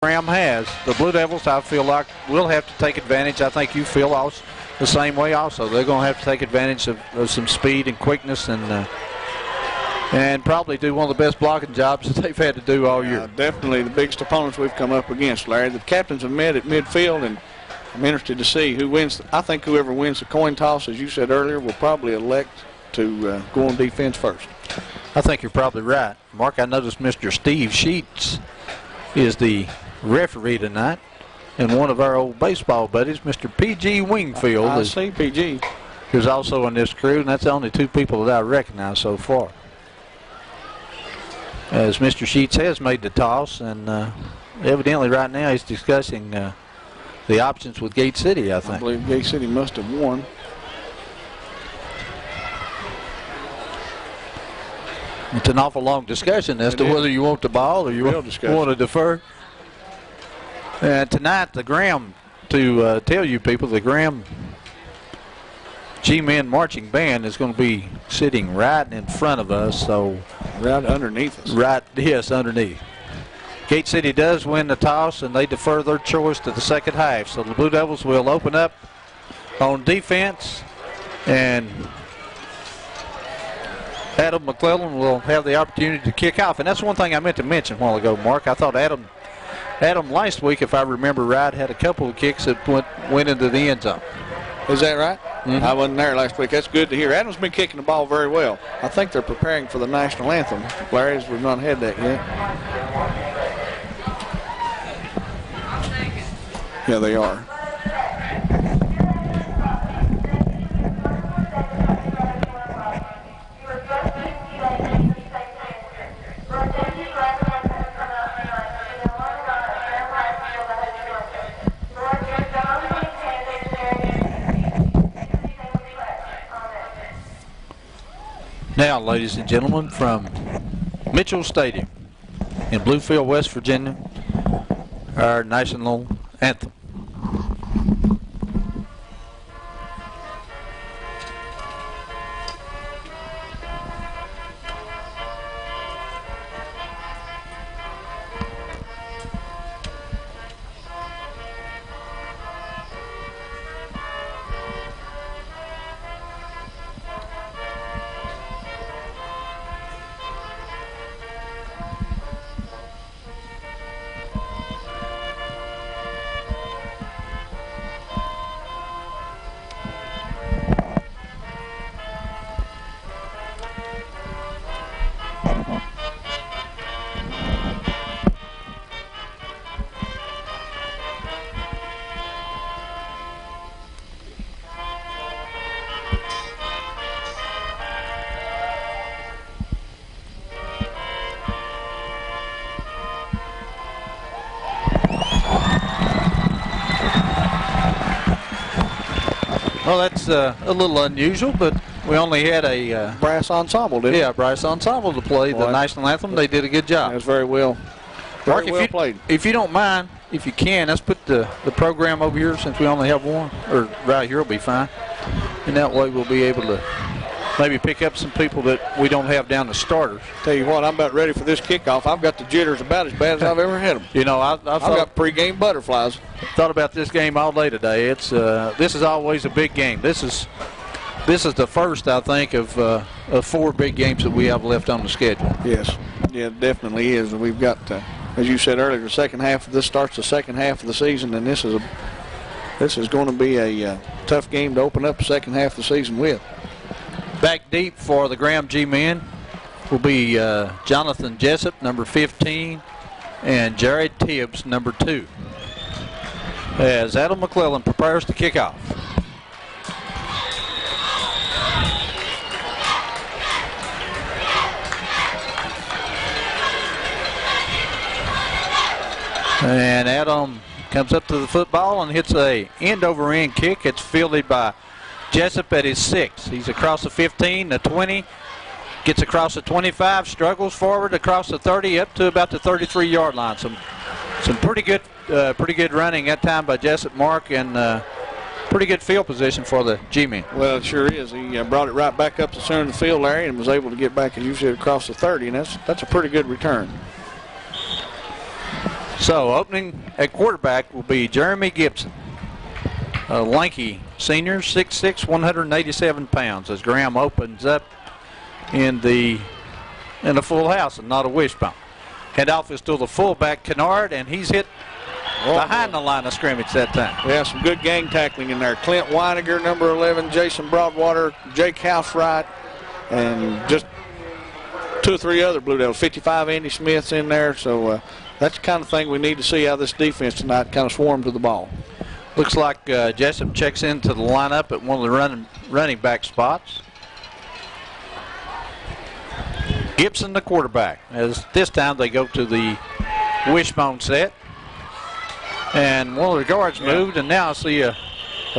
Graham has. The Blue Devils, I feel like, will have to take advantage. I think you feel also the same way also. They're going to have to take advantage of some speed and quickness and probably do one of the best blocking jobs that they've had to do all year. Definitely the biggest opponents we've come up against, Larry. The captains have met at midfield, and I'm interested to see who wins. I think whoever wins the coin toss, as you said earlier, will probably elect to go on defense first. I think you're probably right. Mark, I noticed Mr. Steve Sheets is the referee tonight, and one of our old baseball buddies, Mr. P.G. Wingfield, I see P.G. is also in this crew, and that's the only two people that I recognize so far. As Mr. Sheets has made the toss, and evidently right now he's discussing the options with Gate City, I think. I believe Gate City must have won. It's an awful long discussion as to whether you want the ball or you want to defer. And tonight, the Graham, to tell you people, the Graham G-Men Marching Band is going to be sitting right in front of us. So right underneath us. Right, yes, underneath. Gate City does win the toss, and they defer their choice to the second half. So the Blue Devils will open up on defense, and Adam McClellan will have the opportunity to kick off. And that's one thing I meant to mention a while ago, Mark. I thought Adam last week, if I remember right, had a couple of kicks that went into the end zone. Is that right? Mm-hmm. I wasn't there last week. That's good to hear. Adam's been kicking the ball very well. I think they're preparing for the national anthem. Larry, we've not had that yet. Yeah, they are. Now, ladies and gentlemen, from Mitchell Stadium in Bluefield, West Virginia, our national anthem. Well, that's a little unusual, but we only had a brass ensemble, didn't we? Yeah, brass ensemble to play the national anthem. They did a good job. That was very well. Mark, played. If you don't mind, if you can, let's put the program over here since we only have one, or right here will be fine. And that way we'll be able to maybe pick up some people that we don't have down the starters. Tell you what, I'm about ready for this kickoff. I've got the jitters about as bad as I've ever had them. You know, I've got pregame butterflies. Thought about this game all day today. It's this is always a big game. This is the first, I think, of 4 big games that we have left on the schedule. Yes, yeah, it definitely is. We've got, as you said earlier, the second half. This starts the second half of the season, and this is going to be a tough game to open up the second half of the season with. Back deep for the Graham G-Men will be Jonathan Jessup, number 15, and Jared Tibbs, number 2. As Adam McClellan prepares to kick off. And Adam comes up to the football and hits a end-over-end kick. It's fielded by Jessup at his 6. He's across the 15, the 20, gets across the 25, struggles forward across the 30 up to about the 33-yard line. Some pretty good running that time by Jessup, Mark, and pretty good field position for the G-men. Well, it sure is. He brought it right back up the center of the field, Larry, and was able to get back, as you said, across the 30, and that's a pretty good return. So opening at quarterback will be Jeremy Gibson, a lanky senior, 6'6", 187 pounds, as Graham opens up in a full house and not a wishbone. Handoff is to the fullback, Kennard, and he's hit behind the line of scrimmage that time. Yeah, some good gang tackling in there. Clint Weiniger, number 11, Jason Broadwater, Jake Housewright, and just 2 or 3 other Blue Devils. 55 Andy Smith's in there, so that's the kind of thing we need to see out of this defense tonight, kind of swarm to the ball. Looks like Jessup checks into the lineup at one of the running back spots. Gibson, the quarterback, as this time they go to the wishbone set. And one of the guards moved, and now I see a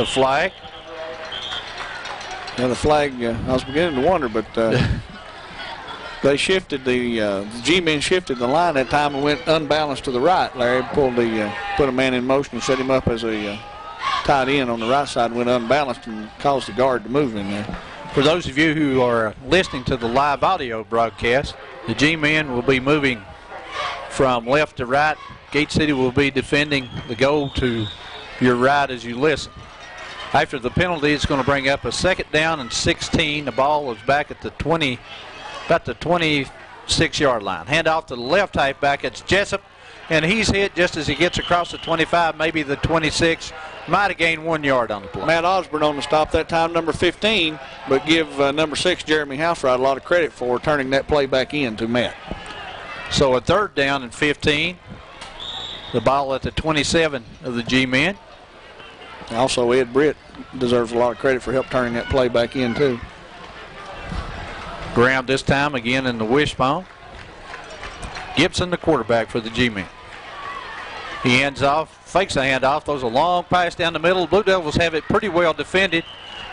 flag. Yeah, the flag, I was beginning to wonder, but they shifted the G-men shifted the line that time and went unbalanced to the right. Larry put a man in motion and set him up as a tight end on the right side, went unbalanced and caused the guard to move in there. For those of you who are listening to the live audio broadcast, the G-men will be moving from left to right. Gate City will be defending the goal to your right as you listen. After the penalty, it's going to bring up a 2nd down and 16. The ball is back at the 20, about the 26-yard line. Hand off to the left halfback. It's Jessup, and he's hit just as he gets across the 25, maybe the 26. Might have gained 1 yard on the play. Matt Osborne on the stop that time, number 15, but give number 6, Jeremy Housewright, a lot of credit for turning that play back in to Matt. So a 3rd down and 15. The ball at the 27 of the G-men. Also, Ed Britt deserves a lot of credit for help turning that play back in, too. Graham this time again in the wishbone. Gibson, the quarterback for the G-men. He hands off, fakes a handoff, throws a long pass down the middle. Blue Devils have it pretty well defended.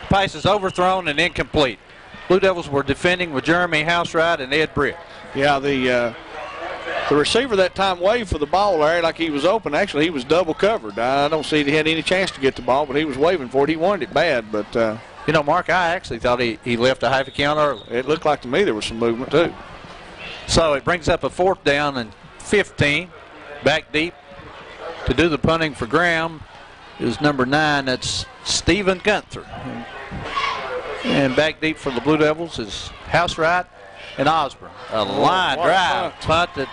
Pass is overthrown and incomplete. Blue Devils were defending with Jeremy Housewright and Ed Britt. Yeah, the receiver that time waved for the ball, Larry, like he was open. Actually, he was double covered. I don't see he had any chance to get the ball, but he was waving for it. He wanted it bad, but... you know, Mark, I actually thought he left a half a count early. It looked like to me there was some movement, too. So it brings up a 4th down and 15. Back deep to do the punting for Graham is number 9. That's Stephen Gunther. And back deep for the Blue Devils is Housewright and Osborne. A line drive punt that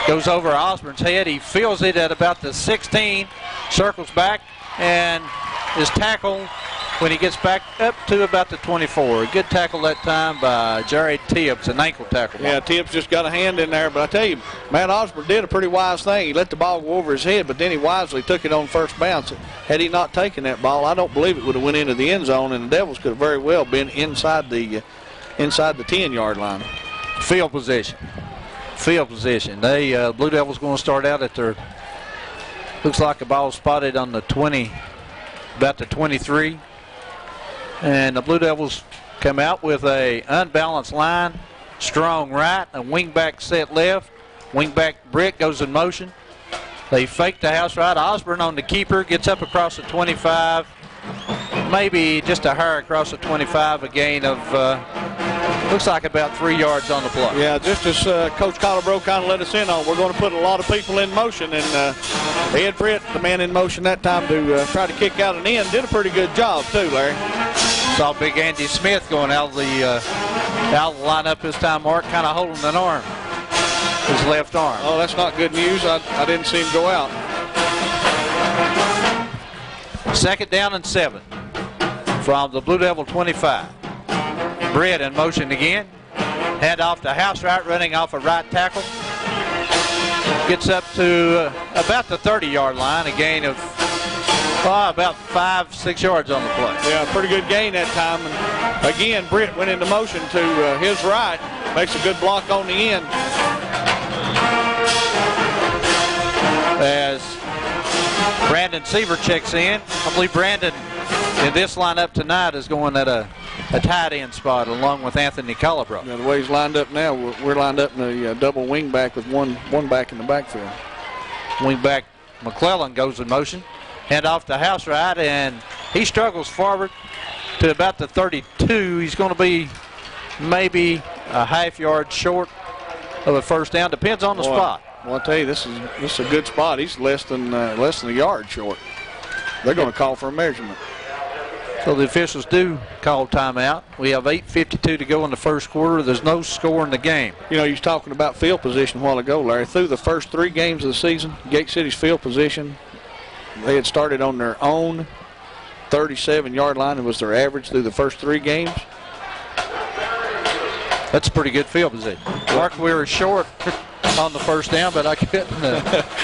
goes over Osborne's head. He feels it at about the 16, circles back, and is tackled when he gets back up to about the 24. A good tackle that time by Jared Tibbs, an ankle tackle. Yeah, Tibbs just got a hand in there, but I tell you, Matt Osborne did a pretty wise thing. He let the ball go over his head, but then he wisely took it on first bounce. Had he not taken that ball, I don't believe it would have went into the end zone, and the Devils could have very well been inside the 10-yard line. Field position. They Blue Devils going to start out at their, looks like a ball spotted on the 20, about the 23. And the Blue Devils come out with a unbalanced line, strong right, a wingback set left. Wingback Britt goes in motion. They fake the Housewright. Osborne on the keeper, gets up across the 25, maybe just a hair across the 25, a gain of looks like about 3 yards on the play. Yeah, just as Coach Collabro kind of let us in on, we're going to put a lot of people in motion, and Ed Britt, the man in motion that time to try to kick out an end, did a pretty good job too, Larry. Saw big Andy Smith going out of the lineup this time, Mark, kind of holding an arm, his left arm. Oh, that's not good news. I didn't see him go out. 2nd down and 7 from the Blue Devil 25. Britt in motion again. Hand off to Housewright, running off a right tackle. Gets up to about the 30-yard line, a gain of about 5-6 yards on the play. Yeah, pretty good gain that time. And again, Britt went into motion to his right. Makes a good block on the end. As Brandon Seaver checks in. I believe Brandon in this lineup tonight is going at a tight end spot along with Anthony Collabro. Yeah, the way he's lined up now, we're lined up in a double wing back with one back in the backfield. Wing back McClellan goes in motion. Hand off to Housewright, and he struggles forward to about the 32. He's going to be maybe a half yard short of a first down. Depends on the spot. Well, I'll tell you, this is a good spot. He's less than a yard short. They're going to call for a measurement. So the officials do call timeout. We have 8:52 to go in the first quarter. There's no score in the game. You know, you was talking about field position a while ago, Larry. Through the first 3 games of the season, Gate City's field position, they had started on their own 37-yard line. It was their average through the first 3 games. That's a pretty good field position. Mark, we were short on the first down, but I couldn't.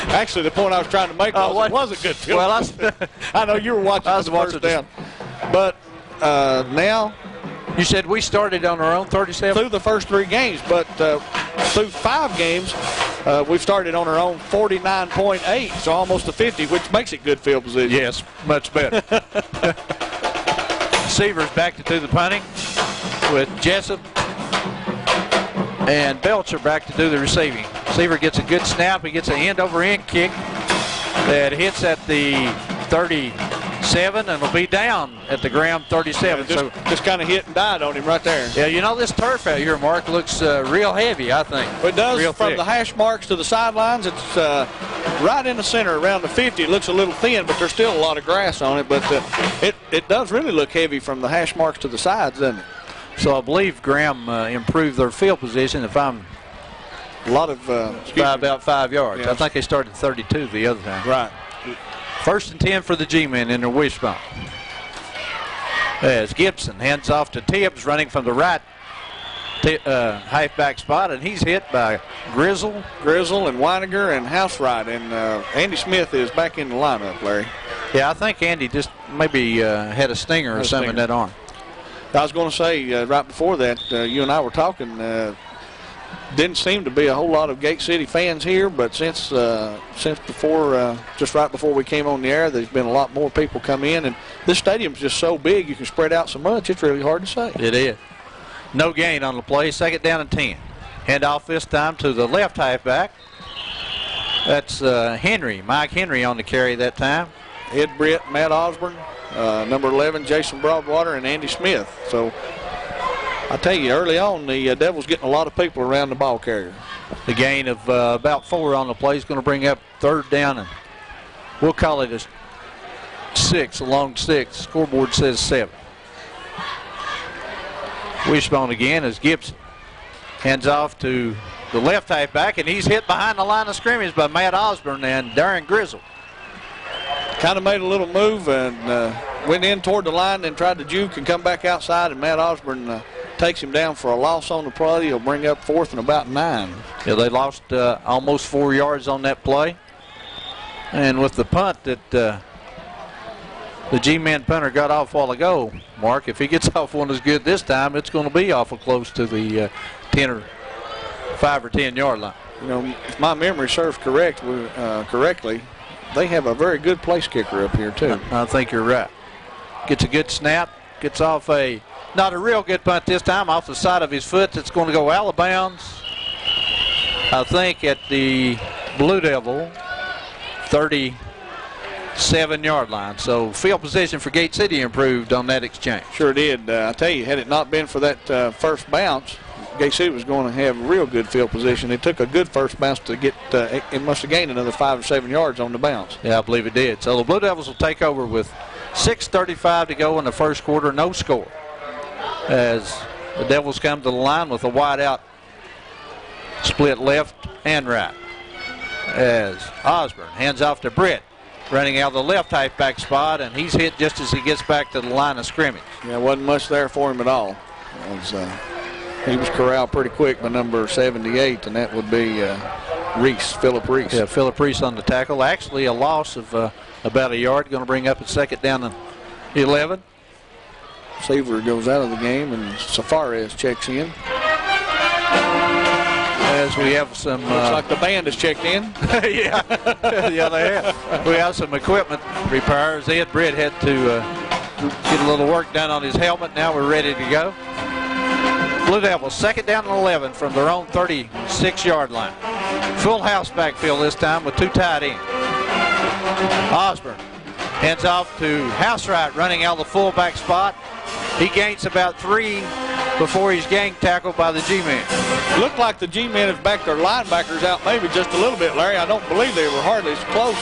Actually, the point I was trying to make was it was a good field. Well, I know you were watching I was the first watching down. But now, you said we started on our own 37? through the first 3 games, but through 5 games, we've started on our own 49.8, so almost a 50, which makes it good field position. Yes, much better. Seaver's back to do the punting with Jessup, and Belcher back to do the receiving. Seaver gets a good snap. He gets an end-over-end kick that hits at the 37 and will be down at the Graham 37. Just kind of hit and died on him right there. Yeah, you know, this turf out here, Mark, looks real heavy, I think. It does. Real from thick. the hash marks to the sidelines. It's right in the center around the 50. It looks a little thin, but there's still a lot of grass on it. But it does really look heavy from the hash marks to the sides, doesn't it? So I believe Graham improved their field position, if I'm A lot of by about 5 yards. Yeah. I think they started 32 the other time. right. 1st and 10 for the G-men in their wishbone. As Gibson hands off to Tibbs, running from the right halfback spot, and he's hit by Grizzle. And Weiniger and Housewright, and Andy Smith is back in the lineup, Larry. Yeah, I think Andy just maybe had a stinger or something in that arm. I was going to say right before that, you and I were talking. Didn't seem to be a whole lot of Gate City fans here, but since before, just right before we came on the air, there's been a lot more people come in, and this stadium's just so big, you can spread out so much, it's really hard to say. It is. No gain on the play. 2nd down and 10. Hand off this time to the left halfback. That's Henry, Mike Henry on the carry that time. Ed Britt, Matt Osborne, number 11, Jason Broadwater, and Andy Smith. So I tell you, early on, the Devils getting a lot of people around the ball carrier. The gain of about 4 on the play is going to bring up 3rd down, and we'll call it a 6, a long 6. Scoreboard says 7. Wishbone again as Gibson hands off to the left halfback, and he's hit behind the line of scrimmage by Matt Osborne and Darren Grizzle. Kind of made a little move and went in toward the line, then tried to juke and come back outside, and Matt Osborne takes him down for a loss on the play. He'll bring up 4th and about 9. Yeah, they lost almost 4 yards on that play. And with the punt that the G-man punter got off a while ago, Mark, if he gets off one as good this time, it's going to be awful close to the 5 or 10 yard line. You know, if my memory serves correctly, they have a very good place kicker up here too. I think you're right. Gets a good snap, gets off not a real good punt this time, off the side of his foot. It's going to go out of bounds, I think, at the Blue Devil 37-yard line. So field position for Gate City improved on that exchange. Sure did. I tell you, had it not been for that first bounce, Gate City was going to have real good field position. It took a good first bounce to get, it must have gained another 5 or 7 yards on the bounce. Yeah, I believe it did. So the Blue Devils will take over with 6:35 to go in the first quarter, no score. As the Devils come to the line with a wide out split left and right. As Osborne hands off to Britt, running out of the left halfback spot, and he's hit just as he gets back to the line of scrimmage. Yeah, wasn't much there for him at all. He was corralled pretty quick by number 78, and that would be Philip Reese. Yeah, Philip Reese on the tackle. Actually a loss of about a yard, going to bring up at 2nd down and 11. Seaver goes out of the game, and Safaris checks in. As we have some... Looks like the band has checked in. yeah, yeah, they have. We have some equipment repairs. Ed Britt had to get a little work done on his helmet. Now we're ready to go. Blue Devils 2nd down and 11 from their own 36-yard line. Full house backfield this time with 2 tight ends. Osborne hands off to Housewright, running out of the fullback spot. He gains about 3 before he's gang tackled by the G-men. Looked like the G-men have backed their linebackers out maybe just a little bit, Larry. I don't believe they were hardly as close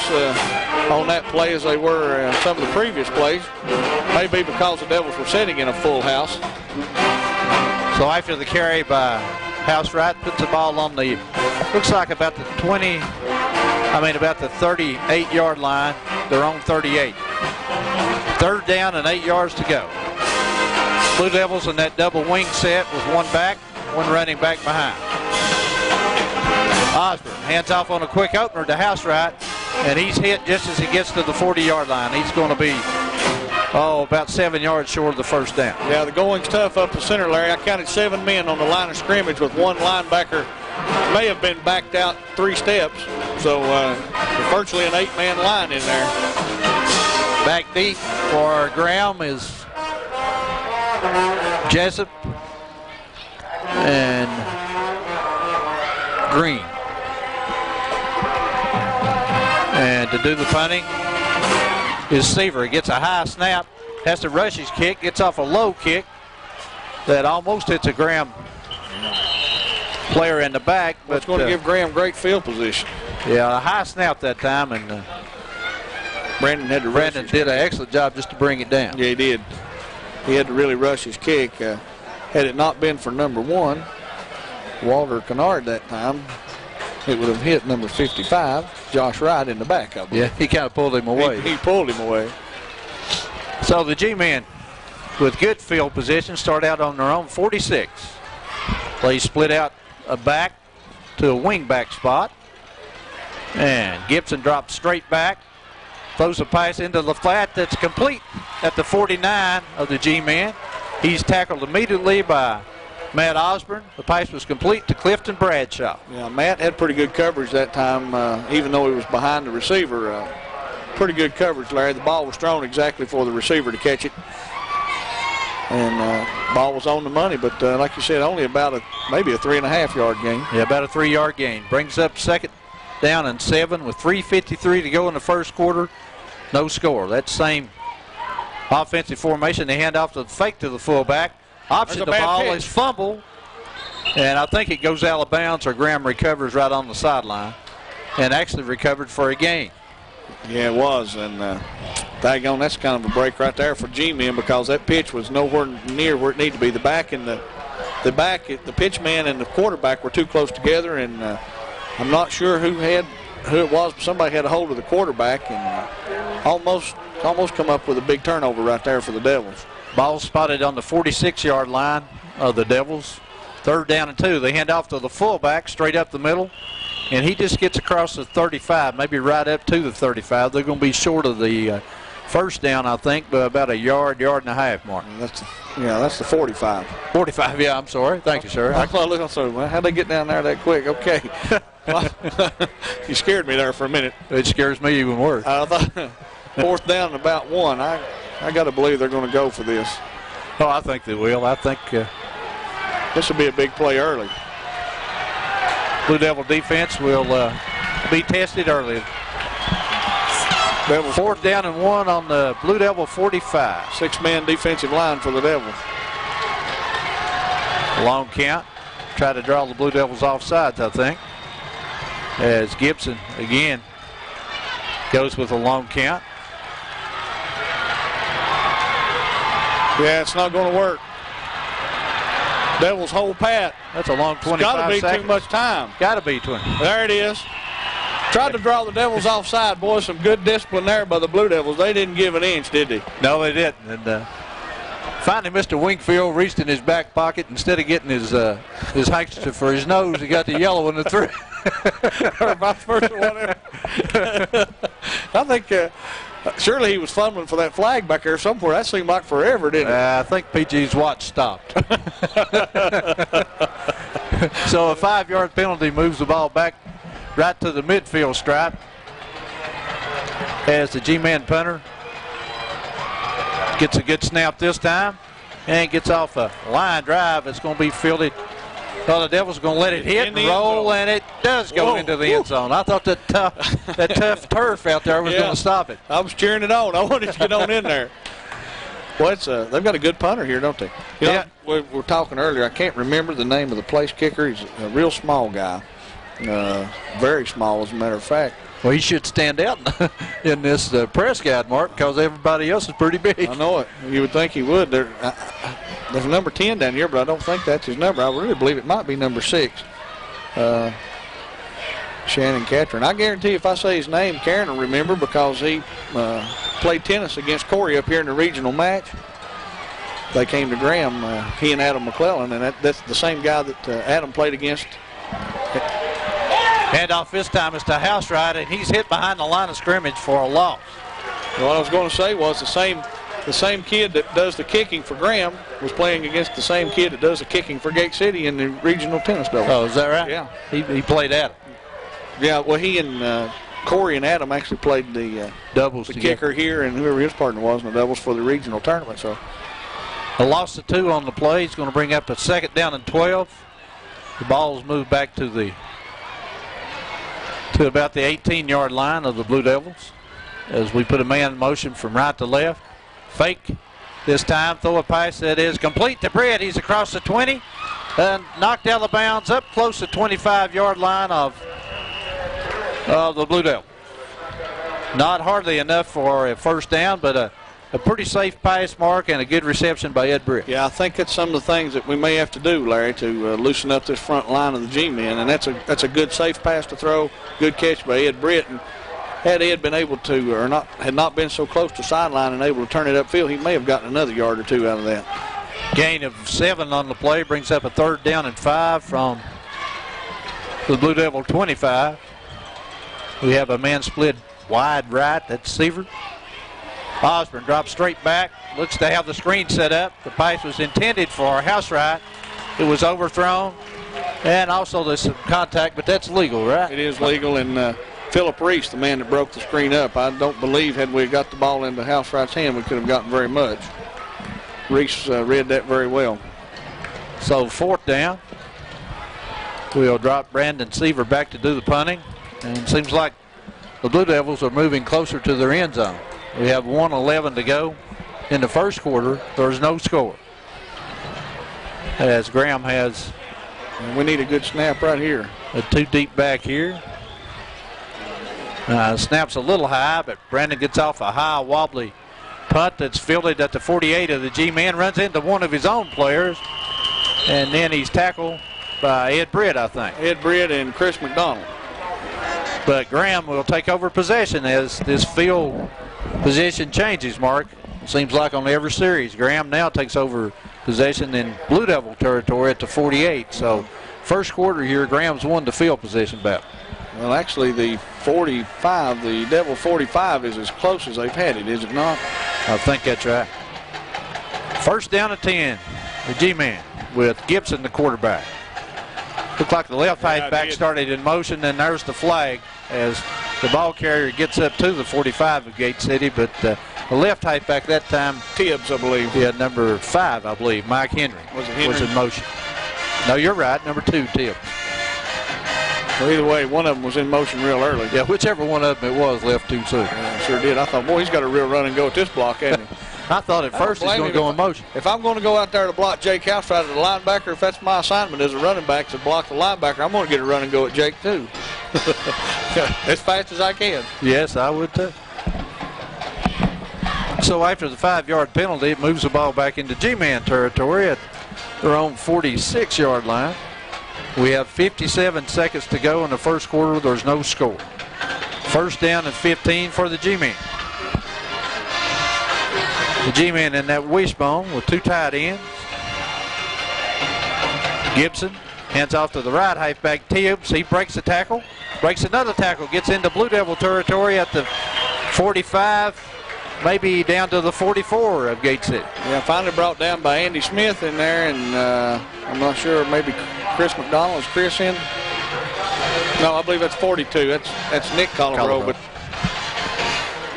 on that play as they were some of the previous plays. Maybe because the Devils were sitting in a full house. So after the carry by Housewright, puts the ball on the, looks like about the 38-yard line, their own 38. 3rd down and 8 yards to go. Blue Devils in that double wing set with one back, one running back behind. Osborne hands off on a quick opener to Housewright, and he's hit just as he gets to the 40-yard line. He's going to be, about 7 yards short of the first down. Yeah, the going's tough up the center, Larry. I counted 7 men on the line of scrimmage with one linebacker. May have been backed out 3 steps, so virtually an 8-man line in there. Back deep for Graham is Jessup and Green. And to do the punting is Seaver. He gets a high snap, has to rush his kick, gets off a low kick that almost hits a Graham player in the back. But it's going to give Graham great field position. Yeah, a high snap that time, and Brandon had to Brandon did an excellent job just to bring it down. Yeah, he did. He had to really rush his kick. Had it not been for number 1, Walter Kennard that time, it would have hit number 55, Josh Wright, in the back of him. Yeah, he kind of pulled him away. He pulled him away. So the G-men, with good field position, start out on their own 46. They split out a back to a wing back spot. And Gibson drops straight back. Throws a pass into the flat that's complete at the 49 of the G-men. He's tackled immediately by Matt Osborne. The pass was complete to Clifton Bradshaw. Yeah, Matt had pretty good coverage that time, even though he was behind the receiver. Pretty good coverage, Larry. The ball was thrown exactly for the receiver to catch it. And ball was on the money, but like you said, only about maybe a 3.5-yard gain. Yeah, about a 3-yard gain. Brings up 2nd down and 7 with 3:53 to go in the first quarter. No score. That same offensive formation. They hand off the fake to the fullback. Option the ball is fumbled, and I think it goes out of bounds, or Graham recovers right on the sideline and actually recovered for a gain. Yeah, it was, and daggone, that's kind of a break right there for G-men, because that pitch was nowhere near where it needed to be. The pitch man and the quarterback were too close together, and I'm not sure who it was, but somebody had a hold of the quarterback and almost come up with a big turnover right there for the Devils. Ball spotted on the 46-yard line of the Devils. 3rd down and 2. They hand off to the fullback straight up the middle, and he just gets across the 35, maybe right up to the 35. They're going to be short of the first down, I think, by about a yard and a half mark. That's the 45. 45, yeah, I'm sorry. Thank you, sir. I said, well, how'd they get down there that quick? Okay. You scared me there for a minute. It scares me even worse. I thought 4th down and about 1. I got to believe they're going to go for this. Oh, I think they will. I think this will be a big play early. Blue Devil defense will be tested early. 4th down and 1 on the Blue Devil 45. 6-man defensive line for the Devils. Long count. Try to draw the Blue Devils off sides, I think. As Gibson again goes with a long count. Yeah, it's not going to work. Devils hold pat. That's a long 25 seconds. Got to be seconds. too much time. Got to be 20. There it is. Tried to draw the Devils offside. Boy, some good discipline there by the Blue Devils. They didn't give an inch, did they? No, they didn't. And finally, Mr. Wingfield reached in his back pocket. Instead of getting his handkerchief for his nose, he got the yellow one to throw. Or vice versa, whatever. I think surely he was fumbling for that flag back there somewhere. That seemed like forever, didn't it? I think PG's watch stopped. So a 5-yard penalty moves the ball back right to the midfield stripe as the G-man punter gets a good snap this time and gets off a line drive. It's going to be fielded. Well, the Devils are going to let it hit and roll, and it does go into the end zone. I thought that tough turf out there was going to stop it. I was cheering it on. I wanted to get on in there. Well, they've got a good punter here, don't they? You know, we were talking earlier. I can't remember the name of the place kicker. He's a real small guy, very small, as a matter of fact. Well, he should stand out in this press guide, Mark, because everybody else is pretty big. I know it. You would think he would. There's number 10 down here, but I don't think that's his number. I really believe it might be number 6. Shannon Catron. I guarantee if I say his name, Karen will remember, because he played tennis against Corey up here in the regional match. They came to Graham, he and Adam McClellan, and that's the same guy that Adam played against. Handoff this time is to Housewright, and he's hit behind the line of scrimmage for a loss. Well, what I was going to say was the same kid that does the kicking for Graham was playing against the same kid that does the kicking for Gate City in the regional tennis double. Oh, is that right? Yeah. He played Adam. Yeah, well, he and Corey and Adam actually played the doubles the together. kicker here and whoever his partner was in the doubles for the regional tournament. So a loss of 2 on the play. He's going to bring up a 2nd down and 12. The ball's moved back to about the 18-yard line of the Blue Devils as we put a man in motion from right to left. Fake this time. Throw a pass that is complete to Britt. He's across the 20 and knocked out of bounds up close to 25-yard line of the Blue Devils. Not hardly enough for a first down, but a pretty safe pass, Mark, and a good reception by Ed Britt. Yeah, I think that's some of the things that we may have to do, Larry, to loosen up this front line of the G-men, and that's a good safe pass to throw, good catch by Ed Britt. And had Ed been able to, had not been so close to sideline and able to turn it upfield, he may have gotten another yard or 2 out of that. Gain of 7 on the play brings up a 3rd down and 5 from the Blue Devil 25. We have a man split wide right. That's Seaver. Osborne drops straight back. Looks to have the screen set up. The pass was intended for Housewright. It was overthrown. And also there's some contact, but that's legal, right? It is legal. And Philip Reese, the man that broke the screen up, I don't believe had we got the ball into Housewright's hand, we could have gotten very much. Reese read that very well. So 4th down. We'll drop Brandon Seaver back to do the punting. And it seems like the Blue Devils are moving closer to their end zone. We have 1:11 to go in the first quarter. There's no score. As Graham has. And we need a good snap right here. A 2 deep back here. Snaps a little high, but Brandon gets off a high wobbly punt that's fielded at the 48 of the G-man. Runs into one of his own players. And then he's tackled by Ed Britt, I think. Ed Britt and Chris McDonald. But Graham will take over possession as this field position changes, Mark. It seems like on every series, Graham now takes over possession in Blue Devil territory at the 48. So first quarter here, Graham's won the field position battle. Well, actually, the 45, the Devil 45 is as close as they've had it, is it not? I think that's right. First down and 10, the G-man with Gibson, the quarterback. Looked like the left halfback started in motion, and there's the flag as the ball carrier gets up to the 45 of Gate City, but the left halfback that time, Tibbs, I believe. Yeah, number 5, I believe, Mike Henry, was in motion. No, you're right, number 2, Tibbs. Well, either way, one of them was in motion real early. Yeah, whichever one of them it was left too soon. Yeah, sure did. I thought, boy, he's got a real run and go at this block, hasn't he? I thought at first he's going to go in motion. If I'm going to go out there to block Jake Housewright as a linebacker, if that's my assignment as a running back to block the linebacker, I'm going to get a run and go at Jake too. As fast as I can. Yes, I would too. So after the 5-yard penalty, it moves the ball back into G-man territory at their own 46-yard line. We have 57 seconds to go in the first quarter. There's no score. First down and 15 for the G-man. The G-man in that wishbone with 2 tight ends. Gibson hands off to the right halfback Tibbs. He breaks the tackle, breaks another tackle, gets into Blue Devil territory at the 45, maybe down to the 44 of Gate City. Yeah, finally brought down by Andy Smith in there, and I'm not sure, maybe Chris McDonald. Is Chris in? No, I believe that's 42. That's Nick Colorado, but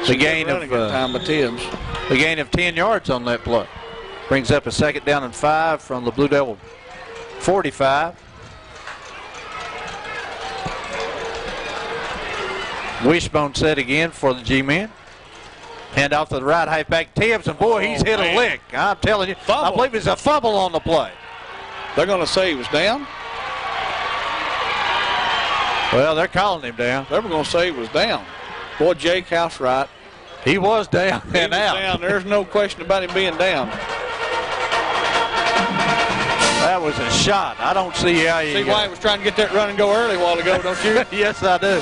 the gain of time by Tibbs. The gain of 10 yards on that play brings up a 2nd down and 5 from the Blue Devil 45. Wishbone set again for the G-men. Hand off to the right halfback Tibbs, and boy, he's hit a lick. I'm telling you. Fumble. I believe it's a fumble on the play. They're going to say he was down. Well, they're calling him down. They were going to say he was down. Boy, Jake Housewright. He was down He and was out. down. There's no question about him being down. That was a shot. I don't see how you See why he was trying to get that run and go early a while ago, don't you? Yes, I do.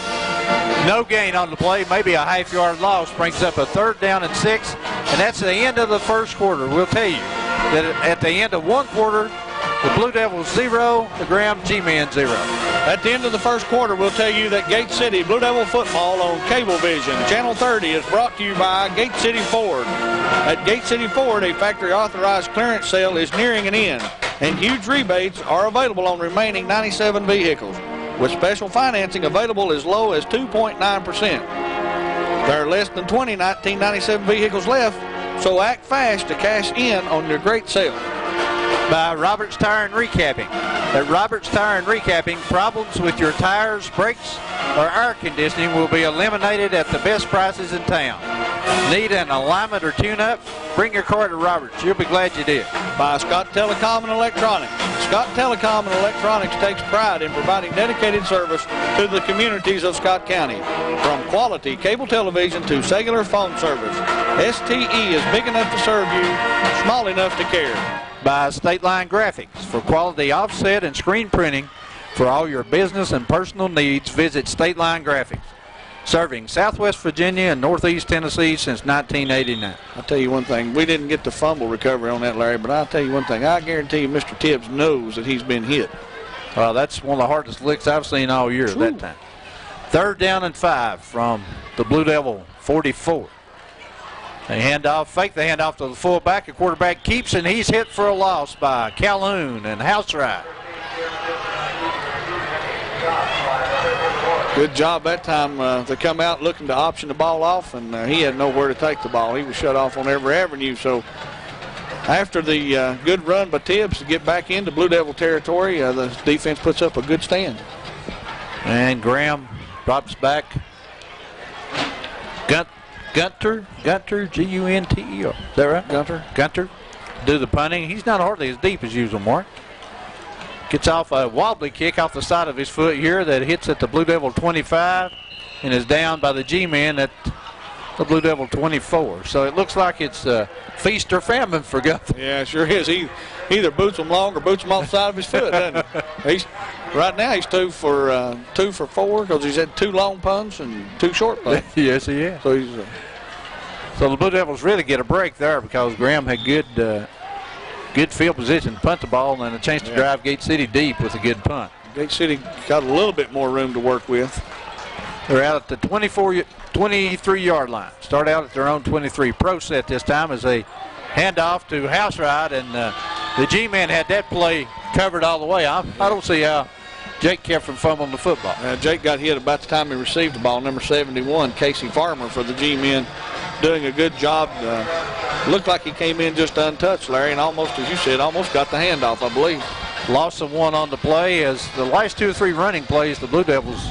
No gain on the play, maybe a half-yard loss, brings up a 3rd down and 6, and that's the end of the first quarter. We'll tell you that at the end of one quarter, the Blue Devils 0, the Graham G-Men 0. At the end of the first quarter, we'll tell you that Gate City Blue Devil football on Cablevision, Channel 30, is brought to you by Gate City Ford. At Gate City Ford, a factory-authorized clearance sale is nearing an end, and huge rebates are available on remaining 97 vehicles, with special financing available as low as 2.9%. There are less than 20 1997 vehicles left, so act fast to cash in on your great sale. By Roberts Tire and Recapping. At Roberts Tire and Recapping, problems with your tires, brakes, or air conditioning will be eliminated at the best prices in town. Need an alignment or tune-up? Bring your car to Roberts. You'll be glad you did. By Scott Telecom and Electronics. Scott Telecom and Electronics takes pride in providing dedicated service to the communities of Scott County. From quality cable television to cellular phone service, STE is big enough to serve you, small enough to care. By State Line Graphics. For quality offset and screen printing for all your business and personal needs, visit State Line Graphics. Serving Southwest Virginia and Northeast Tennessee since 1989. I'll tell you one thing. We didn't get the fumble recovery on that, Larry, but I'll tell you one thing. I guarantee you Mr. Tibbs knows that he's been hit. Well, that's one of the hardest licks I've seen all year at that time. 3rd down and 5 from the Blue Devil 44. They hand off, fake the handoff to the fullback. The quarterback keeps, and he's hit for a loss by Calhoun and Housewright. Good job that time to come out looking to option the ball off, and he had nowhere to take the ball. He was shut off on every avenue. So after the good run by Tibbs to get back into Blue Devil territory, the defense puts up a good stand. And Graham drops back. Gunter, G-U-N-T-E-R. Is that right? Gunter. Do the punting. He's not hardly as deep as usual, Mark. Gets off a wobbly kick off the side of his foot here that hits at the Blue Devil 25 and is down by the G-Men at the Blue Devil 24. So it looks like it's feast or famine for Guthrie. Yeah, it sure is. He either boots him long or boots him off the side of his foot, doesn't he? Right now he's 2 for 4 because he's had 2 long punts and 2 short punts. Yes, he is. So he's so the Blue Devils really get a break there because Graham had good field position to punt the ball and a chance to drive Gate City deep with a good punt. Gate City got a little bit more room to work with. They're out at the 23-yard line. Start out at their own 23. Pro set this time as a handoff to Housewright, and the G-Men had that play covered all the way. I don't see how Jake kept from fumbling the football. Jake got hit about the time he received the ball. Number 71, Casey Farmer for the G-Men, doing a good job. Looked like he came in just untouched, Larry, and almost, as you said, almost got the handoff, I believe. Loss of 1 on the play as the last 2 or 3 running plays the Blue Devils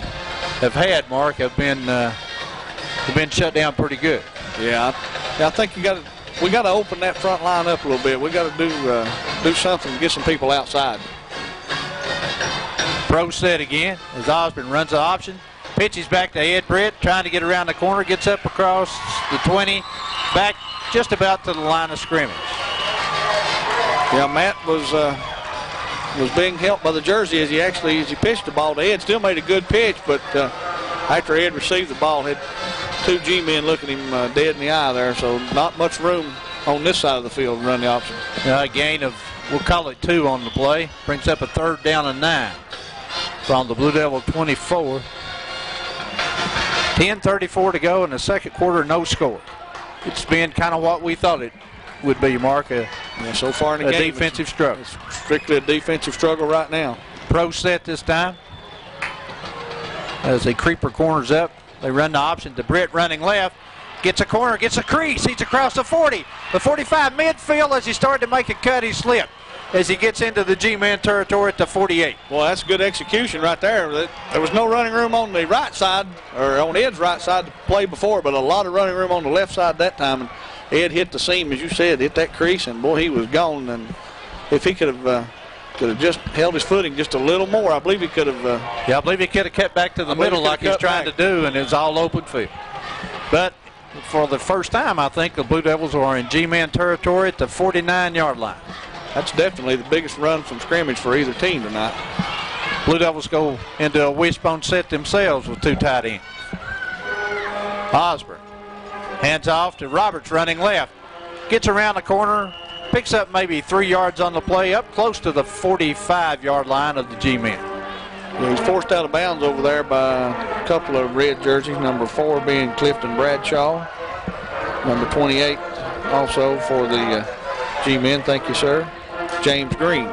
have had, Mark, have been shut down pretty good. Yeah, I think we got to open that front line up a little bit. We got to do something to get some people outside. Pro set again as Osborne runs the option. Pitches back to Ed Britt, trying to get around the corner, gets up across the 20, back just about to the line of scrimmage. Yeah, Matt was being helped by the jersey as he pitched the ball to Ed. Still made a good pitch, but after Ed received the ball, had 2 G-men looking him dead in the eye there, so not much room on this side of the field to run the option. Gain of, we'll call it 2 on the play. Brings up a 3rd down and 9 from the Blue Devil 24. 10:34 to go in the second quarter, no score. It's been kind of what we thought it would be, Mark. So far in the game, defensive struggle. It's strictly a defensive struggle right now. Pro set this time. As a creeper corners up, they run the option to Britt running left. Gets a corner, gets a crease. He's across the 40. The 45 midfield as he started to make a cut, he slipped. as he gets into the G-man territory at the 48. Well, that's good execution right there. There was no running room on the right side, or on Ed's right side to play before, but a lot of running room on the left side that time. And Ed hit the seam, as you said, hit that crease, and boy, he was gone. And if he could have just held his footing just a little more, I believe he could have. Yeah, I believe he could have cut back to the middle like he's trying to do, and it was all open field. But for the first time, I think the Blue Devils are in G-man territory at the 49-yard line. That's definitely the biggest run from scrimmage for either team tonight. Blue Devils go into a wishbone set themselves with 2 tight ends. Osborne hands off to Roberts running left. Gets around the corner, picks up maybe 3 yards on the play, up close to the 45-yard line of the G-men. Yeah, he's forced out of bounds over there by a couple of red jerseys, number 4 being Clifton Bradshaw, number 28 also for the G-men, thank you, sir, James Green.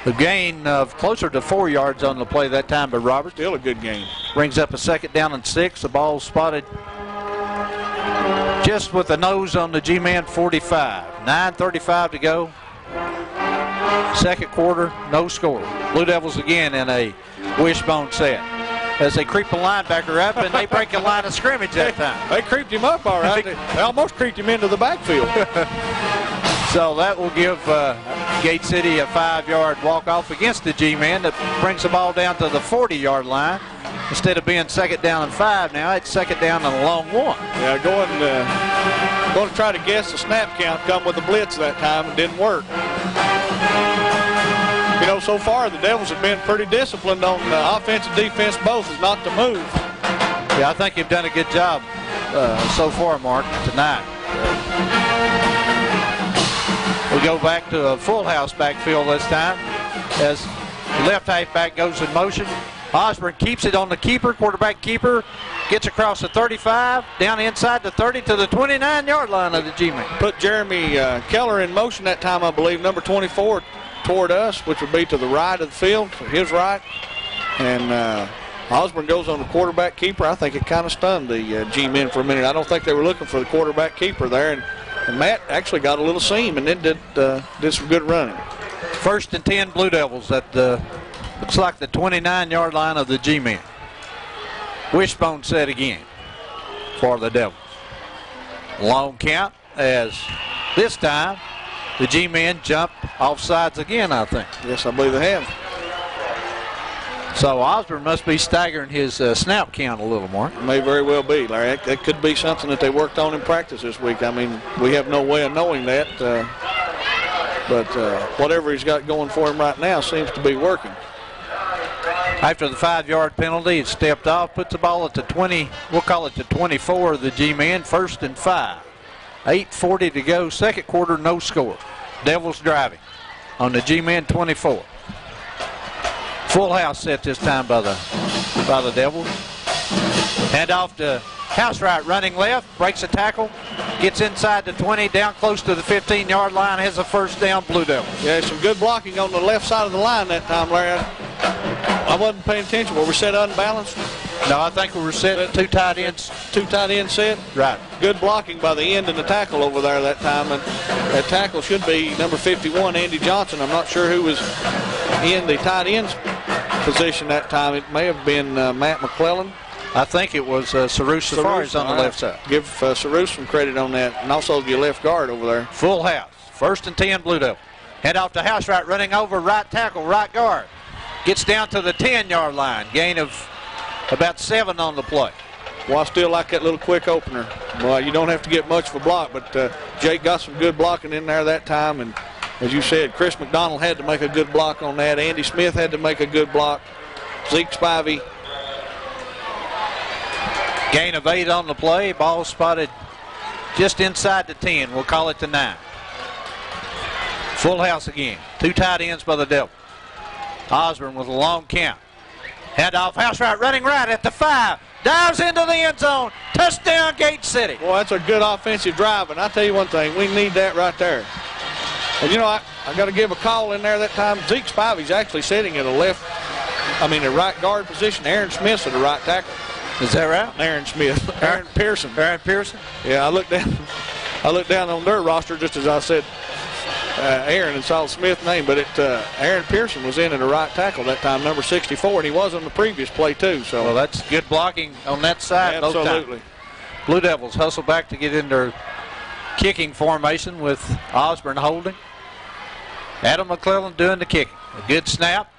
The gain of closer to 4 yards on the play that time by Roberts. Still a good game. Brings up a 2nd down and 6. The ball spotted just with the nose on the G-man 45. 9:35 to go. 2nd quarter, no score. Blue Devils again in a wishbone set as they creep the linebacker up, and they break a line of scrimmage that time. They creeped him up all right. They almost creeped him into the backfield. So that will give Gate City a 5-yard walk-off against the G-man that brings the ball down to the 40-yard line. Instead of being 2nd down and 5 now, it's 2nd down and a long 1. Yeah, going to try to guess the snap count, come with the blitz that time. It didn't work. You know, so far the Devils have been pretty disciplined on offense and defense both, is not to move. Yeah, I think you've done a good job so far, Mark, tonight. We go back to a full house backfield this time as left halfback goes in motion. Osborne keeps it on the keeper, quarterback keeper, gets across the 35, down inside the 30 to the 29-yard line of the G-man. Put Jeremy Keller in motion that time, I believe, number 24 toward us, which would be to the right of the field, to his right. And Osborne goes on the quarterback keeper. I think it kind of stunned the G-men for a minute. I don't think they were looking for the quarterback keeper there. And Matt actually got a little seam and then did some good running. 1st and 10 Blue Devils at the, looks like the 29-yard line of the G-men. Wishbone set again for the Devils. Long count as this time the G-men jump offsides again, I think. Yes, I believe they have. So Osborne must be staggering his snap count a little more. It may very well be, Larry. That could be something that they worked on in practice this week. I mean, we have no way of knowing that. But whatever he's got going for him right now seems to be working. After the 5-yard penalty, it stepped off, puts the ball at the 20, we'll call it the 24 of the G-men, 1st and 5. 8:40 to go, 2nd quarter, no score. Devils driving on the G-men 24. Full house set this time by the Devils. Hand off to Housewright running left, breaks a tackle, gets inside the 20, down close to the 15-yard line, has a 1st down, Blue Devils. Yeah, some good blocking on the left side of the line that time, Larry. I wasn't paying attention. Were we set unbalanced? No, I think we were set 2 tight ends. 2 tight ends set? Right. Good blocking by the end and the tackle over there that time. And that tackle should be number 51, Andy Johnson. I'm not sure who was in the tight ends position that time. It may have been Matt McClellan. I think it was Sarush Safaris on the left side. Give Sarush some credit on that. And also your left guard over there. Full house. 1st and 10 Blue Devil. Head off to Housewright running over right tackle, right guard. Gets down to the 10-yard line. Gain of about 7 on the play. Well, I still like that little quick opener. Well, you don't have to get much of a block, but Jake got some good blocking in there that time. And as you said, Chris McDonald had to make a good block on that. Andy Smith had to make a good block. Zeke Spivey. Gain of 8 on the play. Ball spotted just inside the 10. We'll call it the 9. Full house again. 2 tight ends by the Devils. Osborne with a long count. Hand off, Housewright running right at the 5. Dives into the end zone. Touchdown, Gate City. Well, that's a good offensive drive, and I'll tell you one thing, we need that right there. And you know, I got to give a call in there that time. Zeke Spivey's actually sitting at a right guard position. Aaron Smith's at the right tackle. Is that right? Aaron Smith. Aaron Pearson. Aaron Pearson? Yeah, I looked down on their roster just as I said Aaron and saw Smith's name, but Aaron Pearson was in at a right tackle that time, number 64, and he was on the previous play too. So well, that's good blocking on that side. absolutely. Blue Devils hustle back to get in their kicking formation with Osborne holding. Adam McClellan doing the kicking. A good snap.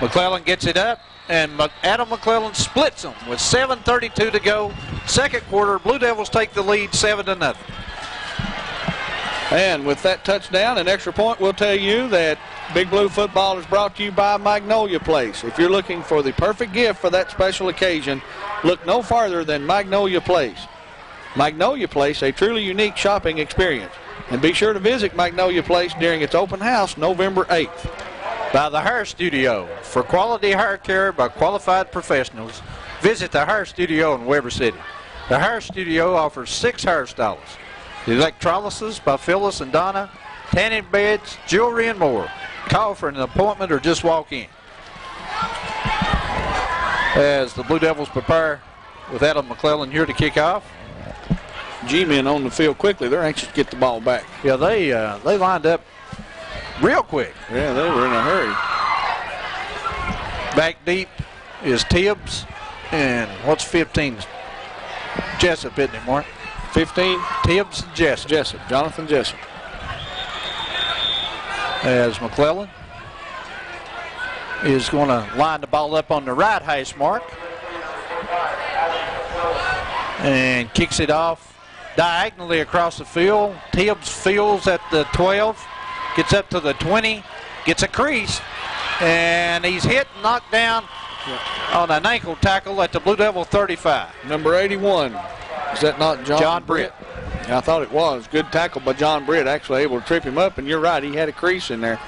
McClellan gets it up, and Adam McClellan splits them with 7:32 to go. Second quarter, Blue Devils take the lead 7-0. And with that touchdown and extra point, we'll tell you that Big Blue Football is brought to you by Magnolia Place. If you're looking for the perfect gift for that special occasion, look no farther than Magnolia Place. Magnolia Place, a truly unique shopping experience. And be sure to visit Magnolia Place during its open house November 8th. By the Hair Studio. For quality hair care by qualified professionals, visit the Hair Studio in Weber City. The Hair Studio offers 6 hairstyles. Electrolysis by Phyllis and Donna, tanning beds, jewelry, and more. Call for an appointment or just walk in. As the Blue Devils prepare with Adam McClellan here to kick off. G-men on the field quickly. They're anxious to get the ball back. Yeah, they lined up real quick. Yeah, they were in a hurry. Back deep is Tibbs, and what's 15? Jessup, isn't it, Mark? 15, Tibbs and Jessup. Jonathan Jessup. As McClellan is going to line the ball up on the right hash mark and kicks it off diagonally across the field. Tibbs fields at the 12, gets up to the 20, gets a crease, and he's hit and knocked down on an ankle tackle at the Blue Devil 35. Number 81. Is that not John Britt? Yeah, I thought it was. Good tackle by John Britt, actually able to trip him up, and you're right, he had a crease in there.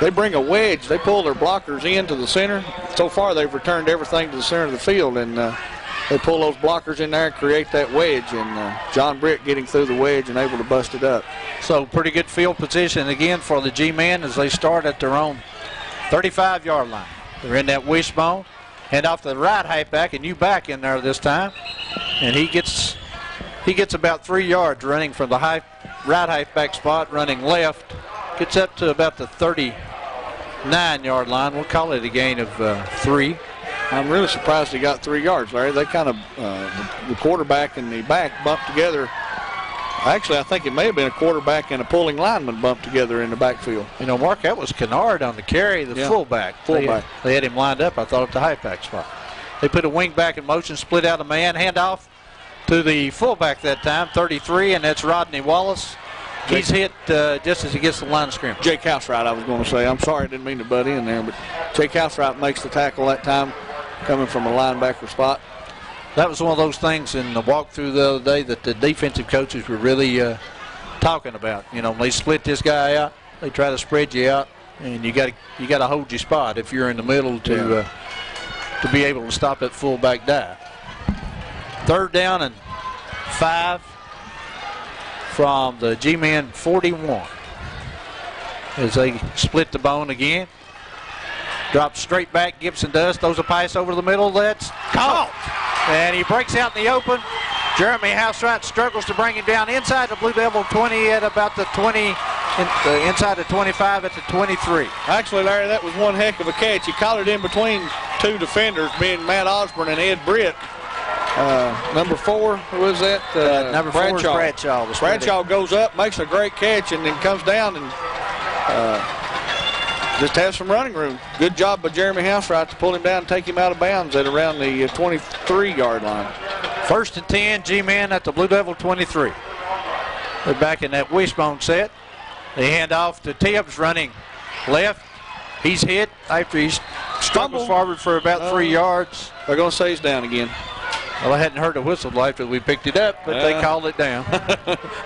They bring a wedge. They pull their blockers into the center. So far, they've returned everything to the center of the field, and they pull those blockers in there and create that wedge, and John Britt getting through the wedge and able to bust it up. So pretty good field position again for the G-men as they start at their own 35-yard line. They're in that wishbone. Hand off to the right halfback, and you back in there this time. And he gets about 3 yards running from the right halfback spot, running left. Gets up to about the 39-yard line. We'll call it a gain of 3. I'm really surprised he got 3 yards, Larry. They kind of, the quarterback and the back bumped together. Actually, I think it may have been a quarterback and a pulling lineman bumped together in the backfield. You know, Mark, that was Kennard on the carry, the fullback. They had him lined up, I thought, at the halfback spot. They put a wing back in motion, split out a man, handoff to the fullback that time, 33, and that's Rodney Wallace. He's hit just as he gets the line of scrimmage. Jake Housewright, I was going to say. I'm sorry, I didn't mean to butt in there, but Jake Housewright makes the tackle that time, coming from a linebacker spot. That was one of those things in the walkthrough the other day that the defensive coaches were really talking about. You know, they split this guy out, they try to spread you out, and you got to hold your spot if you're in the middle to be able to stop that fullback dive. 3rd down and 5 from the G-men 41 as they split the bone again. Drops straight back. Gibson does. Throws a pass over the middle. That's caught. And he breaks out in the open. Jeremy Housewright struggles to bring him down inside the Blue Devil 20 at about the 20, inside the 25 at the 23. Actually, Larry, that was one heck of a catch. He caught it in between 2 defenders, being Matt Osborne and Ed Britt. Number 4, who was that? Number 4 is Bradshaw. Bradshaw goes up, makes a great catch, and then comes down and just has some running room. Good job by Jeremy Housewright to pull him down and take him out of bounds at around the 23-yard line. 1st and 10, G-men at the Blue Devil 23. They're back in that wishbone set. They hand off to Tibbs running left. He's hit after he struggles forward for about 3 yards. They're going to say he's down again. Well, I hadn't heard the whistle after we picked it up, but they called it down.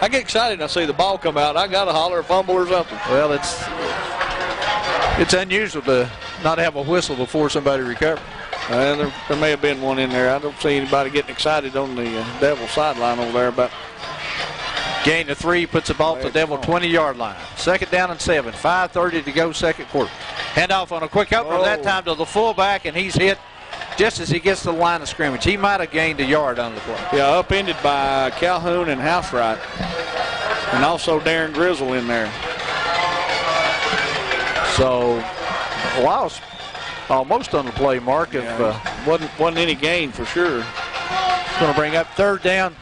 I get excited when I see the ball come out. I got to holler a fumble or something. Well, it's unusual to not have a whistle before somebody recovers. There may have been one in there. I don't see anybody getting excited on the Devil sideline over there. But gain of 3 puts the ball at the Devil 20-yard line. 2nd down and 7. 5:30 to go, 2nd quarter. Handoff on a quick opener that time to the fullback, and he's hit just as he gets to the line of scrimmage. He might have gained a yard on the play. Yeah, upended by Calhoun and Housewright. And also Darren Grizzle in there. So, Wiles almost on the play, Mark. Wasn't any gain for sure. Going to bring up 3rd down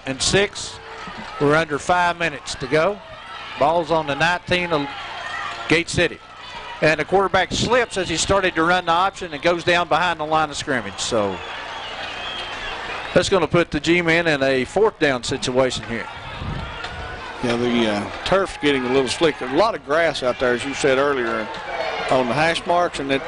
and 6. We're under 5 minutes to go. Ball's on the 19 of Gate City. And the quarterback slips as he started to run the option and goes down behind the line of scrimmage. So that's going to put the G-men in a 4th down situation here. Yeah, the turf's getting a little slick. There's a lot of grass out there, as you said earlier, on the hash marks, and that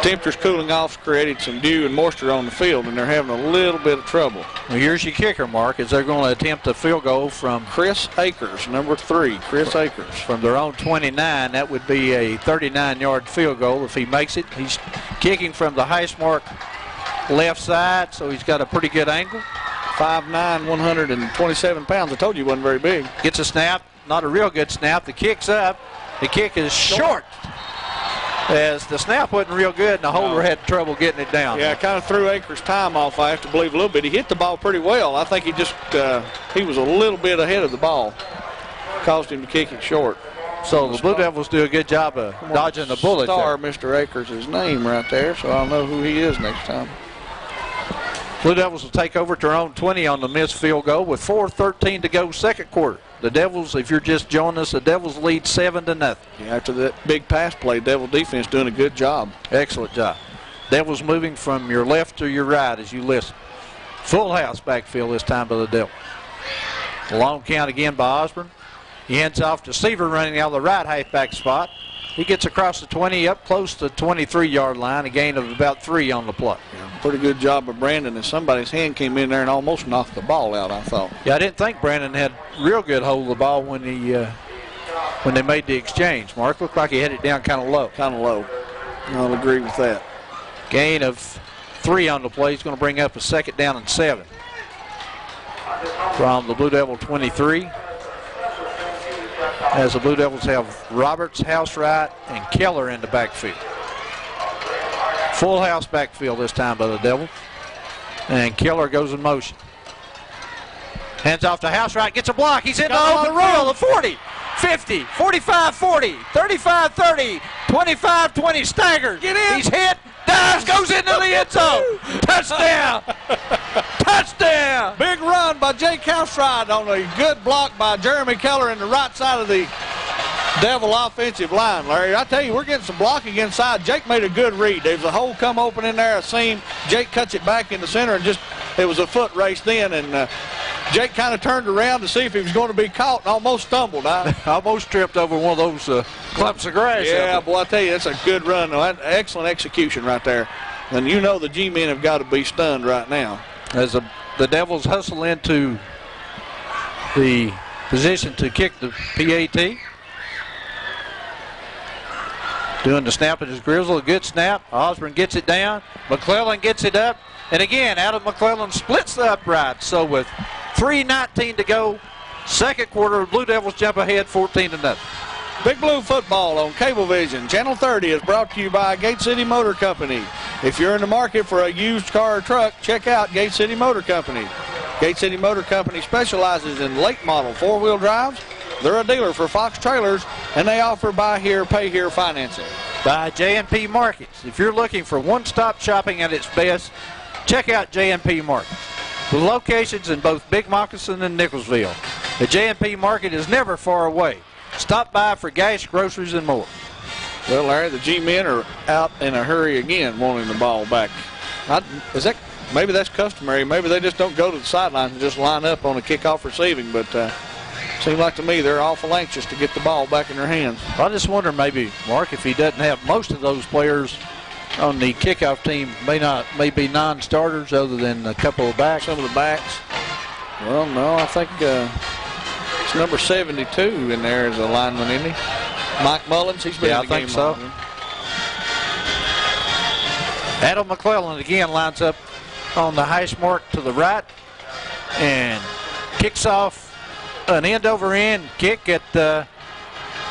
temperature's cooling off created some dew and moisture on the field, and they're having a little bit of trouble. Well, here's your kicker, Mark, as they're going to attempt a field goal from Chris Akers, number 3, Chris Akers. From their own 29, that would be a 39-yard field goal if he makes it. He's kicking from the hash mark left side, so he's got a pretty good angle. 5'9", 127 pounds. I told you he wasn't very big. Gets a snap, not a real good snap. The kick's up. The kick is short. As the snap wasn't real good, and the holder had trouble getting it down. Yeah, kind of threw Akers' time off, I have to believe, a little bit. He hit the ball pretty well. I think he just, he was a little bit ahead of the ball. Caused him to kick it short. So the Blue Devils do a good job of dodging the bullet Star there. Mr. Akers' his name right there, so I'll know who he is next time. Blue Devils will take over to their own 20 on the missed field goal with 4:13 to go, 2nd quarter. The Devils, if you're just joining us, the Devils lead 7-0. Yeah, after that big pass play, Devil defense doing a good job. Excellent job. Devils moving from your left to your right as you listen. Full house backfield this time by the Devils. Long count again by Osborne. He hands off to Seaver running out of the right halfback spot. He gets across the 20, up close to the 23-yard line, a gain of about 3 on the play. Yeah, pretty good job by Brandon, and somebody's hand came in there and almost knocked the ball out, I thought. Yeah, I didn't think Brandon had real good hold of the ball when they made the exchange. Mark, looked like he had it down kind of low. Kind of low. I'll agree with that. Gain of 3 on the play. He's going to bring up a 2nd down and 7 from the Blue Devil 23. As the Blue Devils have Roberts, Housewright, and Keller in the backfield. Full house backfield this time by the Devils. And Keller goes in motion. Hands off to Housewright, gets a block. He's in the open rail, the 40, 50, 45, 40, 35, 30, 25, 20, staggers. Get in. He's hit, dives, goes into the end zone. Touchdown. Touchdown. Big run by Jake Housewright on a good block by Jeremy Keller in the right side of the Devil offensive line, Larry. I tell you, we're getting some blocking inside. Jake made a good read. There's a hole come open in there, a seam. Jake cuts it back in the center, and it was a foot race then, and Jake kind of turned around to see if he was going to be caught and almost stumbled. Almost tripped over one of those clumps of grass. Yeah, boy, I tell you, that's a good run. Excellent execution right there. And you know the G-men have got to be stunned right now. As the Devils hustle into the position to kick the PAT. Doing the snap at his Grizzle, a good snap. Osborne gets it down. McClellan gets it up. And again, Adam McClellan splits the upright. So with 3:19 to go, 2nd quarter, Blue Devils jump ahead 14-0. Big Blue football on Cablevision. Channel 30 is brought to you by Gate City Motor Company. If you're in the market for a used car or truck, check out Gate City Motor Company. Gate City Motor Company specializes in late model 4-wheel drives. They're a dealer for Fox Trailers, and they offer buy here, pay here financing. By J&P Markets. If you're looking for one-stop shopping at its best, check out J&P Markets. With locations in both Big Moccasin and Nicholsville, the J&P Market is never far away. Stop by for gas, groceries, and more. Well, Larry, the G-men are out in a hurry again, wanting the ball back. Maybe that's customary. Maybe they just don't go to the sidelines and just line up on the kickoff receiving, but seems like to me they're awful anxious to get the ball back in their hands. I just wonder maybe, Mark, if he doesn't have most of those players on the kickoff team, may be non-starters other than a couple of backs. Some of the backs. Well, no, I think it's number 72 in there as a lineman, isn't he? Mike Mullins, he's been in the game. I think so. Adam McClellan again lines up on the hash mark to the right and kicks off an end-over-end kick at, I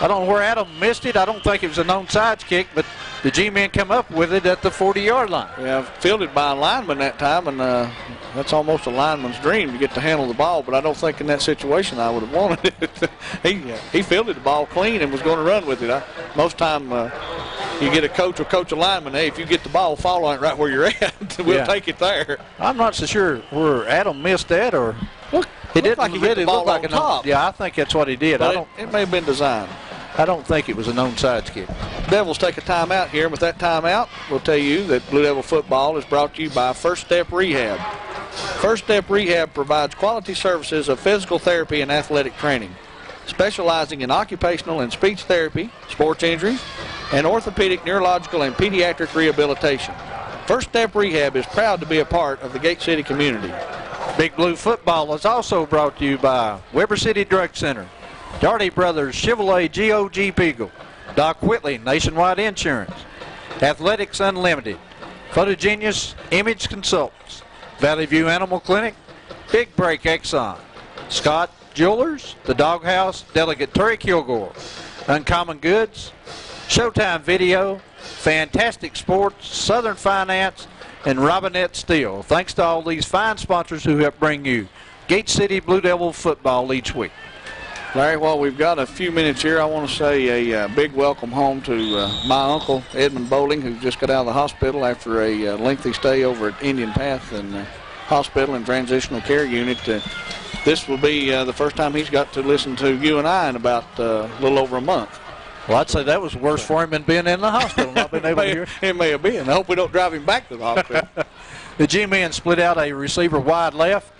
don't know where Adam missed it. I don't think it was an onside kick, but the G-men come up with it at the 40-yard line. Yeah, fielded by a lineman that time, and that's almost a lineman's dream to get to handle the ball, but I don't think in that situation I would have wanted it. He fielded the ball clean and was going to run with it. Most time you get a coach or coach a lineman, hey, if you get the ball, fall on it right where you're at, we'll take it there. I'm not so sure where Adam missed that, or he didn't like he hit really the ball look like on an top. Yeah, I think that's what he did. But it may have been designed. I don't think it was an onside kick. Devils take a timeout here. With that timeout, we'll tell you that Blue Devil football is brought to you by First Step Rehab. First Step Rehab provides quality services of physical therapy and athletic training, specializing in occupational and speech therapy, sports injuries, and orthopedic, neurological, and pediatric rehabilitation. First Step Rehab is proud to be a part of the Gate City community. Big Blue football is also brought to you by Weber City Drug Center, Darty Brothers Chevrolet GOG Beagle, Doc Whitley Nationwide Insurance, Athletics Unlimited, Photogenius Image Consultants, Valley View Animal Clinic, Big Break Exxon, Scott Jewelers, The Doghouse, Delegate Terry Kilgore, Uncommon Goods, Showtime Video, Fantastic Sports, Southern Finance, and Robinette Steel. Thanks to all these fine sponsors who help bring you Gate City Blue Devil football each week. Larry, while we've got a few minutes here, I want to say a big welcome home to my uncle, Edmund Bowling, who just got out of the hospital after a lengthy stay over at Indian Path and Hospital and Transitional Care Unit. This will be the first time he's got to listen to you and I in about a little over a month. Well, I'd say that was worse for him than being in the hospital, not being able to hear. It may have been. I hope we don't drive him back to the hospital. The G-men split out a receiver wide left.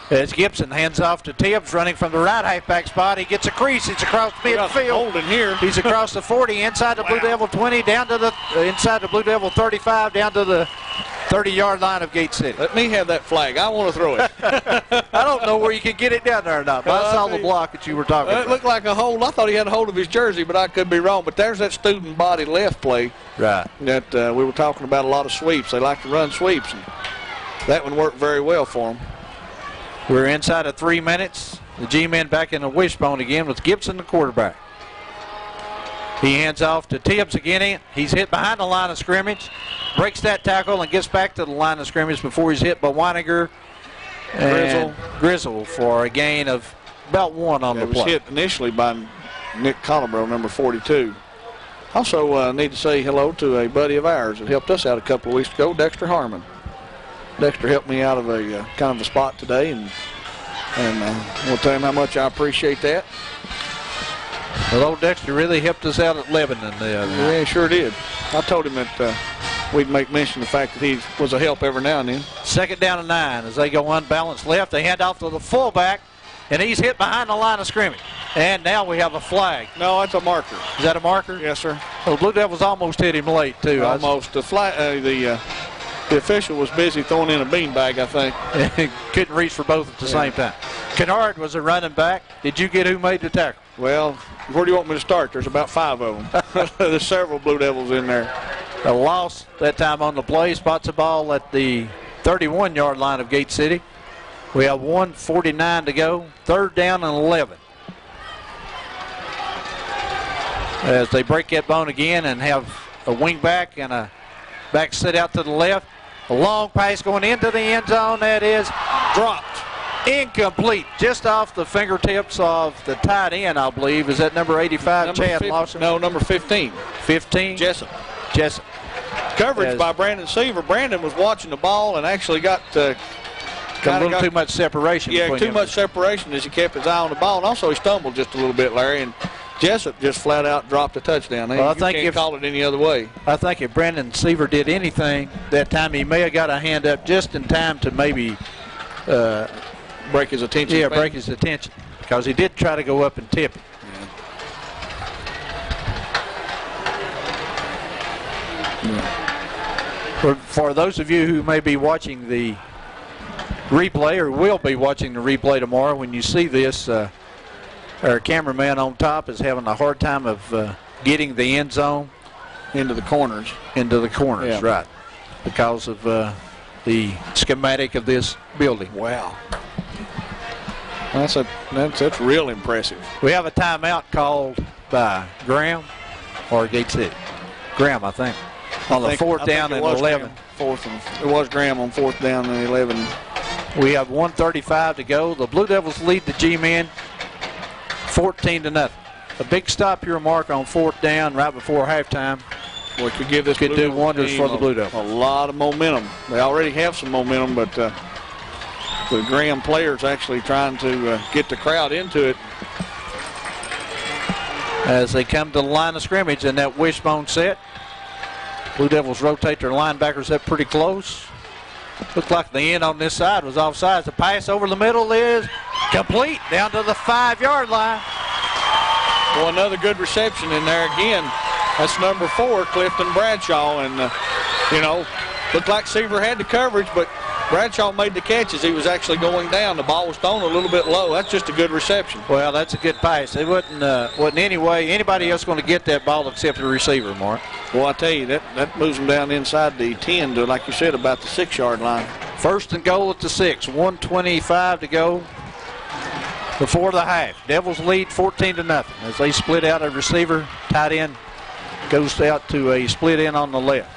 As Gibson hands off to Tibbs, running from the right halfback spot. He gets a crease. He's across midfield. Holding here. He's across the 40, inside the Blue Devil 20, down to the inside the Blue Devil 35, down to the 30-yard line of Gate City. Let me have that flag. I want to throw it. I don't know where you can get it down there or not, but I saw the block that you were talking about. It looked like a hold. I thought he had a hold of his jersey, but I could be wrong. But there's that student body left play. Right. That we were talking about, a lot of sweeps. They like to run sweeps, and that one worked very well for them. We're inside of 3 minutes. The G-men back in the wishbone again with Gibson, the quarterback. He hands off to Tibbs again. He's hit behind the line of scrimmage, breaks that tackle, and gets back to the line of scrimmage before he's hit by Weininger and Grizzle for a gain of about 1 on the play. It was hit initially by Nick Collabro, number 42. Also need to say hello to a buddy of ours that helped us out a couple of weeks ago, Dexter Harmon. Dexter helped me out of a kind of a spot today, and we'll tell him how much I appreciate that. Well, old Dexter really helped us out at Lebanon the other night. Yeah, he sure did. I told him that we'd make mention of the fact that he was a help every now and then. 2nd down and 9 as they go unbalanced left. They hand off to the fullback, and he's hit behind the line of scrimmage. And now we have a flag. No, it's a marker. Is that a marker? Yes, sir. Well, Blue Devils almost hit him late, too. Almost. The official was busy throwing in a beanbag, I think. Couldn't reach for both at the same time. Kennard was a running back. Did you get who made the tackle? Well, where do you want me to start? There's about 5 of them. There's several Blue Devils in there. A loss that time on the play. Spots the ball at the 31-yard line of Gate City. We have 1:49 to go. 3rd down and 11. As they break that bone again and have a wing back and a back sit out to the left. A long pass going into the end zone. That is dropped. Incomplete. Just off the fingertips of the tight end, I believe. Is that number 85, Chad Lawson? No, number 15. 15? Jessup. Coverage by Brandon Seaver. Brandon was watching the ball and actually got a little too much separation. Yeah, too much separation as he kept his eye on the ball. And also he stumbled just a little bit, Larry. And Jessup just flat out dropped a touchdown. Well, I think can't call it any other way. I think if Brandon Seaver did anything that time, he may have got a hand up just in time to maybe break his attention. Yeah, break his attention, because he did try to go up and tip it. Yeah. For those of you who may be watching the replay or will be watching the replay tomorrow, when you see this, our cameraman on top is having a hard time of getting the end zone into the corners. Yeah. Right, because of the schematic of this building. Wow. That's real impressive. We have a timeout called by Graham or Gate City. Graham, I think. On the fourth down and 11. It was Graham on 4th down and 11. We have 1:35 to go. The Blue Devils lead the G-Men 14-0. A big stop here, Mark, on 4th down right before halftime. Well, it could give this could do wonders for the Blue Devils. A lot of momentum. They already have some momentum, but the Graham players actually trying to get the crowd into it. As they come to the line of scrimmage in that wishbone set, Blue Devils rotate their linebackers up pretty close. Looked like the end on this side was offside. The pass over the middle is complete down to the 5-yard line. Well, another good reception in there again. That's number 4, Clifton Bradshaw. And, looked like Seaver had the coverage, but Bradshaw made the catch as he was actually going down. The ball was thrown a little bit low. That's just a good reception. Well, that's a good pass. It wasn't anybody else going to get that ball except the receiver, Mark. Well, I tell you, that moves them down inside the 10 to, like you said, about the 6-yard line. 1st and goal at the 6. 1:25 to go before the half. Devils lead 14-0 as they split out a receiver. Tight end goes out to a split end on the left.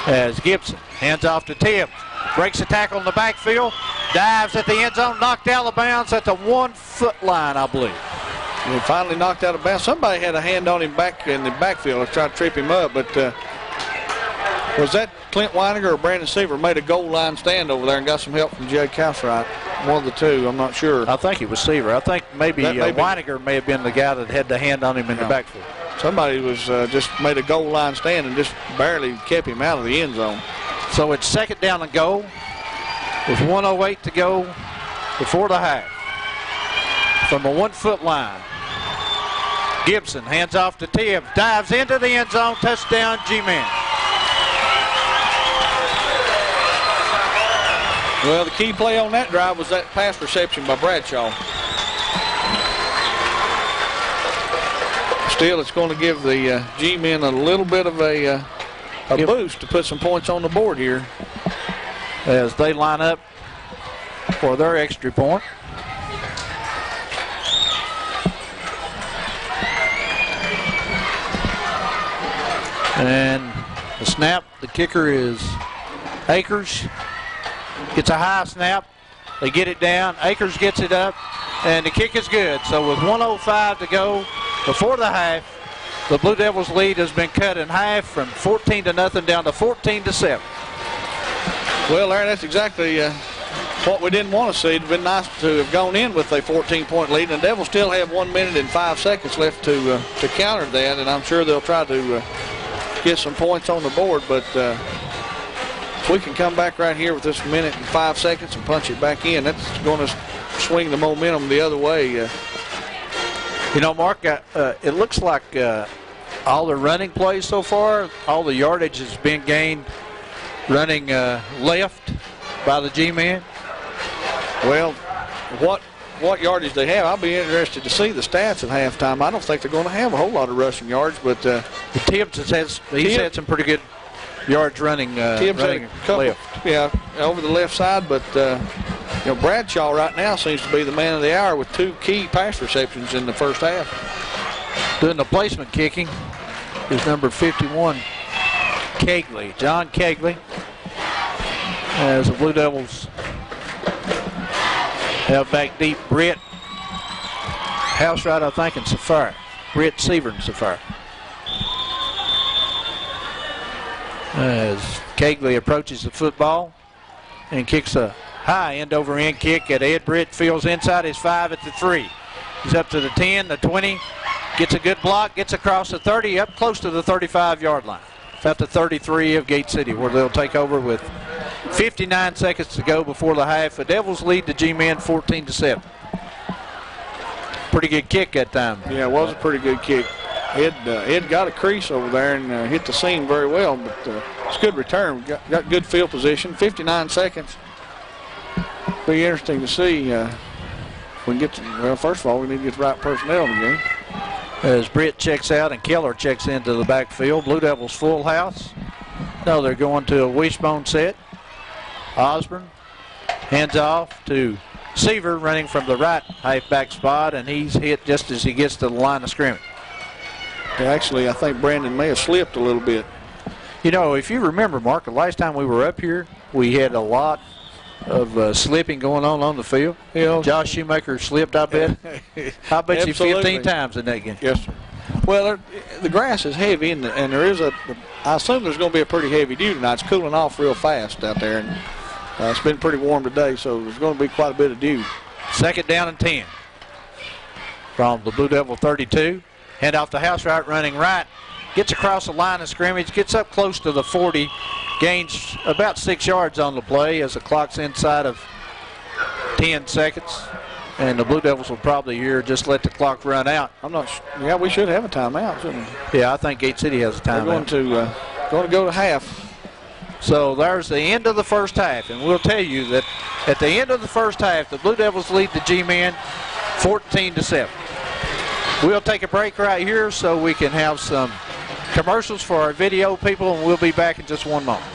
As Gibson hands off to Tibbs. Breaks a tackle in the backfield. Dives at the end zone. Knocked out of bounds at the 1-foot line, I believe. He finally knocked out of bounds. Somebody had a hand on him back in the backfield to try to trip him up, but was that Clint Weiniger or Brandon Seaver made a goal line stand over there and got some help from Jed Calfright? One of the two, I'm not sure. I think it was Seaver. I think maybe Weiniger may have been the guy that had the hand on him in the backfield. Somebody was just made a goal line stand and just barely kept him out of the end zone. So it's 2nd down and goal with 1:08 to go before the half. From the 1-foot line, Gibson hands off to Tibbs, dives into the end zone, touchdown G-Men. Well, the key play on that drive was that pass reception by Bradshaw. Still, it's going to give the G-Men a little bit of a boost to put some points on the board here. As they line up for their extra point. And the snap, the kicker is Akers. Gets a high snap. They get it down. Akers gets it up. And the kick is good. So with 1:05 to go before the half, the Blue Devils lead has been cut in half from 14-0 down to 14-7. Well, Larry, that's exactly what we didn't want to see. It would have been nice to have gone in with a 14-point lead. And the Devils still have 1 minute and 5 seconds left to counter that. And I'm sure they'll try to get some points on the board. But if we can come back right here with this 1 minute and 5 seconds and punch it back in, that's going to swing the momentum the other way. Mark, it looks like all the running plays so far, all the yardage has been gained running left by the G-Men. Well, what yardage they have, I'll be interested to see the stats at halftime. I don't think they're going to have a whole lot of rushing yards, but Tibbs he's had some pretty good yards running, running left. Yeah, over the left side, but Bradshaw right now seems to be the man of the hour with 2 key pass receptions in the first half. Doing the placement kicking is number 51, Kegley, John Kegley, as the Blue Devils have back deep Britt Houseright, I think, and Safari. Britt Seaver and Safari. As Kegley approaches the football and kicks a high end-over-end kick at Ed Britt, fields inside his 5 at the 3. He's up to the 10, the 20, gets a good block, gets across the 30, up close to the 35-yard line. About the 33 of Gate City, where they'll take over with 59 seconds to go before the half. The Devils lead the G-Men 14-7. Pretty good kick that time. Yeah, it was a pretty good kick. Ed got a crease over there and hit the seam very well, but it's a good return. Got good field position. 59 seconds. Be interesting to see. We can get first of all, we need to get the right personnel in the game. As Britt checks out and Keller checks into the backfield, Blue Devils full house. No, they're going to a wishbone set. Osborne hands off to Seaver, running from the right halfback spot, and he's hit just as he gets to the line of scrimmage. Actually, I think Brandon may have slipped a little bit. You know, if you remember, Mark, the last time we were up here, we had a lot of slipping going on the field. Yeah. Josh Shoemaker slipped, I bet. I bet you 15 Absolutely. times in that game. Yes, sir. Well, the grass is heavy, and there is I assume there's going to be a pretty heavy dew tonight. It's cooling off real fast out there, and it's been pretty warm today, so there's going to be quite a bit of dew. 2nd down and 10 from the Blue Devil 32. Hand off to Housewright, running right. Gets across the line of scrimmage, gets up close to the 40, gains about 6 yards on the play as the clock's inside of 10 seconds. And the Blue Devils will probably here just let the clock run out. I'm not sure. Yeah, we should have a timeout, shouldn't we? Yeah, I think Gate City has a timeout. They're going to go to half. So there's the end of the first half, and we'll tell you that at the end of the first half, the Blue Devils lead the G-Men 14-7. We'll take a break right here so we can have some commercials for our video people, and we'll be back in just one moment.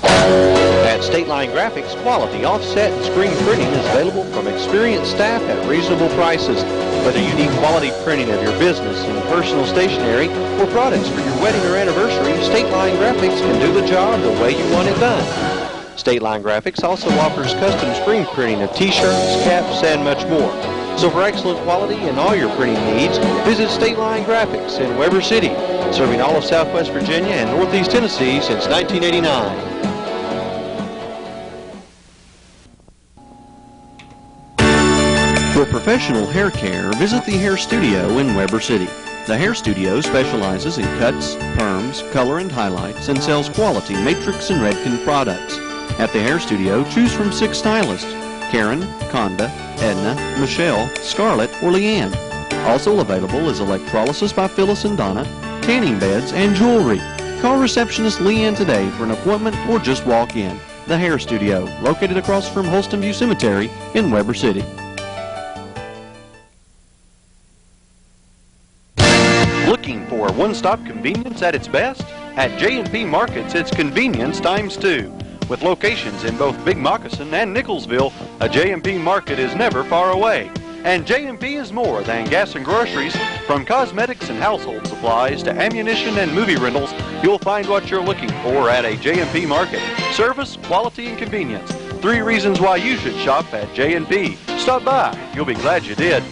At State Line Graphics, quality offset and screen printing is available from experienced staff at reasonable prices. Whether you need quality printing of your business and personal stationery or products for your wedding or anniversary, State Line Graphics can do the job the way you want it done. State Line Graphics also offers custom screen printing of t-shirts, caps, and much more. So for excellent quality and all your printing needs, visit State Line Graphics in Weber City, serving all of Southwest Virginia and Northeast Tennessee since 1989. For professional hair care, visit the Hair Studio in Weber City. The Hair Studio specializes in cuts, perms, color and highlights, and sells quality Matrix and Redken products. At the Hair Studio, choose from 6 stylists: Karen, Conda, Edna, Michelle, Scarlett, or Leanne. Also available is electrolysis by Phyllis and Donna, tanning beds, and jewelry. Call receptionist Leanne today for an appointment or just walk in. The Hair Studio, located across from Holston View Cemetery in Weber City. Looking for one-stop convenience at its best? At J&P Markets, it's convenience times 2. With locations in both Big Moccasin and Nicholsville, a J&P Market is never far away. And J&P is more than gas and groceries. From cosmetics and household supplies to ammunition and movie rentals, you'll find what you're looking for at a J&P Market. Service, quality, and convenience. 3 reasons why you should shop at J&P. Stop by. You'll be glad you did.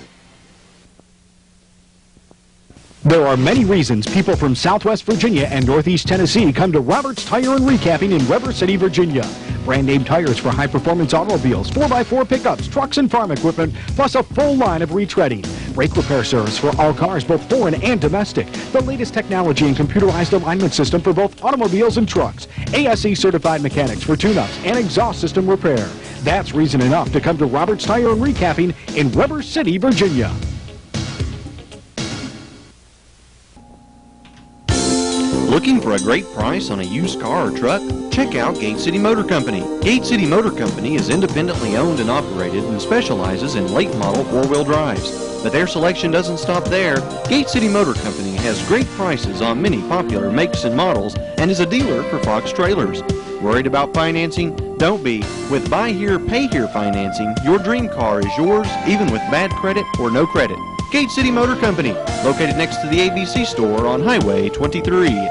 There are many reasons people from Southwest Virginia and Northeast Tennessee come to Roberts Tire and Recapping in Weber City, Virginia. Brand name tires for high-performance automobiles, 4x4 pickups, trucks, and farm equipment, plus a full line of retreading. Brake repair service for all cars, both foreign and domestic. The latest technology and computerized alignment system for both automobiles and trucks. ASE certified mechanics for tune-ups and exhaust system repair. That's reason enough to come to Roberts Tire and Recapping in Weber City, Virginia. Looking for a great price on a used car or truck? Check out Gate City Motor Company. Gate City Motor Company is independently owned and operated and specializes in late model 4-wheel drives. But their selection doesn't stop there. Gate City Motor Company has great prices on many popular makes and models and is a dealer for Fox Trailers. Worried about financing? Don't be. With Buy Here, Pay Here financing, your dream car is yours even with bad credit or no credit. Gate City Motor Company, located next to the ABC store on Highway 23.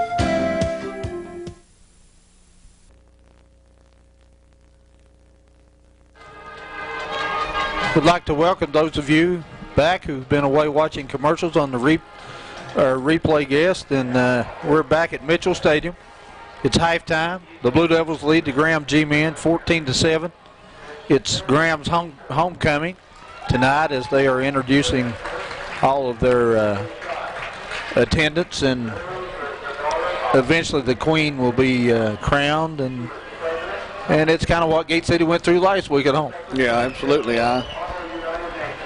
Would like to welcome those of you back who've been away watching commercials on the replay guest, and we're back at Mitchell Stadium. It's halftime. The Blue Devils lead the Graham G-Men 14-7. It's Graham's homecoming tonight as they are introducing all of their attendants, and eventually the Queen will be crowned, and it's kind of what Gate City went through last week at home. Yeah, absolutely. I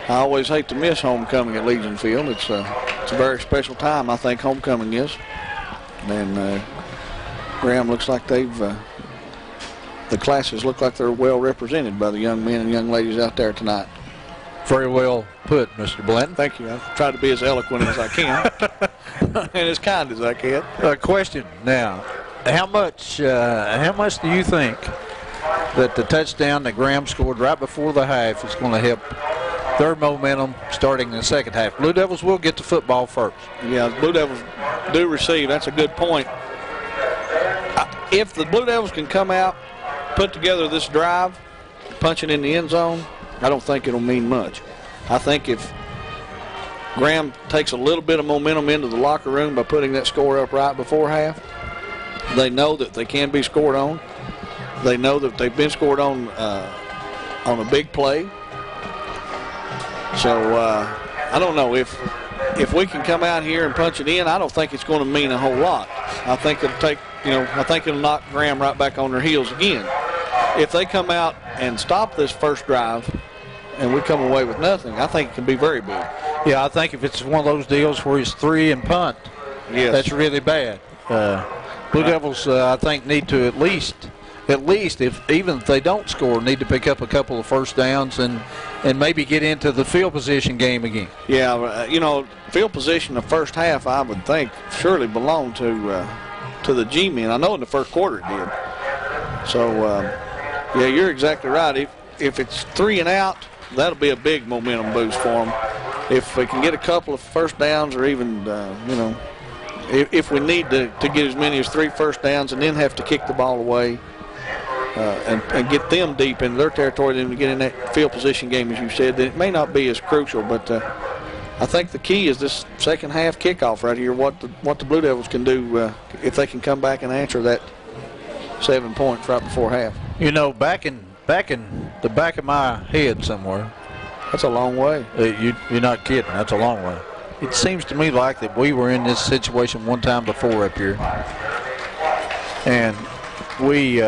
always hate to miss homecoming at Legion Field. It's a very special time, I think, homecoming is. And Graham looks like the classes look like they're well represented by the young men and young ladies out there tonight. Very well put, Mr. Blanton. Thank you. I've tried to be as eloquent as I can and as kind as I can. Question now: How much do you think that the touchdown that Graham scored right before the half is going to help their momentum starting in the second half. Blue Devils will get the football first. Yeah, the Blue Devils do receive. That's a good point. If the Blue Devils can come out, put together this drive, punch it in the end zone, I don't think it'll mean much. I think if Graham takes a little bit of momentum into the locker room by putting that score up right before half, they know that they can be scored on. They know that they've been scored on a big play. So I don't know if we can come out here and punch it in. I don't think it's going to mean a whole lot. I think it'll take, I think it'll knock Graham right back on their heels again. If they come out and stop this first drive and we come away with nothing, I think it can be very big. Yeah, I think if it's one of those deals where it's 3 and punt, that's really bad. Blue Devils, I think, need to at least even if they don't score, need to pick up a couple of first downs and maybe get into the field position game again. Yeah, field position the first half, I would think, surely belonged to the G-men. I know in the first quarter it did. So, yeah, you're exactly right. If it's 3 and out, that'll be a big momentum boost for them. If we can get a couple of first downs or even, if we need to get as many as 3 first downs and then have to kick the ball away and get them deep in their territory, then to get in that field position game, as you said, then it may not be as crucial. But I think the key is this second half kickoff right here, what the Blue Devils can do if they can come back and answer that 7 points right before half. Back in the back of my head somewhere. That's a long way. You're not kidding. That's a long way. It seems to me like that we were in this situation one time before up here, and we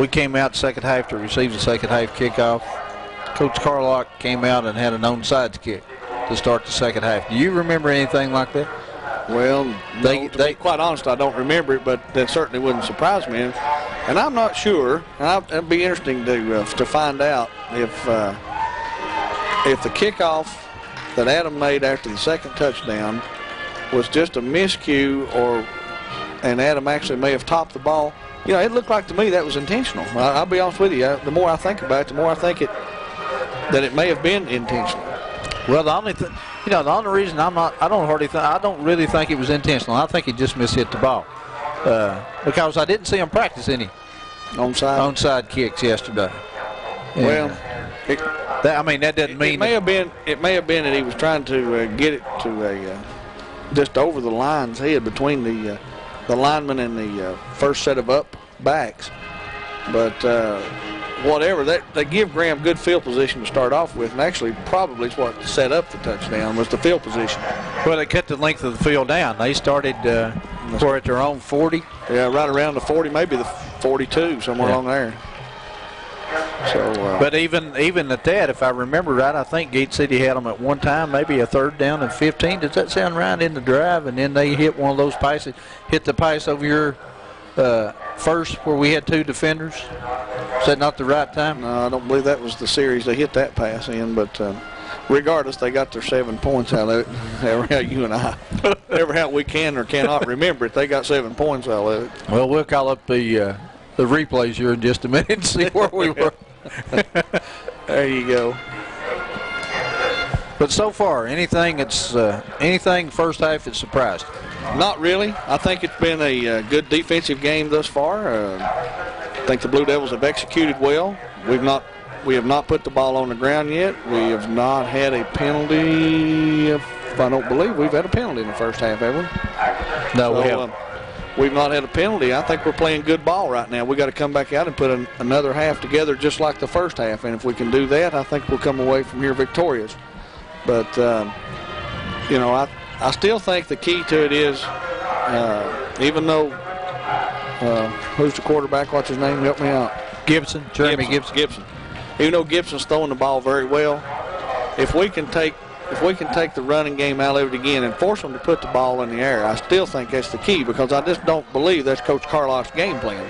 came out second half to receive the second half kickoff. Coach Carlock came out and had an onside kick to start the second half. Do you remember anything like that? Well, to be quite honest, I don't remember it, but that certainly wouldn't surprise me. And I'm not sure. It'd be interesting to find out if the kickoff that Adam made after the second touchdown was just a miscue, and Adam actually may have topped the ball. It looked like to me that was intentional. I'll be honest with you. The more I think about it, the more I think that it may have been intentional. Well, the only reason I don't really think it was intentional. I think he just mishit the ball because I didn't see him practice any onside kicks yesterday. Well, that doesn't mean it may have been that he was trying to get it to just over the line's head between the lineman and the first set of up backs. But whatever, they give Graham good field position to start off with, and actually probably is what set up the touchdown was the field position. Well, they cut the length of the field down. They started at their own 40. Yeah, right around the 40, maybe the 42, somewhere along there. So, but even at that, if I remember right, I think Gate City had them at one time, maybe a third down and 15. Does that sound right in the drive? And then they hit one of those passes, hit the pass over your first where we had 2 defenders. Is that not the right time? No, I don't believe that was the series they hit that pass in, but regardless, they got their 7 points out of it. Ever how you and I, ever how we can or cannot remember it, they got 7 points out of it. Well, we'll call up the replays here in just a minute and see where we were. There you go. But so far, anything first half that surprised you? Not really. I think it's been a good defensive game thus far. I think the Blue Devils have executed well. We have not put the ball on the ground yet. We have not had a penalty. I don't believe we've had a penalty in the first half, have we? No, we haven't. We've not had a penalty. I think we're playing good ball right now. We got to come back out and put another half together just like the first half. And if we can do that, I think we'll come away from here victorious. But, I still think the key to it is, even though, who's the quarterback? What's his name? Help me out. Gibson. Jeremy Gibson. Even though Gibson's throwing the ball very well, if we can take the running game out of it again and force them to put the ball in the air, I still think that's the key, because I just don't believe that's Coach Carlock's game plan.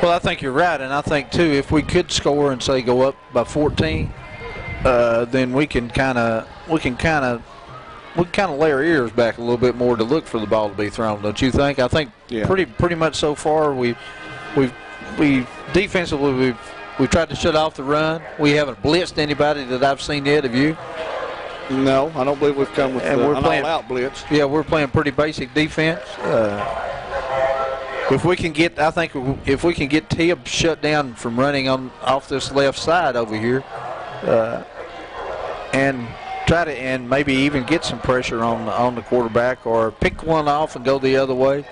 Well, I think you're right, and I think too, if we could score and say go up by 14, then we can kind of lay our ears back a little bit more to look for the ball to be thrown. Don't you think? I think pretty much so far we defensively we tried to shut off the run. We haven't blitzed anybody that I've seen yet. Have you? No, I don't believe we've come with And we're an playing all-out blitz. Yeah, we're playing pretty basic defense. If we can get, I think if we can get Tibbs shut down from running off this left side over here, and try to, and maybe even get some pressure on the quarterback, or pick one off and go the other way,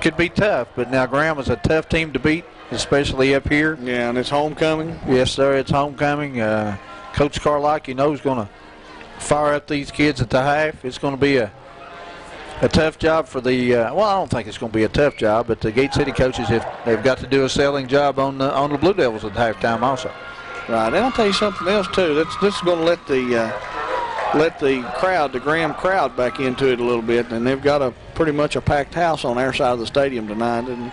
could be tough. But now Graham is a tough team to beat, especially up here. Yeah, and it's homecoming. Yes, sir, it's homecoming. Coach Carlock, you know, is going to fire up these kids at the half. It's going to be a tough job for the well, I don't think it's going to be a tough job, but the Gate City coaches they've got to do a selling job on the Blue Devils at halftime also. Right, and I'll tell you something else too. This is going to let the crowd, the Graham crowd, back into it a little bit, and they've got pretty much a packed house on our side of the stadium tonight, and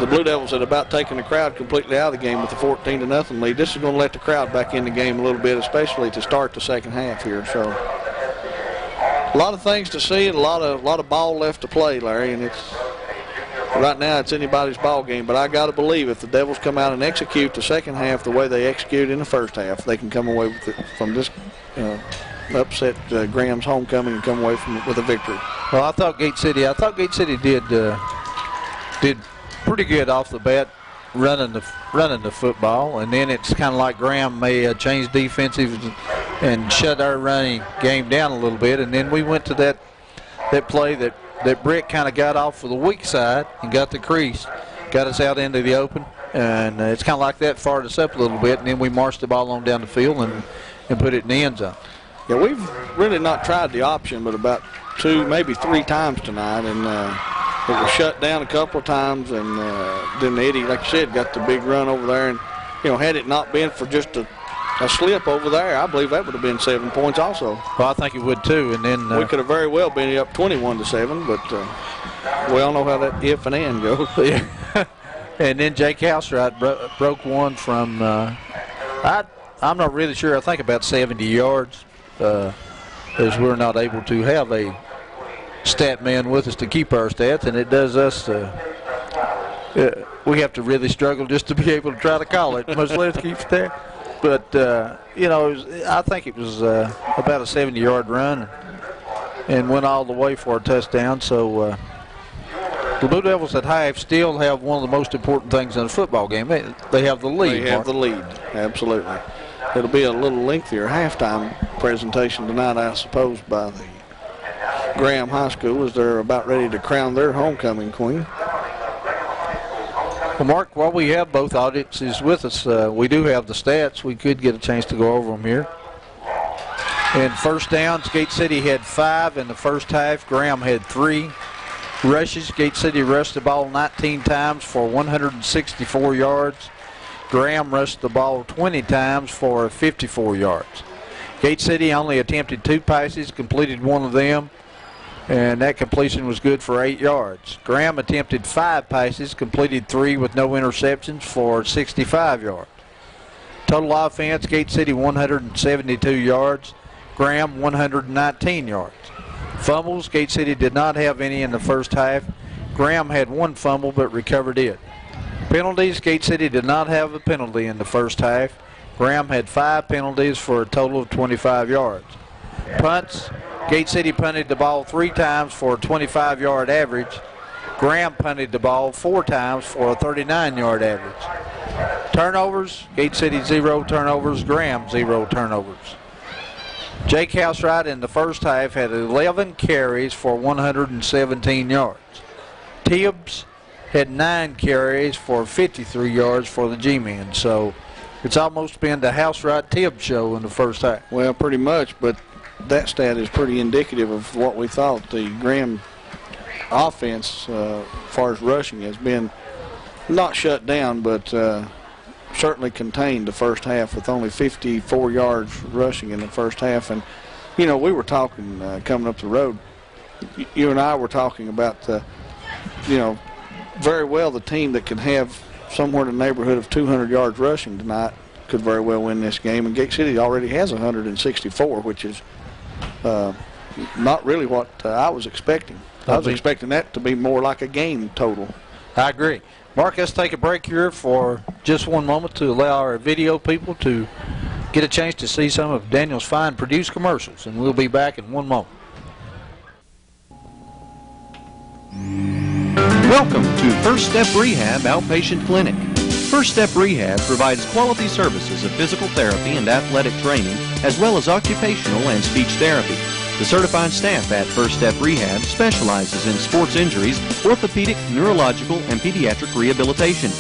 the Blue Devils had about taken the crowd completely out of the game with the 14-0 lead. This is going to let the crowd back in the game a little bit, especially to start the second half here. So a lot of things to see and a lot of ball left to play, Larry, and right now it's anybody's ball game. But I got to believe if the Devils come out and execute the second half the way they execute in the first half, they can come away with from this upset Graham's homecoming and come away with a victory. Well, I thought Gate City did pretty good off the bat, running the football, and then it's kind of like Graham may change defensive and shut our running game down a little bit, and then we went to that play that Brick kind of got off for the weak side and got the crease, got us out into the open, and it's kind of like that fired us up a little bit, and then we marched the ball on down the field and put it in the end zone. Yeah, we've really not tried the option but about 2, maybe 3 times tonight, and it was shut down a couple of times, and then Eddie, like you said, got the big run over there. And, had it not been for just a slip over there, I believe that would have been 7 points also. Well, I think it would too. And then we could have very well been up 21-7, but we all know how that if and and goes. And then Jake Housewright broke one from, I'm not really sure, I think about 70 yards, as we're not able to have a stat man with us to keep our stats, and it does us we have to really struggle just to be able to try to call it, much less keep stat. But I think it was about a 70-yard run and went all the way for a touchdown. So the Blue Devils at half still have one of the most important things in a football game. They have the lead. They have the lead, absolutely. It'll be a little lengthier halftime presentation tonight, I suppose, by the Graham High School as they're about ready to crown their homecoming queen. Well, Mark, while we have both audiences with us, we do have the stats. We could get a chance to go over them here. And first downs, Gate City had 5 in the first half. Graham had 3 rushes. Gate City rushed the ball 19 times for 164 yards. Graham rushed the ball 20 times for 54 yards. Gate City only attempted 2 passes, completed one of them, and that completion was good for 8 yards. Graham attempted 5 passes, completed 3 with no interceptions for 65 yards. Total offense, Gate City 172 yards, Graham 119 yards. Fumbles, Gate City did not have any in the first half. Graham had 1 fumble but recovered it. Penalties, Gate City did not have a penalty in the first half. Graham had 5 penalties for a total of 25 yards. Punts, Gate City punted the ball 3 times for a 25-yard average. Graham punted the ball 4 times for a 39-yard average. Turnovers, Gate City 0 turnovers, Graham 0 turnovers. Jake Housewright in the first half had 11 carries for 117 yards. Tibbs had 9 carries for 53 yards for the G-men. So it's almost been the Housewright-Tibbs show in the first half. Well, pretty much, but that stat is pretty indicative of what we thought. The Graham offense, as far as rushing, has been not shut down, but certainly contained the first half with only 54 yards rushing in the first half. And, we were talking coming up the road. You and I were talking about, very well the team that can have somewhere in the neighborhood of 200 yards rushing tonight could very well win this game. And Gate City already has 164, which is not really what I was expecting. I was expecting that to be more like a game total I agree. Mark, let's take a break here for just one moment to allow our video people to get a chance to see some of Daniel's fine produced commercials, and we'll be back in one moment. Welcome to First Step Rehab Outpatient Clinic. First Step Rehab provides quality services of physical therapy and athletic training, as well as occupational and speech therapy. The certified staff at First Step Rehab specializes in sports injuries, orthopedic, neurological, and pediatric rehabilitation.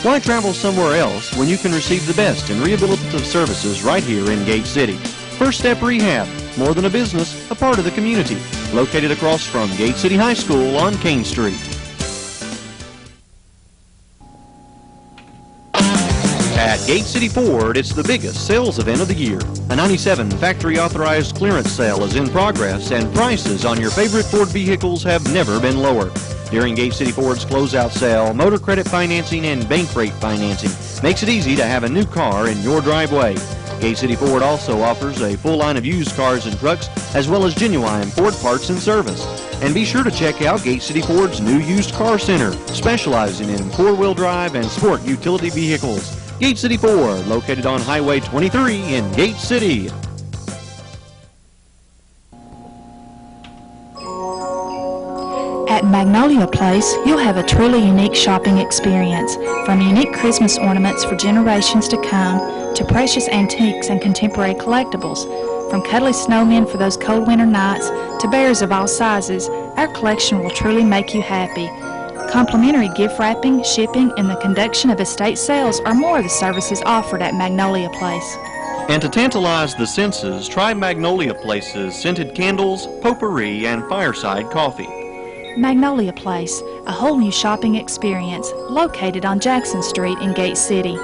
Why travel somewhere else when you can receive the best in rehabilitative services right here in Gate City? First Step Rehab, more than a business, a part of the community. Located across from Gate City High School on King Street. At Gate City Ford, it's the biggest sales event of the year. A 97 factory-authorized clearance sale is in progress, and prices on your favorite Ford vehicles have never been lower. During Gate City Ford's closeout sale, motor credit financing and bank rate financing makes it easy to have a new car in your driveway. Gate City Ford also offers a full line of used cars and trucks, as well as genuine Ford parts and service. And be sure to check out Gate City Ford's new used car center, specializing in four-wheel drive and sport utility vehicles. Gate City Ford, located on Highway 23 in Gate City. At Magnolia Place, you'll have a truly unique shopping experience, from unique Christmas ornaments for generations to come to precious antiques and contemporary collectibles. From cuddly snowmen for those cold winter nights to bears of all sizes, our collection will truly make you happy. Complimentary gift wrapping, shipping, and the conduction of estate sales are more of the services offered at Magnolia Place. And to tantalize the senses, try Magnolia Place's scented candles, potpourri, and fireside coffee. Magnolia Place, a whole new shopping experience, located on Jackson Street in Gate City.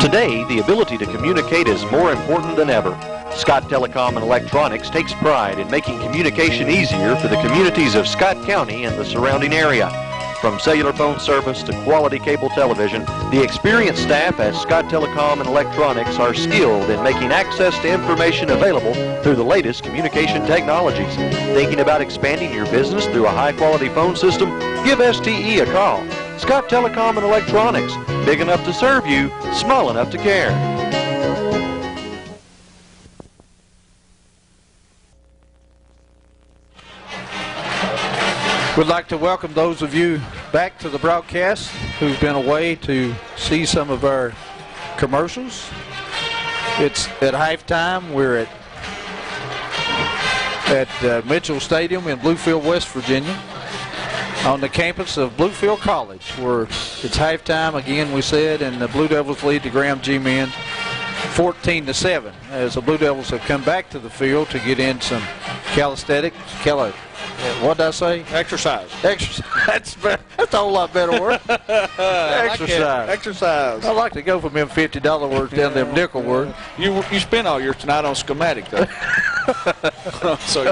Today, the ability to communicate is more important than ever. Scott Telecom and Electronics takes pride in making communication easier for the communities of Scott County and the surrounding area. From cellular phone service to quality cable television, the experienced staff at Scott Telecom and Electronics are skilled in making access to information available through the latest communication technologies. Thinking about expanding your business through a high-quality phone system? Give STE a call. Scott Telecom and Electronics, big enough to serve you, small enough to care. We'd like to welcome those of you back to the broadcast who've been away to see some of our commercials. It's at halftime. We're at Mitchell Stadium in Bluefield, West Virginia, on the campus of Bluefield College, where it's halftime again, we said, and the Blue Devils lead the Graham G men 14-7 as the Blue Devils have come back to the field to get in some calisthenics. What did I say? Exercise. That's a whole lot better word. Exercise. Exercise. I like to go from them $50 words down to them nickel words. You spent all yours tonight on schematic, though. So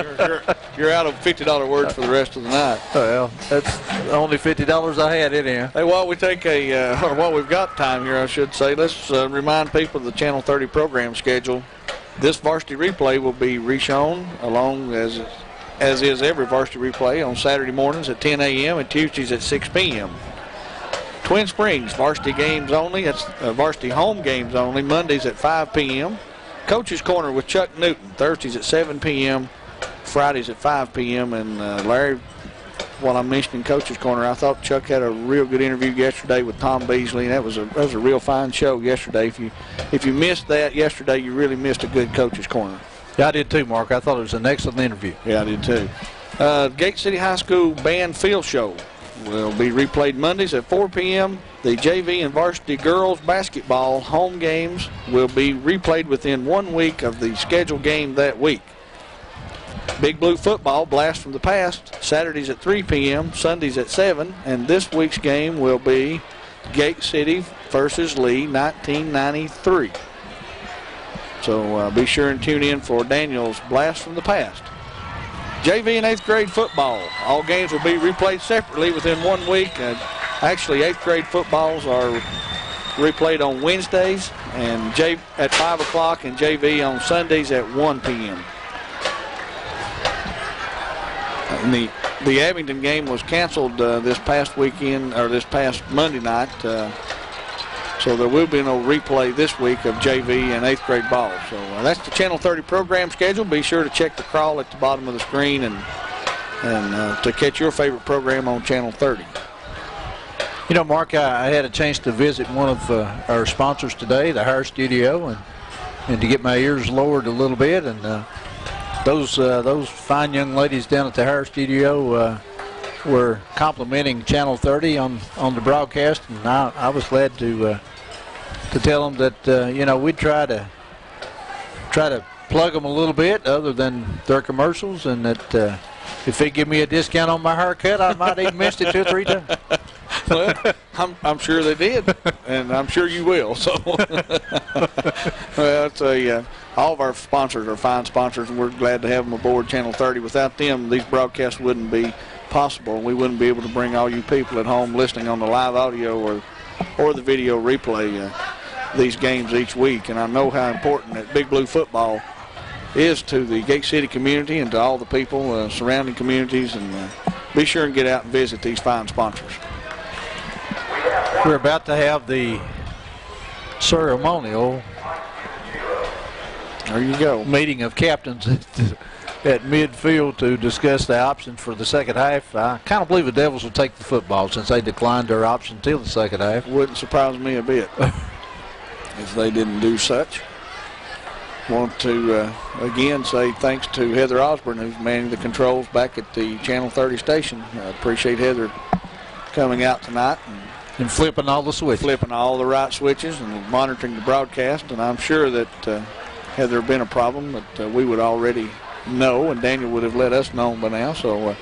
you're out of $50 words for the rest of the night. Well, that's the only $50 I had in here. Hey, while we take or while we've got time here, I should say, let's remind people of the Channel 30 program schedule. This varsity replay will be reshown along as is every varsity replay on Saturday mornings at 10 a.m. and Tuesdays at 6 p.m. Twin Springs, varsity games only. That's varsity home games only, Mondays at 5 p.m. Coach's Corner with Chuck Newton, Thursdays at 7 p.m., Fridays at 5 p.m. And Larry, while I'm mentioning Coach's Corner, I thought Chuck had a real good interview yesterday with Tom Beasley, and that was a real fine show yesterday. If you missed that yesterday, you really missed a good Coach's Corner. Yeah, I did too, Mark. I thought it was an excellent interview. Yeah, I did too. Gate City High School Band Field Show will be replayed Mondays at 4 p.m. The JV and varsity girls basketball home games will be replayed within 1 week of the scheduled game that week. Big Blue football, Blast from the Past, Saturdays at 3 p.m., Sundays at 7, and this week's game will be Gate City versus Lee, 1993. So be sure and tune in for Daniel's Blast from the Past. JV and 8th grade football. All games will be replayed separately within 1 week. Actually, 8th grade footballs are replayed on Wednesdays and at 5 o'clock, and JV on Sundays at 1 p.m. And the Abington game was canceled this past weekend, or this past Monday night. So there will be no replay this week of JV and 8th grade ball. So that's the Channel 30 program schedule. Be sure to check the crawl at the bottom of the screen and to catch your favorite program on Channel 30. You know, Mark, I had a chance to visit one of our sponsors today, the Hair Studio, and to get my ears lowered a little bit. And those fine young ladies down at the Hair Studio were complimenting Channel 30 on the broadcast, and I was glad to tell them that you know, we'd try to plug them a little bit other than their commercials, and that if they give me a discount on my haircut, I might even missed it 2 or 3 times. Well, I'm sure they did, and I'm sure you will. So, well, all of our sponsors are fine sponsors, and we're glad to have them aboard Channel 30. Without them, these broadcasts wouldn't be possible. We wouldn't be able to bring all you people at home listening on the live audio or the video replay these games each week. And I know how important that Big Blue football is to the Gate City community and to all the people surrounding communities. And be sure and get out and visit these fine sponsors. We're about to have the ceremonial There you go. Meeting of captains at midfield to discuss the options for the second half. I kind of believe the Devils will take the football since they declined their option till the second half. Wouldn't surprise me a bit if they didn't do such. Want to again say thanks to Heather Osborne, who's manning the controls back at the Channel 30 station. I appreciate Heather coming out tonight and flipping all the switches. Flipping all the right switches and monitoring the broadcast. And I'm sure that had there been a problem that we would already know, and Daniel would have let us know by now. So,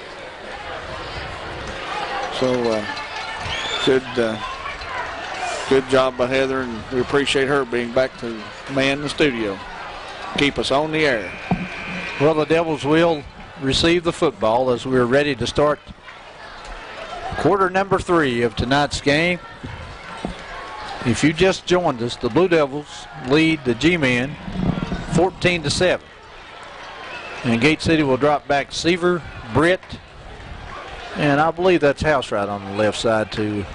good job by Heather, and we appreciate her being back to man the studio, keep us on the air. Well, the Devils will receive the football as we're ready to start quarter number 3 of tonight's game. If you just joined us, the Blue Devils lead the G-Men 14-7. And Gate City will drop back Seaver, Britt, and I believe that's Housewright on the left side to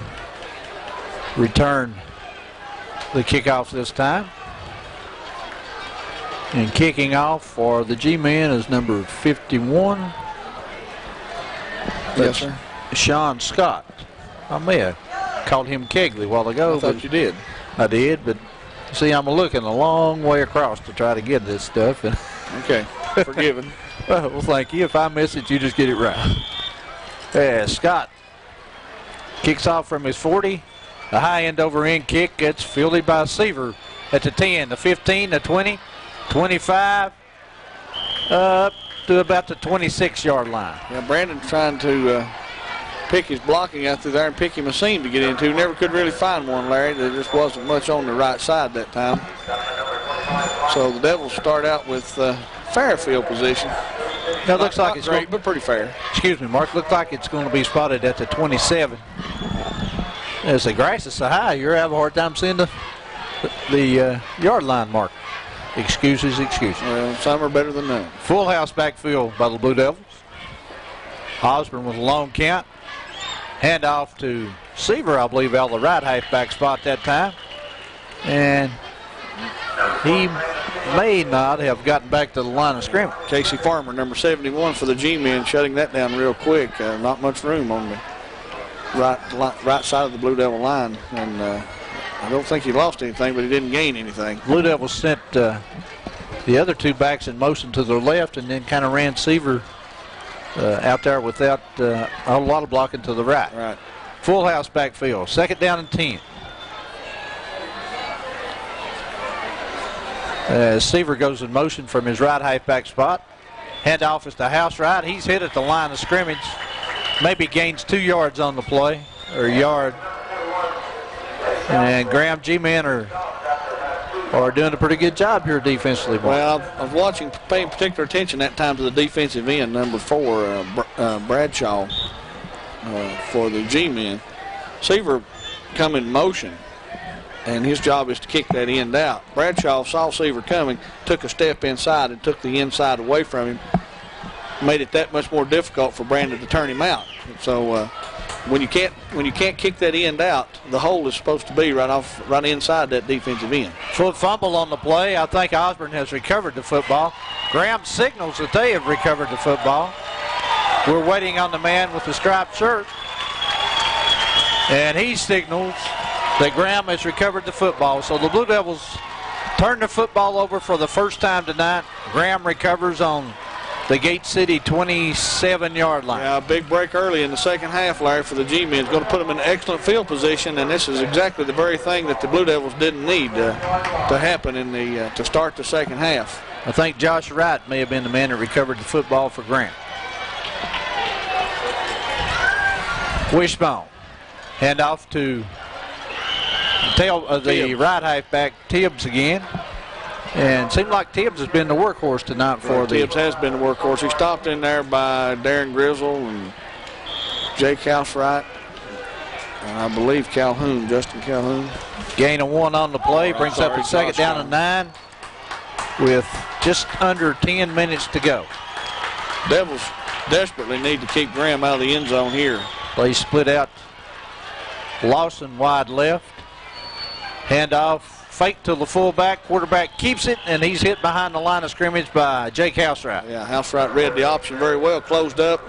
return the kickoff this time. And kicking off for the G-Men is number 51. Yes, sir. Sean Scott. I may have called him Kegley a while ago. I thought you did. I did, but see, I'm looking a long way across to try to get this stuff. And okay, forgiven. Well, thank you. If I miss it, you just get it right. Yeah, Scott kicks off from his 40. A high end over end kick gets fielded by Seaver at the 10, the 15, the 20, 25, up to about the 26-yard line. Yeah, Brandon's trying to pick his blocking out through there and pick him a seam to get into. Never could really find one, Larry. There just wasn't much on the right side that time. So the Devils start out with fair field position. Now it looks like it's great, but pretty fair. Excuse me, Mark. Looks like it's going to be spotted at the 27. As the grass is so high, you're having a hard time seeing the yard line mark. Excuses. Well, some are better than none. Full house backfield by the Blue Devils. Osborne with a long count. Hand off to Seaver, I believe, out of the right halfback spot that time. And he may not have gotten back to the line of scrimmage. Casey Farmer, number 71 for the G-Men, shutting that down real quick. Not much room on the right side of the Blue Devil line. And I don't think he lost anything, but he didn't gain anything. Blue Devils sent the other two backs in motion to their left and then kind of ran Seaver out there without a whole lot of blocking to the right. Right. Full house backfield. Second down and 10. Seaver goes in motion from his right halfback spot. Handoff is to Housewright. He's hit at the line of scrimmage. Maybe gains 2 yards on the play, or a yard. And Graham G-Men are doing a pretty good job here defensively. Well, I was watching, paying particular attention that time to the defensive end, number 4, Bradshaw, for the G-Men. Seaver come in motion, and his job is to kick that end out. Bradshaw saw Seaver coming, took a step inside and took the inside away from him. made it that much more difficult for Brandon to turn him out. So when you can't kick that end out, the hole is supposed to be right inside that defensive end. Foot fumble on the play. I think Osborne has recovered the football. Graham signals that they have recovered the football. We're waiting on the man with the striped shirt. And he signals that Graham has recovered the football. So the Blue Devils turn the football over for the first time tonight. Graham recovers on the Gate City 27-yard line. Yeah, a big break early in the second half, Larry, for the G-men. It's going to put them in an excellent field position, and this is exactly the very thing that the Blue Devils didn't need to happen to start the second half. I think Josh Wright may have been the man that recovered the football for Graham. Wishbone. Hand off to the right halfback, Tibbs again. And it seemed like Tibbs has been the workhorse tonight for the... Tibbs has been the workhorse. He stopped in there by Darren Grizzle and Jake Housewright. And I believe Calhoun, Justin Calhoun. Gain of 1 on the play. Brings up the second down and 9 with just under 10 minutes to go. Devils desperately need to keep Graham out of the end zone here. Play split out. Lawson wide left. Handoff. Fake to the fullback. Quarterback keeps it, and he's hit behind the line of scrimmage by Jake Housewright. Yeah, Housewright read the option very well, closed up.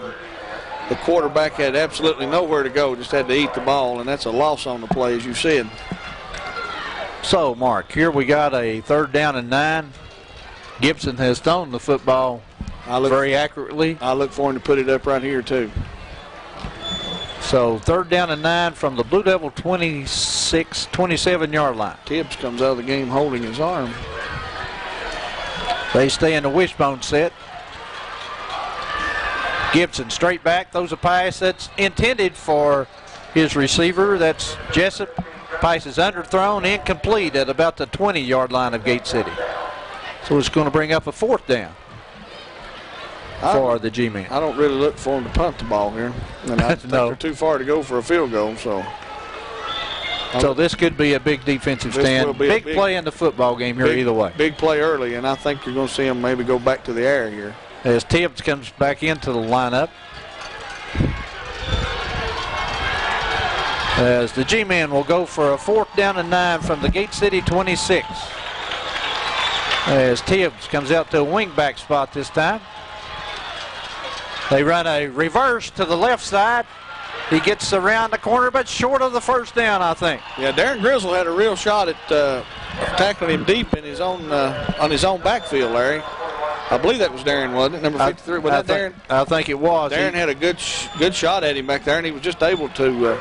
The quarterback had absolutely nowhere to go, just had to eat the ball, and that's a loss on the play, as you said. So, Mark, here we got a third down and 9. Gibson has thrown the football very accurately. I look for him to put it up right here, too. So, third down and 9 from the Blue Devil 27-yard line. Tibbs comes out of the game holding his arm. They stay in the wishbone set. Gibson straight back, throws a pass that's intended for his receiver. That's Jessup. Pass is underthrown, incomplete at about the 20-yard line of Gate City. So it's going to bring up a fourth down for the G-men. I don't really look for them to punt the ball here. And I think they're too far to go for a field goal. So this could be a big defensive stand. Big play in the football game here either way. Big play early, and I think you're going to see them maybe go back to the air here. As Tibbs comes back into the lineup. As the G-men will go for a fourth down and 9 from the Gate City 26. As Tibbs comes out to a wingback spot this time. They run a reverse to the left side. He gets around the corner, but short of the first down, I think. Yeah, Darren Grizzle had a real shot at tackling him deep in his own on his own backfield, Larry. I believe that was Darren, wasn't it? Number 53. Was that Darren? I think it was. Darren had a good shot at him back there, and he was just able to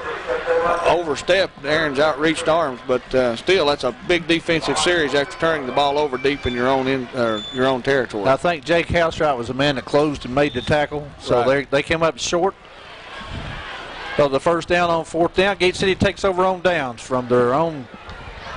overstep Darren's outreached arms. But still, that's a big defensive series after turning the ball over deep in your own territory. I think Jake Housewright was the man that closed and made the tackle. So they came up short. So the first down on fourth down, Gate City takes over on downs from their own,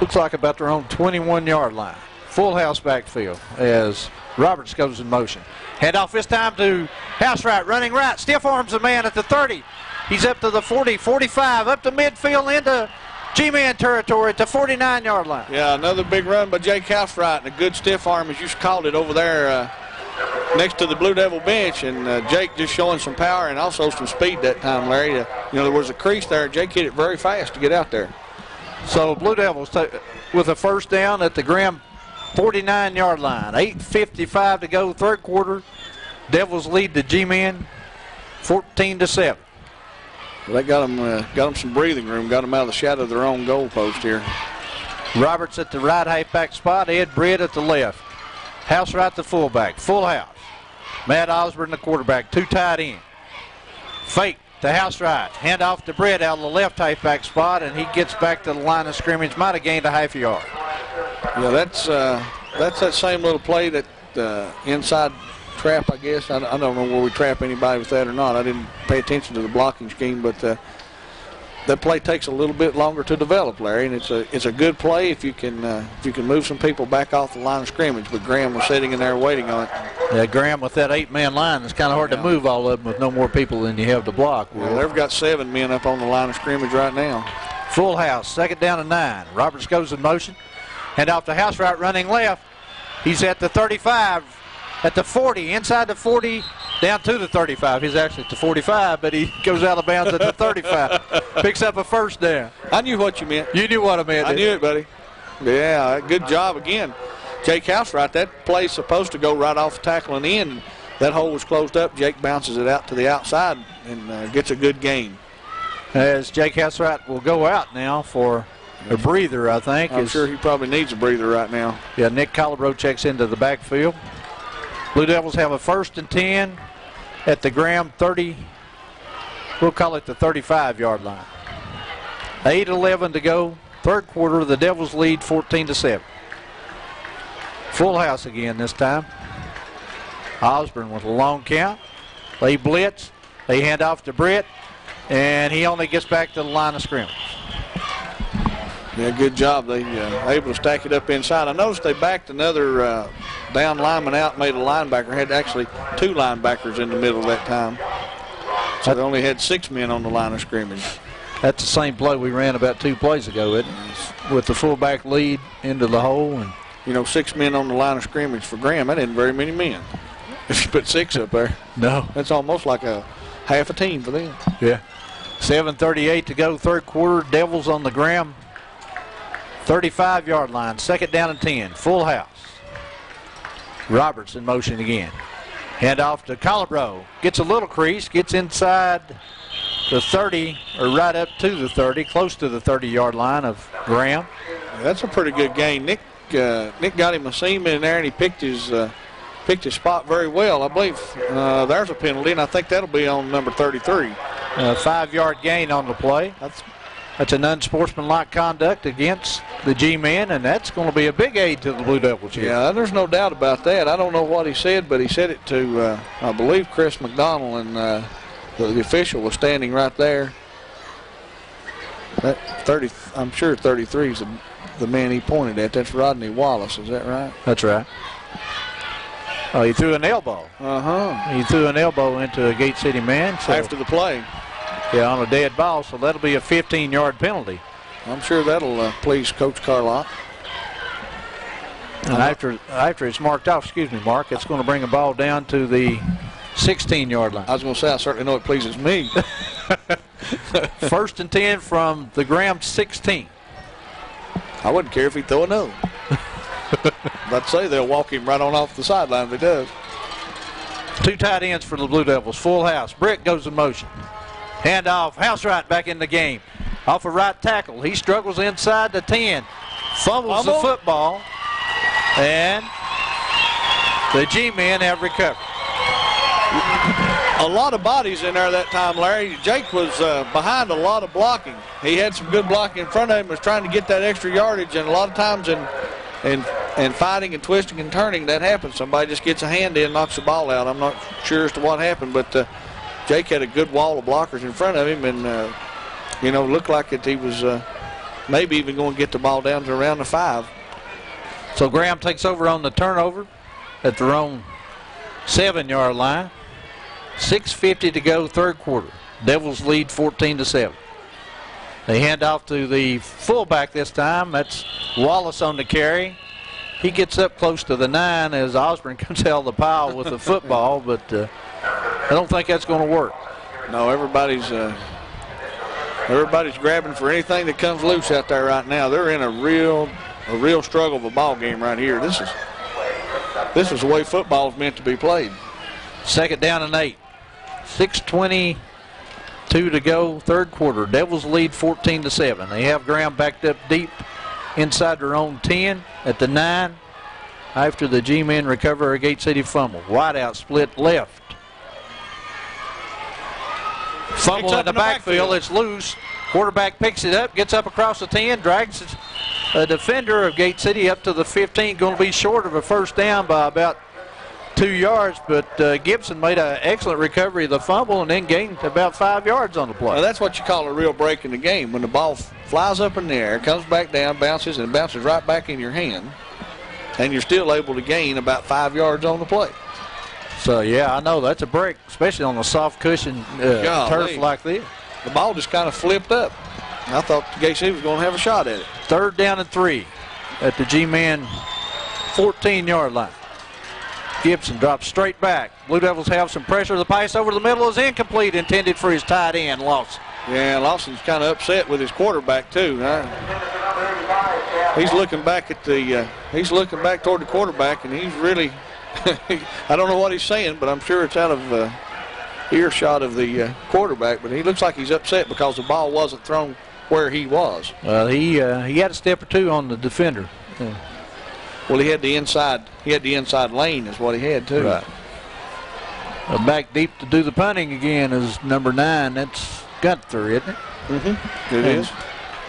looks like about their own 21-yard line. Full house backfield as Roberts goes in motion. Handoff this time to Housewright, running right. Stiff arms the man at the 30. He's up to the 40, 45, up to midfield into G-man territory at the 49-yard line. Yeah, another big run by Jake Housewright, and a good stiff arm, as you called it, over there next to the Blue Devil bench. And Jake just showing some power and also some speed that time, Larry. There was a crease there. Jake hit it very fast to get out there. So Blue Devils with a first down at the Graham 49-yard line. 8:55 to go, third quarter. Devils lead the G-men 14-7. Well, they got them some breathing room, got them out of the shadow of their own goal post here. Roberts at the right halfback spot, Ed Britt at the left. Housewright the fullback, full house. Matt Osborne the quarterback, two tight end. Fake to Housewright, hand off to Britt out of the left halfback spot, and he gets back to the line of scrimmage, might have gained a half a yard. Yeah, that's that same little play that inside trap, I guess. I don't know where we trap anybody with that or not. I didn't pay attention to the blocking scheme, but that play takes a little bit longer to develop, Larry, and it's a good play if you can move some people back off the line of scrimmage. But Graham was sitting in there waiting on it. Yeah, Graham with that 8-man line, it's kind of hard to move all of them with no more people than you have to block. Well, they've got 7 men up on the line of scrimmage right now. Full house, second down and 9. Roberts goes in motion. Hand off to Housewright running left. He's at the 35, at the 40, inside the 40, Down to the 35. He's actually at the 45, but he goes out of bounds at the 35. Picks up a first down. I knew what you meant. You knew what I meant. I knew it, buddy. Yeah, good job again. Jake Housewright, that play's supposed to go right off the tackle and in. That hole was closed up. Jake bounces it out to the outside and gets a good gain. As Jake Housewright will go out now for a breather, I think. I'm sure he probably needs a breather right now. Yeah, Nick Collabro checks into the backfield. Blue Devils have a 1st and 10 at the Graham 30. We'll call it the 35-yard line. 8:11 to go. Third quarter, the Devils lead 14-7. Full house again this time. Osborne with a long count. They blitz. They hand off to Britt, and he only gets back to the line of scrimmage. Yeah, good job. They able to stack it up inside. I noticed they backed another down lineman out, made a linebacker. Had actually 2 linebackers in the middle that time. So they only had 6 men on the line of scrimmage. That's the same play we ran about 2 plays ago, isn't it? With the fullback lead into the hole. And you know, 6 men on the line of scrimmage for Graham, that isn't very many men. If you put 6 up there, no, that's almost like a half a team for them. Yeah. 7:38 to go, third quarter. Devils on the Graham 35-yard line. 2nd down and 10. Full house. Roberts in motion again. Hand off to Collabro. Gets a little crease. Gets inside the 30, or right up to the 30, close to the 30-yard line of Graham. Yeah, that's a pretty good gain. Nick got him a seam in there, and he picked his spot very well. I believe there's a penalty, and I think that'll be on number 33. 5-yard gain on the play. That's an unsportsmanlike conduct against the G-men, and that's going to be a big aid to the Blue Devils here. Yeah, there's no doubt about that. I don't know what he said, but he said it to, I believe, Chris McDonald, and the official was standing right there. That 30, I'm sure 33 is the man he pointed at. That's Rodney Wallace. Is that right? That's right. Oh, he threw an elbow. He threw an elbow into a Gate City man. So after the play. Yeah, on a dead ball, so that'll be a 15-yard penalty. I'm sure that'll please Coach Carlock. And after it's marked off, excuse me, Mark, it's going to bring a ball down to the 16-yard line. I was going to say, I certainly know it pleases me. 1st and 10 from the Graham 16. I wouldn't care if he throw another. I'd say they'll walk him right on off the sideline if he does. 2 tight ends for the Blue Devils. Full house. Brick goes in motion. Hand off. Housewright back in the game. Off a right tackle. He struggles inside the 10. Fumbles the football. And the G-men have recovered. A lot of bodies in there that time, Larry. Jake was behind a lot of blocking. He had some good blocking in front of him, was trying to get that extra yardage, and a lot of times in fighting and twisting and turning, that happens. Somebody just gets a hand in, knocks the ball out. I'm not sure as to what happened, but Jake had a good wall of blockers in front of him, and looked like he was maybe even going to get the ball down to around the 5. So Graham takes over on the turnover at their own 7-yard line. 6:50 to go, third quarter. Devils lead 14-7. They hand off to the fullback this time. That's Wallace on the carry. He gets up close to the 9 as Osborne comes out of the pile with the football, but I don't think that's going to work. No, everybody's grabbing for anything that comes loose out there right now. They're in a real struggle of a ball game right here. This is the way football is meant to be played. 2nd down and 8. 6:22 to go, third quarter. Devils lead 14-7. They have Graham backed up deep inside their own 10 at the 9 after the G-men recover a Gate City fumble. Wide out split left. Fumble in the backfield. It's loose. Quarterback picks it up, gets up across the 10, drags a defender of Gate City up to the 15. Going to be short of a first down by about 2 yards, but Gibson made an excellent recovery of the fumble and then gained about 5 yards on the play. Well, that's what you call a real break in the game. When the ball flies up in the air, comes back down, bounces, and bounces right back in your hand, and you're still able to gain about 5 yards on the play. So, yeah, I know that's a break, especially on a soft cushion turf like this. The ball just kind of flipped up. I thought Gate City was going to have a shot at it. 3rd down and 3 at the G-man 14-yard line. Gibson drops straight back. Blue Devils have some pressure. The pass over the middle is incomplete, intended for his tight end, Lawson. Yeah, Lawson's kind of upset with his quarterback too. He's looking back at the. He's looking back toward the quarterback, and he's really. I don't know what he's saying, but I'm sure it's out of earshot of the quarterback. But he looks like he's upset because the ball wasn't thrown where he was. Well, he had a step or two on the defender. Yeah. Well, he had the inside. He had the inside lane, is what he had too. Right. Back deep to do the punting again is number 9. That's Gunther, isn't it? Mm-hmm. It is.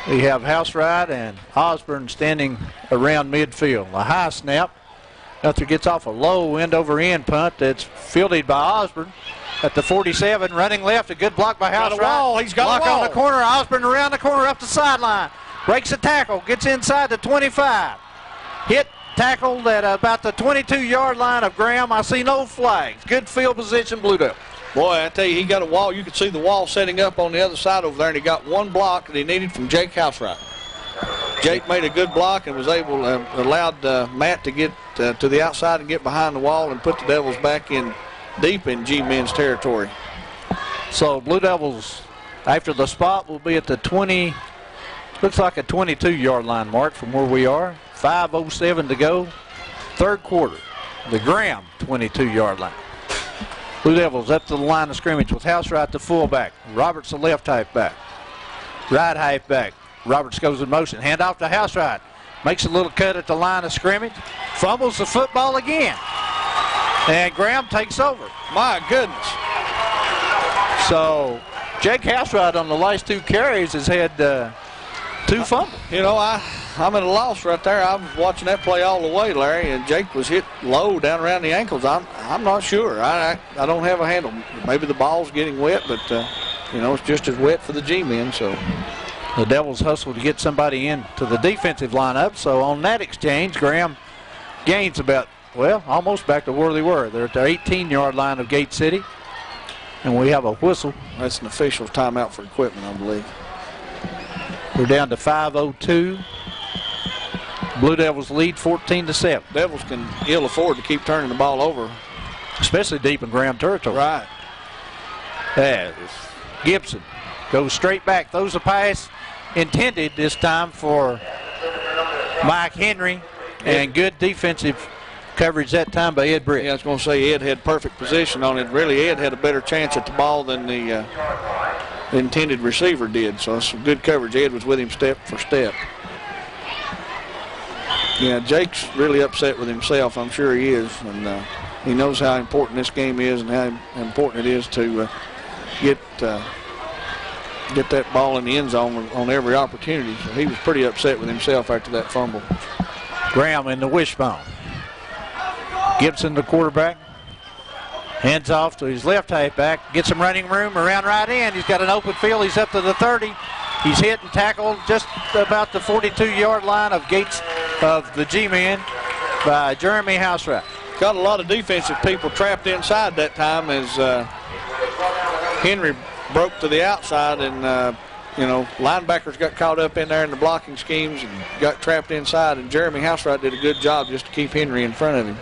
We have Housewright and Osborne standing around midfield. A high snap. Gunther gets off a low end-over-end punt that's fielded by Osborne at the 47. Running left, a good block by Housewright. He's got block a wall. on the corner. Osborne around the corner up the sideline. Breaks a tackle. Gets inside the 25. Hit. Tackled at about the 22-yard line of Graham. I see no flags. Good field position, Blue Devils. Boy, I tell you, he got a wall. You could see the wall setting up on the other side over there, and he got one block that he needed from Jake Housewright. Jake made a good block and was able allowed Matt to get to the outside and get behind the wall and put the Devils back in deep in G-men's territory. So Blue Devils, after the spot, will be at the 20, looks like a 22-yard line mark from where we are. 5:07 to go, third quarter. The Graham 22-yard line. Blue Devils up to the line of scrimmage with Housewright the fullback. Roberts the left halfback. Right halfback. Roberts goes in motion. Hand off to Housewright. Makes a little cut at the line of scrimmage. Fumbles the football again. And Graham takes over. My goodness. So Jake Housewright on the last 2 carries has had 2 fumbles. You know, I'm at a loss right there. I was watching that play all the way, Larry, and Jake was hit low down around the ankles. I'm not sure. I don't have a handle. Maybe the ball's getting wet, but you know, it's just as wet for the G-men. So the Devils hustle to get somebody into the defensive lineup. So on that exchange, Graham gains about, well, almost back to where they were. They're at the 18-yard line of Gate City, and we have a whistle. That's an official's timeout for equipment, I believe. We're down to 5:02. Blue Devils lead 14-7. Devils can ill afford to keep turning the ball over, especially deep in Graham territory. Right. As Gibson goes straight back, throws a pass intended this time for Mike Henry, and good defensive coverage that time by Ed Britt. Yeah, I was going to say Ed had perfect position on it. Really, Ed had a better chance at the ball than the intended receiver did. So it's some good coverage. Ed was with him step for step. Yeah, Jake's really upset with himself. I'm sure he is, and he knows how important this game is and how important it is to get that ball in the end zone on every opportunity. So he was pretty upset with himself after that fumble. Graham in the wishbone. Gibson, the quarterback, hands off to his left halfback, gets some running room around right end. He's got an open field. He's up to the 30. He's hit and tackled just about the 42-yard line of Gates of the G-men by Jeremy Housewright. Got a lot of defensive people trapped inside that time as Henry broke to the outside, and you know, linebackers got caught up in there in the blocking schemes and got trapped inside, and Jeremy Housewright did a good job just to keep Henry in front of him.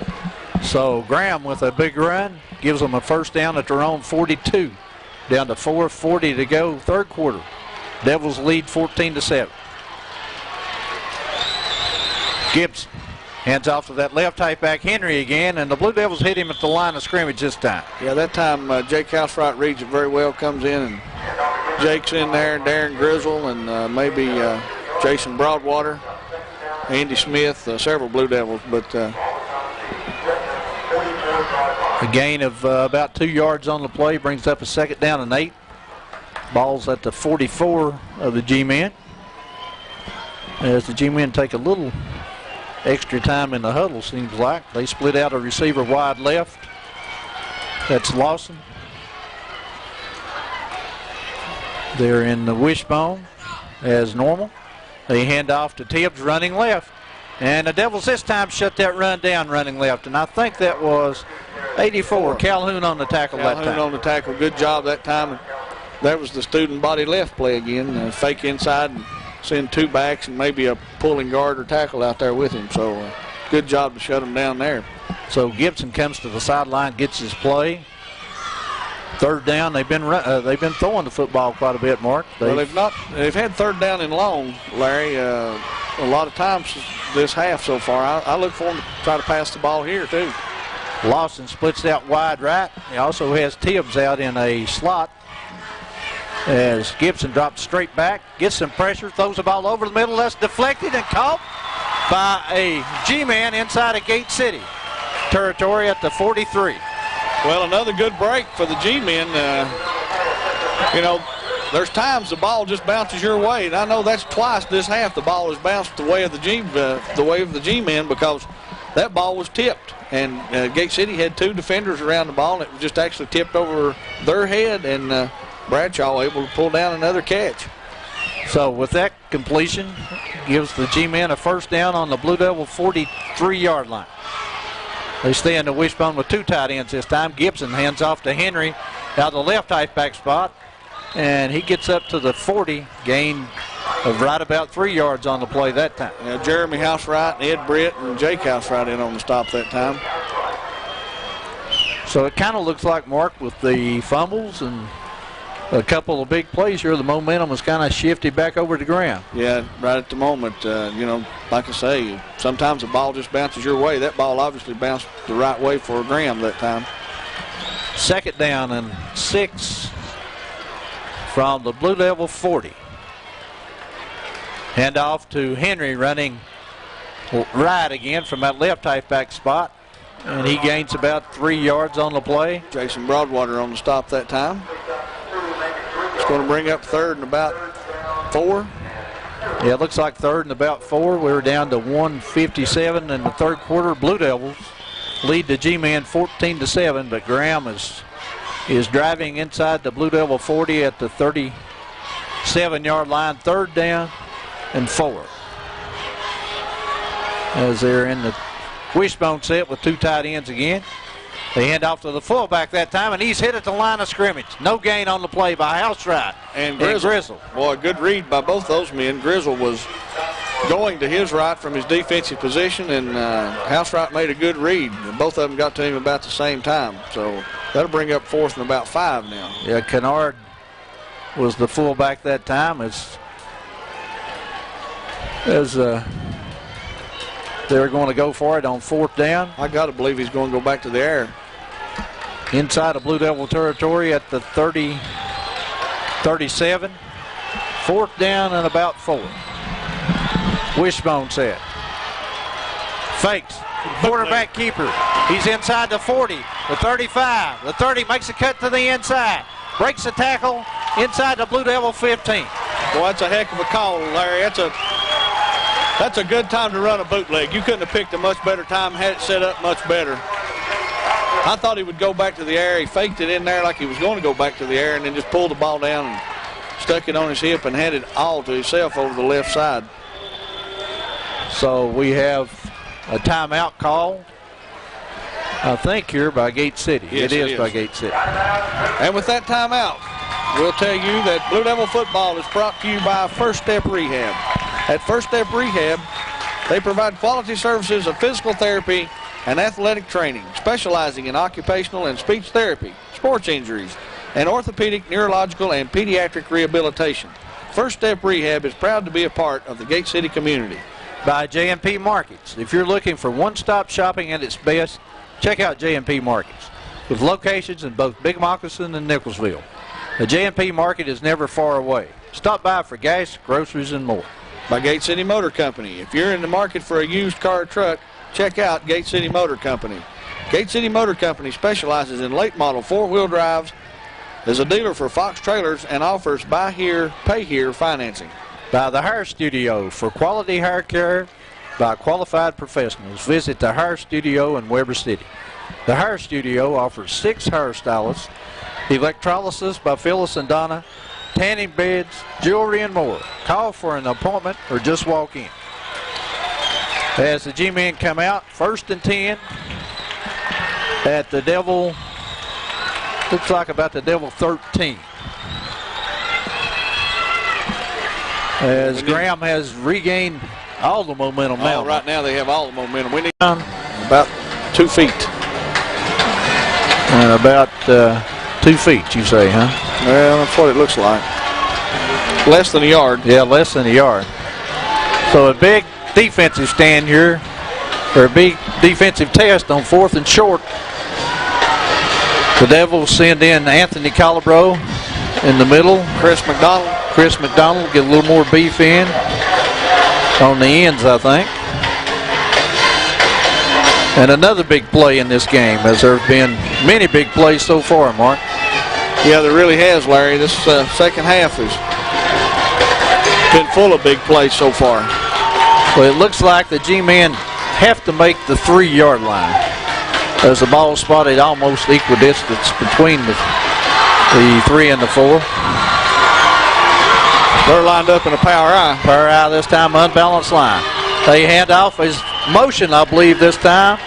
So Graham with a big run gives them a first down at their own 42. Down to 4:40 to go, third quarter. Devils lead 14-7. Gibson hands off to that left halfback Henry again, and the Blue Devils hit him at the line of scrimmage this time. Yeah, that time Jake Housewright reads it very well, comes in, and Jake's in there, and Darren Grizzle, and maybe Jason Broadwater, Andy Smith, several Blue Devils, but a gain of about 2 yards on the play brings up a second down and 8. Ball's at the 44 of the G-men. As the G-men take a little extra time in the huddle, seems like. They split out a receiver wide left. That's Lawson. They're in the wishbone as normal. They hand off to Tibbs running left. And the Devils this time shut that run down running left. And I think that was 84. Calhoun on the tackle that time. Calhoun on the tackle. Good job that time. There was the student body left play again. Fake inside and send 2 backs and maybe a pulling guard or tackle out there with him. So good job to shut him down there. So Gibson comes to the sideline, gets his play. Third down. They've been throwing the football quite a bit, Mark. Well, they've had third down and long, Larry, a lot of times this half so far. I look for them to try to pass the ball here, too. Lawson splits out wide right. He also has Tibbs out in a slot as Gibson drops straight back, gets some pressure, throws the ball over the middle. That's deflected and caught by a G-man inside of Gate City territory at the 43. Well, another good break for the G-men. You know, there's times the ball just bounces your way, and I know that's twice this half the ball has bounced the way of the G-men because that ball was tipped. And Gate City had two defenders around the ball, and it was just actually tipped over their head, and Bradshaw able to pull down another catch. So with that completion, gives the G-men a first down on the Blue Devil 43-yard line. They stay in the wishbone with two tight ends this time. Gibson hands off to Henry out the left halfback spot, and he gets up to the 40, gain of right about 3 yards on the play that time. Jeremy Housewright, Ed Britt, and Jake Housewright in on the stop that time. So it kind of looks like, Mark, with the fumbles and a couple of big plays here, the momentum was kind of shifted back over to Graham. Yeah, right at the moment. You know, like I say, sometimes the ball just bounces your way. That ball obviously bounced the right way for Graham that time. Second down and 6 from the Blue Devil 40. Hand off to Henry running right again from that left halfback spot. And he gains about 3 yards on the play. Jason Broadwater on the stop that time. It's going to bring up third and about 4. Yeah, it looks like third and about 4. We're down to 1:57 in the third quarter. Blue Devils lead the G-Man 14-7, but Graham is driving inside the Blue Devil 40 at the 37-yard line. Third down and 4. As they're in the wishbone set with two tight ends again. They hand off to the fullback that time, and he's hit at the line of scrimmage. No gain on the play by Housewright and Grizzle. Boy, good read by both those men. Grizzle was going to his right from his defensive position, and Housewright made a good read. Both of them got to him about the same time. So that'll bring up fourth and about 5 now. Yeah, Kennard was the fullback that time as they're going to go for it on fourth down. I got to believe he's going to go back to the air. Inside of Blue Devil territory at the 37. Fourth down and about 4. Wishbone set. Fakes. Quarterback keeper. He's inside the 40, the 35. The 30 makes a cut to the inside. Breaks the tackle inside the Blue Devil 15. Boy, that's a heck of a call, Larry. That's a good time to run a bootleg. You couldn't have picked a much better time, had it set up much better. I thought he would go back to the air. He faked it in there like he was going to go back to the air and then just pulled the ball down and stuck it on his hip and had it all to himself over the left side. So we have a timeout call, I think, here by Gate City. Yes, it is by Gate City. And with that timeout, we'll tell you that Blue Devil football is brought to you by First Step Rehab. At First Step Rehab, they provide quality services of physical therapy and athletic training, specializing in occupational and speech therapy, sports injuries, and orthopedic, neurological, and pediatric rehabilitation. First Step Rehab is proud to be a part of the Gate City community. By J&P Markets. If you're looking for one-stop shopping at its best, check out J&P Markets, with locations in both Big Moccasin and Nicholsville. The J&P Market is never far away. Stop by for gas, groceries, and more. By Gate City Motor Company. If you're in the market for a used car or truck, check out Gate City Motor Company. Gate City Motor Company specializes in late model 4-wheel drives, is a dealer for Fox Trailers, and offers buy here, pay here financing. By the Hair Studio, for quality hair care by qualified professionals. Visit the Hair Studio in Weber City. The Hair Studio offers 6 hairstylists, electrolysis by Phyllis and Donna, tanning beds, jewelry, and more. Call for an appointment or just walk in. As the G-men come out, 1st and 10 at the Devil, looks like about the Devil 13. As Graham has regained all the momentum now. Right now they have all the momentum. We need about 2 feet. And about 2 feet, you say, huh? Well, that's what it looks like. Less than a yard. Yeah, less than a yard. So a big defensive stand here, or a big defensive test on 4th and short. The Devils send in Anthony Calabro in the middle. Chris McDonald. Chris McDonald get a little more beef in on the ends, I think. And another big play in this game, as there have been many big plays so far, Mark. Yeah, there really has, Larry. This second half has been full of big plays so far. Well, it looks like the G-men have to make the 3-yard line, as the ball spotted almost equidistance between the 3 and the 4. They're lined up in a power I. Power I this time, unbalanced line. They hand off his motion, I believe, this time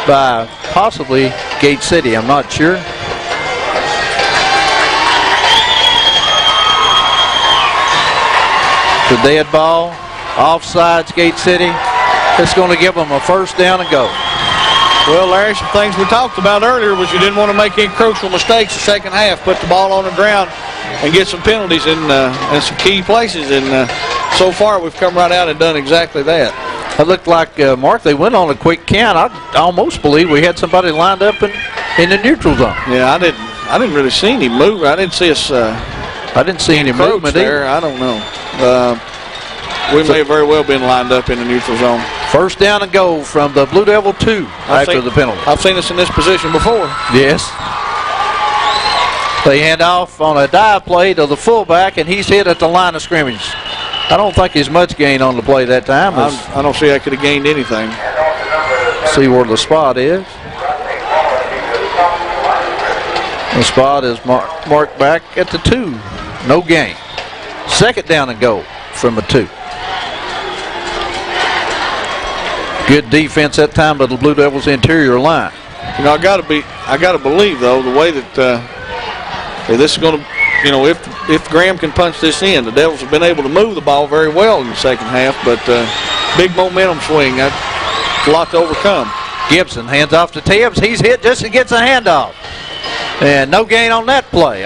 by possibly Gate City. I'm not sure. The dead ball, offsides Gate City. It's going to give them a first down and go. Well, Larry, some things we talked about earlier was you didn't want to make any crucial mistakes the second half. Put the ball on the ground and get some penalties in some key places. And so far, we've come right out and done exactly that. It looked like, Mark, they went on a quick count. I almost believe we had somebody lined up in the neutral zone. Yeah, I didn't really see any move. I didn't see us. I didn't see any movement there. either. I don't know. We may have very well been lined up in the neutral zone. First down and goal from the Blue Devil 2 after the penalty. I've seen us in this position before. Yes. They hand off on a dive play to the fullback, and he's hit at the line of scrimmage. I don't think there's much gain on the play that time. I don't see I could have gained anything. See where the spot is. The spot is marked back at the 2. No gain. Second down and goal from a 2. Good defense that time by the Blue Devils' interior line. You know, I got to believe though the way that this is going to, you know, if Graham can punch this in, the Devils have been able to move the ball very well in the second half, but big momentum swing. That's a lot to overcome. Gibson hands off to Tibbs. He's hit just and gets a handoff. And no gain on that play.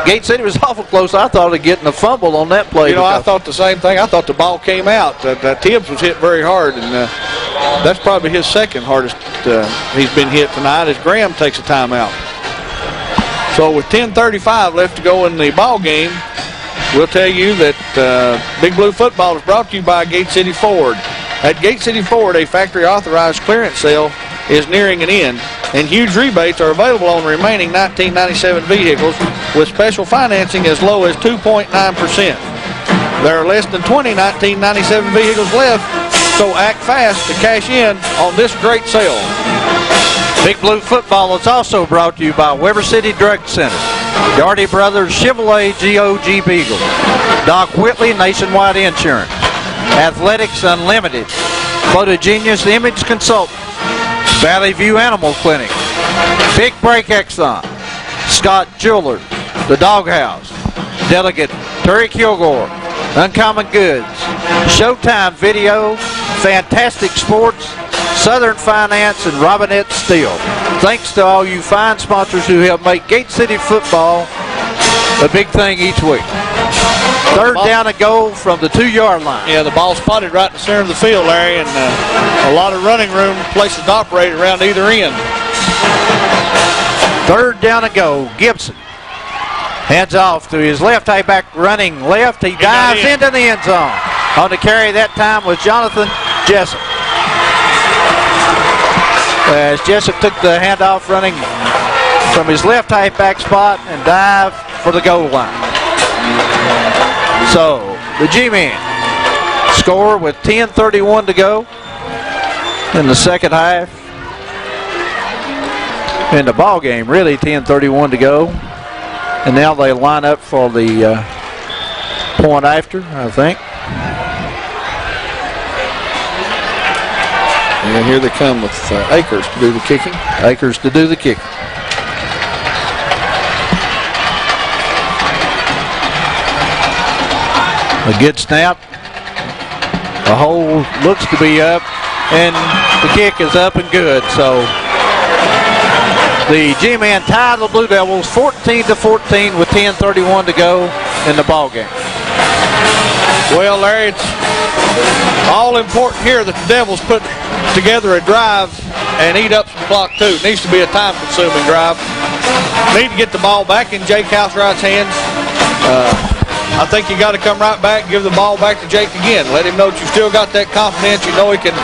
Gate City was awful close. I thought of getting a fumble on that play. You know, I thought the same thing. I thought the ball came out. Tibbs was hit very hard, and that's probably his second hardest he's been hit tonight as Graham takes a timeout. So with 10:35 left to go in the ball game, we'll tell you that Big Blue Football is brought to you by Gate City Ford. At Gate City Ford, a factory-authorized clearance sale is nearing an end, and huge rebates are available on the remaining 1997 vehicles with special financing as low as 2.9%. There are less than 20 1997 vehicles left, so act fast to cash in on this great sale. Big Blue Football is also brought to you by Weber City Drug Center, Yardy Brothers Chevrolet GOG Beagle, Doc Whitley Nationwide Insurance, Athletics Unlimited, Photogenius Image Consultant, Valley View Animal Clinic, Big Break Exxon, Scott Jewelers, The Doghouse, Delegate Terry Kilgore, Uncommon Goods, Showtime Video, Fantastic Sports, Southern Finance, and Robinette Steel. Thanks to all you fine sponsors who help make Gate City football a big thing each week. Third down and goal from the 2-yard line. Yeah, the ball spotted right in the center of the field, Larry, and a lot of running room, places to operate around either end. Third down and goal. Gibson hands off to his left halfback running left. He dives into the end zone. On the carry that time was Jonathan Jessup. As Jessup took the handoff running from his left halfback spot and dived for the goal line. So the G-men score with 10:31 to go in the second half. In the ball game, really 10:31 to go. And now they line up for the point after, I think. And here they come with Akers to do the kicking. Akers to do the kicking. A good snap. The hole looks to be up. And The kick is up and good. So the G-Men tie the Blue Devils 14-14 with 10:31 to go in the ball game. Well, Larry, it's all important here that the Devils put together a drive and eat up some clock too. It needs to be a time-consuming drive. Need to get the ball back in Jake Housewright's hands. I think you got to come right back, give the ball back to Jake again. Let him know that you still got that confidence. You know he can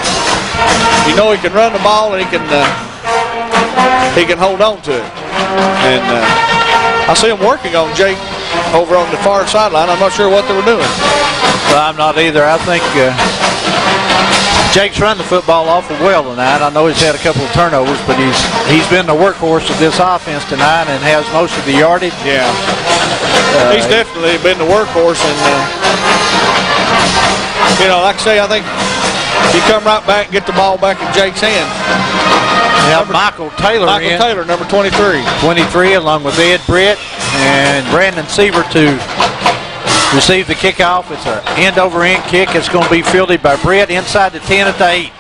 run the ball and he can hold on to it. And I see him working on Jake over on the far sideline. I'm not sure what they were doing. Well, I'm not either. I think Jake's run the football awful well tonight. I know he's had a couple of turnovers, but he's been the workhorse of this offense tonight and has most of the yardage. Yeah, he's definitely been the workhorse, and like I say, I think you come right back and get the ball back in Jake's hands. Yeah, Michael Taylor, number 23. 23, along with Ed Britt and Brandon Seaver to receive the kickoff. It's an end-over-end kick. It's going to be fielded by Britt inside the 10 at the 8.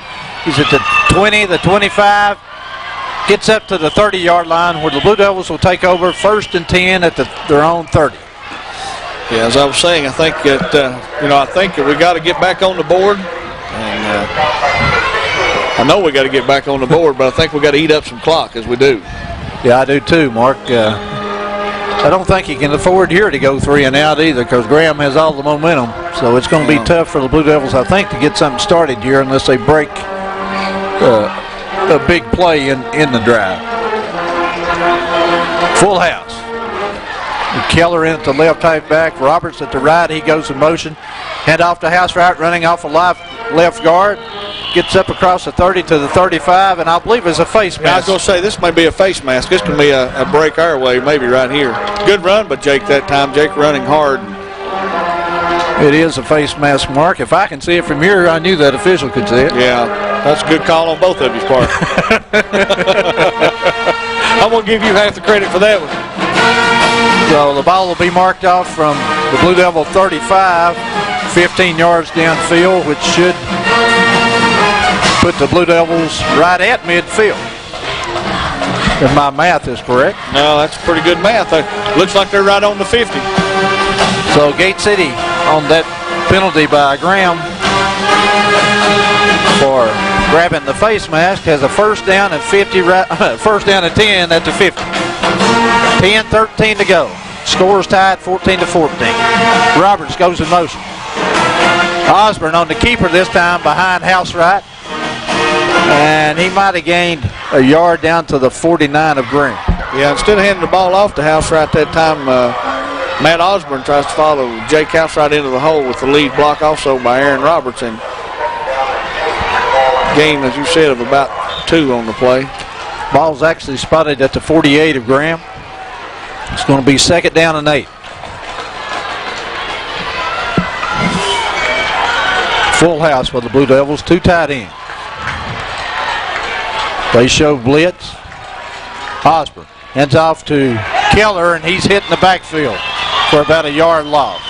He's at the 20, the 25. Gets up to the 30-yard line where the Blue Devils will take over 1st and 10 at their own 30. Yeah, as I was saying, I think that we got to get back on the board. And I know we got to get back on the board, but I think we got to eat up some clock as we do. Yeah, I do too, Mark. I don't think he can afford here to go 3 and out either because Graham has all the momentum. So it's going to be tough for the Blue Devils, I think, to get something started here unless they break a big play in the drive. Full house. Keller in at the left halfback. Roberts at the right. He goes in motion. Hand off to Housewright, running off a left guard. Gets up across the 30 to the 35, and I believe it's a face mask. Yeah, I was going to say, this may be a face mask. This can be a break our way, maybe right here. Good run by Jake that time. Jake running hard. It is a face mask, Mark. If I can see it from here, I knew that official could see it. Yeah, that's a good call on both of your part. I'm going to give you half the credit for that one. So the ball will be marked off from the Blue Devil 35, 15 yards downfield, which should put the Blue Devils right at midfield, if my math is correct. No, that's pretty good math. Looks like they're right on the 50. So Gate City on that penalty by Graham for grabbing the face mask has a 1st down and 50, 1st down and 10 at the 50. 10-13 to go. Scores tied 14-14. Roberts goes in motion. Osborne on the keeper this time behind Housewright. And he might have gained a yard down to the 49 of Graham. Yeah, instead of handing the ball off to Housewright that time, Matt Osborne tries to follow Jake Housewright into the hole with the lead block also by Aaron Roberts. And gain, as you said, of about 2 on the play. Ball's actually spotted at the 48 of Graham. It's going to be 2nd down and 8. Full house for the Blue Devils, 2 tight ends. They show blitz. Osborne hands off to Keller, and he's hitting the backfield for about a yard loss.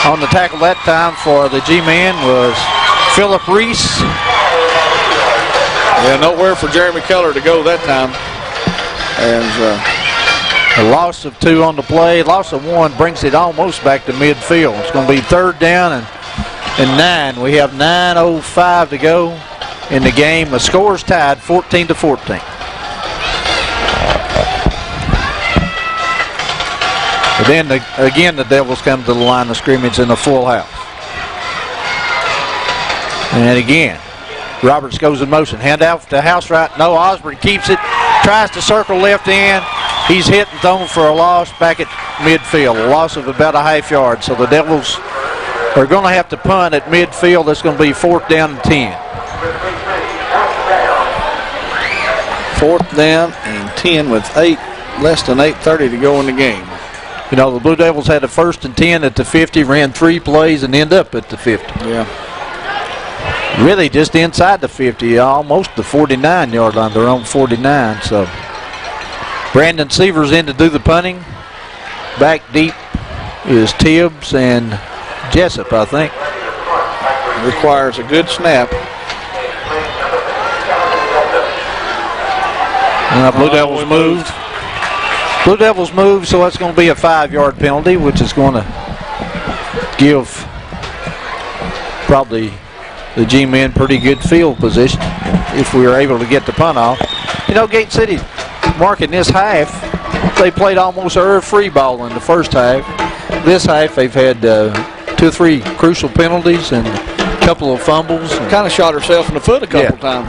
On the tackle that time for the G-Man was Philip Reese. Yeah, nowhere for Jeremy Keller to go that time. As a loss of 2 on the play. Loss of 1 brings it almost back to midfield. It's going to be 3rd down and 9. We have 9:05 to go in the game. The score's tied 14-14. But then again, the Devils come to the line of scrimmage in a full house. And again, Roberts goes in motion. Hand out to Housewright. No, Osborne keeps it. Tries to circle left end. He's hit and thrown for a loss back at midfield. A loss of about a half yard. So the Devils are going to have to punt at midfield. That's going to be 4th down and 10. 4th down and 10 with less than 8:30 to go in the game. You know, the Blue Devils had a 1st and 10 at the 50, ran 3 plays and end up at the 50. Yeah. Really just inside the 50, almost the 49-yard line. They're on 49, so. Brandon Seaver's in to do the punting. Back deep is Tibbs and Jessup, I think. Requires a good snap. Blue Devils moved. Blue Devils moved, so it's going to be a 5-yard penalty, which is going to give probably the G-men pretty good field position if we were able to get the punt off. You know, Gate City, Mark, in this half, they played almost free ball in the first half. This half, they've had 2 or 3 crucial penalties and a couple of fumbles. Kind of shot herself in the foot a couple times.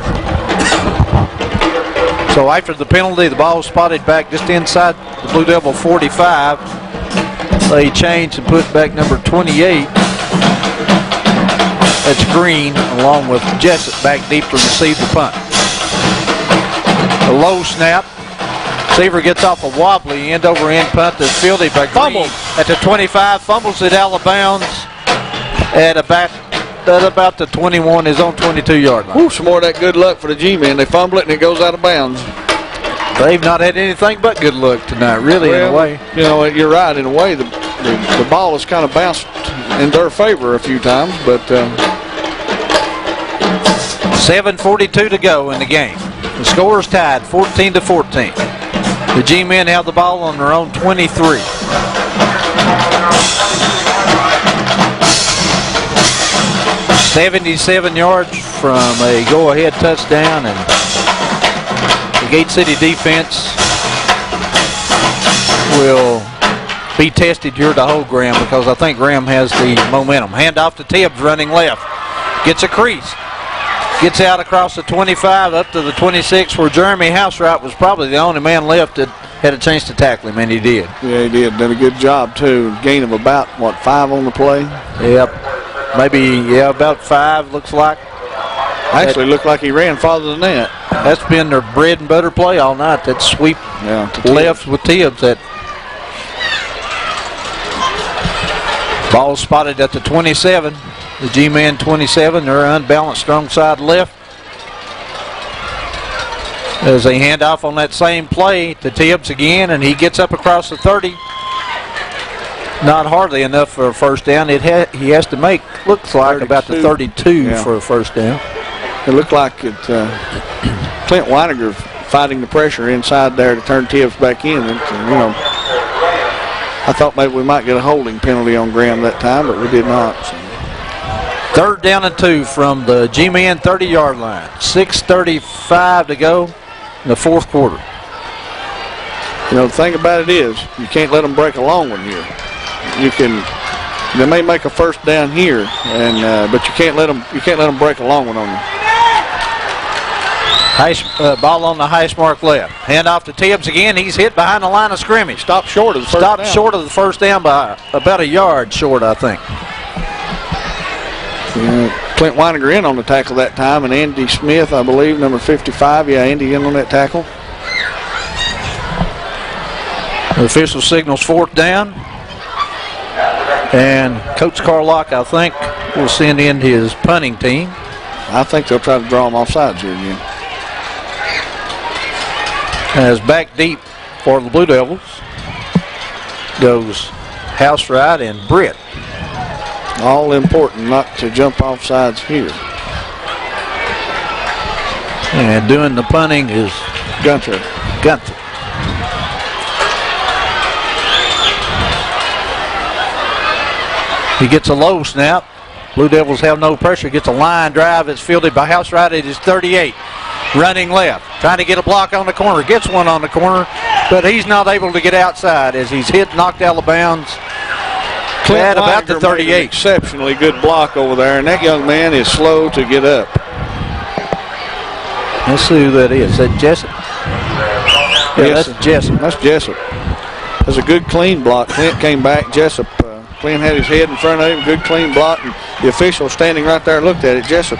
So after the penalty, the ball was spotted back just inside the Blue Devil 45. They changed and put back number 28. That's Green, along with Jessup back deep to receive the punt. A low snap. Receiver gets off a wobbly end-over-end punt that's fielded by Green at the 25. Fumbles it out of bounds at about the 21, his own 22-yard line. Ooh, some more of that good luck for the G-men. They fumble it and it goes out of bounds. They've not had anything but good luck tonight, really, in a way. You know, you're right. In a way, the ball has kind of bounced in their favor a few times, but 7:42 to go in the game. The score is tied, 14-14. The G-men have the ball on their own 23. 77 yards from a go-ahead touchdown, and the Gate City defense will be tested here to hold Graham, because I think Graham has the momentum. Hand off to Tibbs, running left. Gets a crease. Gets out across the 25 up to the 26, where Jeremy Housewright was probably the only man left that had a chance to tackle him, and he did. Yeah, he did. Did a good job, too. Gain of about, 5 on the play? Yep. Maybe, about 5, looks like. Actually, looked like he ran farther than that. That's been their bread and butter play all night. That sweep left with Tibbs. That ball spotted at the 27. The G-men 27. They're unbalanced, strong side left. As they hand off on that same play to Tibbs again, and he gets up across the 30. Not hardly enough for a first down. He has to make, looks like, 32. About the 32 for a first down. It looked like Clint Weiniger fighting the pressure inside there to turn Tibbs back in. And, I thought maybe we might get a holding penalty on Graham that time, but we did not. So. 3rd down and 2 from the G-men 30-yard line. 6:35 to go in the 4th quarter. You know, the thing about it is, you can't let them break a long one here. They may make a first down here, and but you can't let them break a long one on you. Ball on the highest mark left. Hand off to Tibbs again. He's hit behind the line of scrimmage. Stopped short of the first down. Short of the first down by about a yard short, I think. Clint Weiniger in on the tackle that time, and Andy Smith, I believe, number 55. Yeah, Andy in on that tackle. The official signals 4th down. And Coach Carlock, I think, will send in his punting team. I think they'll try to draw them off sides here again. As back deep for the Blue Devils goes Housewright and Britt. All important not to jump off sides here. And doing the punting is Gunther. He gets a low snap. Blue Devils have no pressure. Gets a line drive. It's fielded by Housewright at his 38. Running left. Trying to get a block on the corner. Gets one on the corner, but he's not able to get outside as he's knocked out of bounds. At about the 38. Made an exceptionally good block over there, and that young man is slow to get up. Let's see who that is. Is that Jessup? Yeah, yes, that's Jessup. That's Jessup. That's a good clean block. Clint came back. Jessup. Clint had his head in front of him. Good clean block. And the official standing right there looked at it. Jessup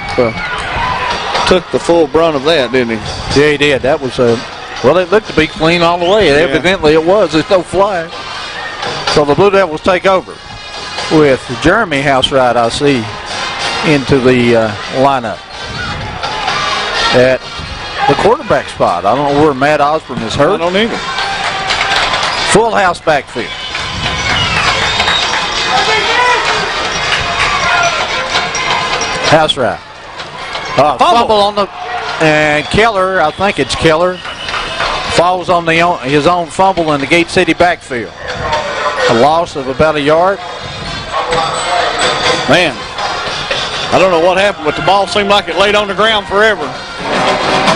took the full brunt of that, didn't he? Yeah, he did. That was well, it looked to be clean all the way. Evidently it was. There's no flag. So the Blue Devils take over with Jeremy Housewright, I see, into the lineup at the quarterback spot. I don't know where Matt Osborne is hurt. I don't either. Full house backfield. Housewright. Fumble on the, and Keller, I think it's Keller, falls on his own fumble in the Gate City backfield. A loss of about a yard. Man, I don't know what happened, but the ball seemed like it laid on the ground forever.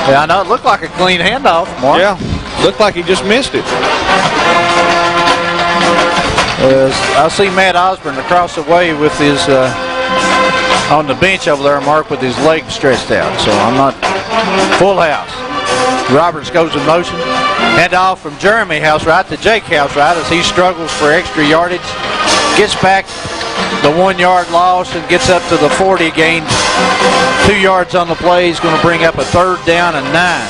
Yeah, I know. It looked like a clean handoff, Mark. Yeah, looked like he just missed it. I see Matt Osborne across the way with his on the bench over there, Mark, with his legs stretched out. So I'm not full house. Roberts goes in motion. Hand off from Jeremy Housewright to Jake Housewright as he struggles for extra yardage. Gets back the 1 yard loss and gets up to the 40, gains 2 yards on the play. He's going to bring up a 3rd down and 9.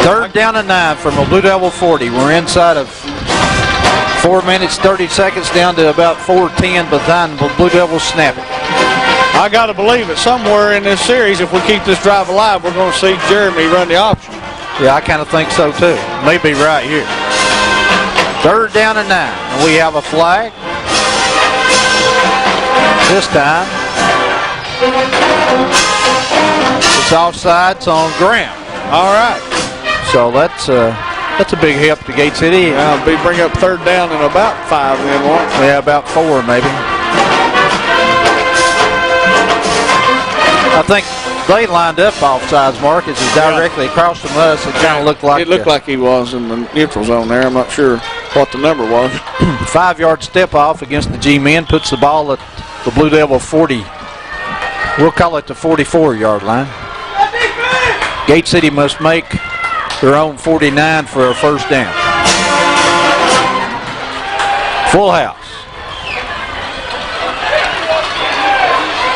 Third down and 9 from a Blue Devil 40. We're inside of 4 minutes, 30 seconds down to about 4:10 behind the Blue Devils snap it. I got to believe that somewhere in this series, if we keep this drive alive, we're going to see Jeremy run the option. Yeah, I kind of think so too. Maybe right here. 3rd down and 9. And we have a flag. This time, it's offsides on Graham. All right. So that's a big help to Gate City. We bring up 3rd down and about 5 then, won't we? Yeah, about 4 maybe. I think they lined up offsides, Mark. It's directly across from us. It kind of looked like it looked like he was in the neutral zone there. I'm not sure what the number was. 5 yard step off against the G-men puts the ball at the Blue Devil 40. We'll call it the 44 yard line. Gate City must make their own 49 for a 1st down. Full house.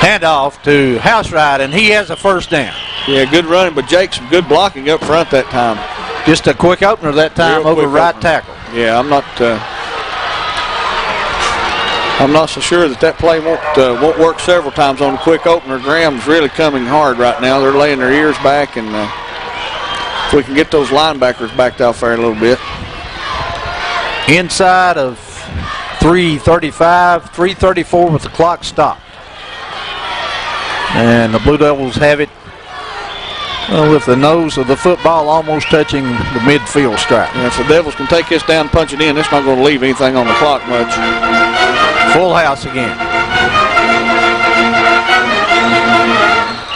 Handoff to Housewright, and he has a 1st down. Yeah, good running, but Jake, some good blocking up front that time. Just a quick opener that time over right tackle. Yeah, I'm not so sure that play won't work several times on a quick opener. Graham's really coming hard right now. They're laying their ears back, and if we can get those linebackers backed out there a little bit. Inside of 3:35, 3:34 with the clock stopped. And the Blue Devils have it with the nose of the football almost touching the midfield stripe. Yeah, if the Devils can take this down, punch it in, it's not going to leave anything on the clock much. Full house again.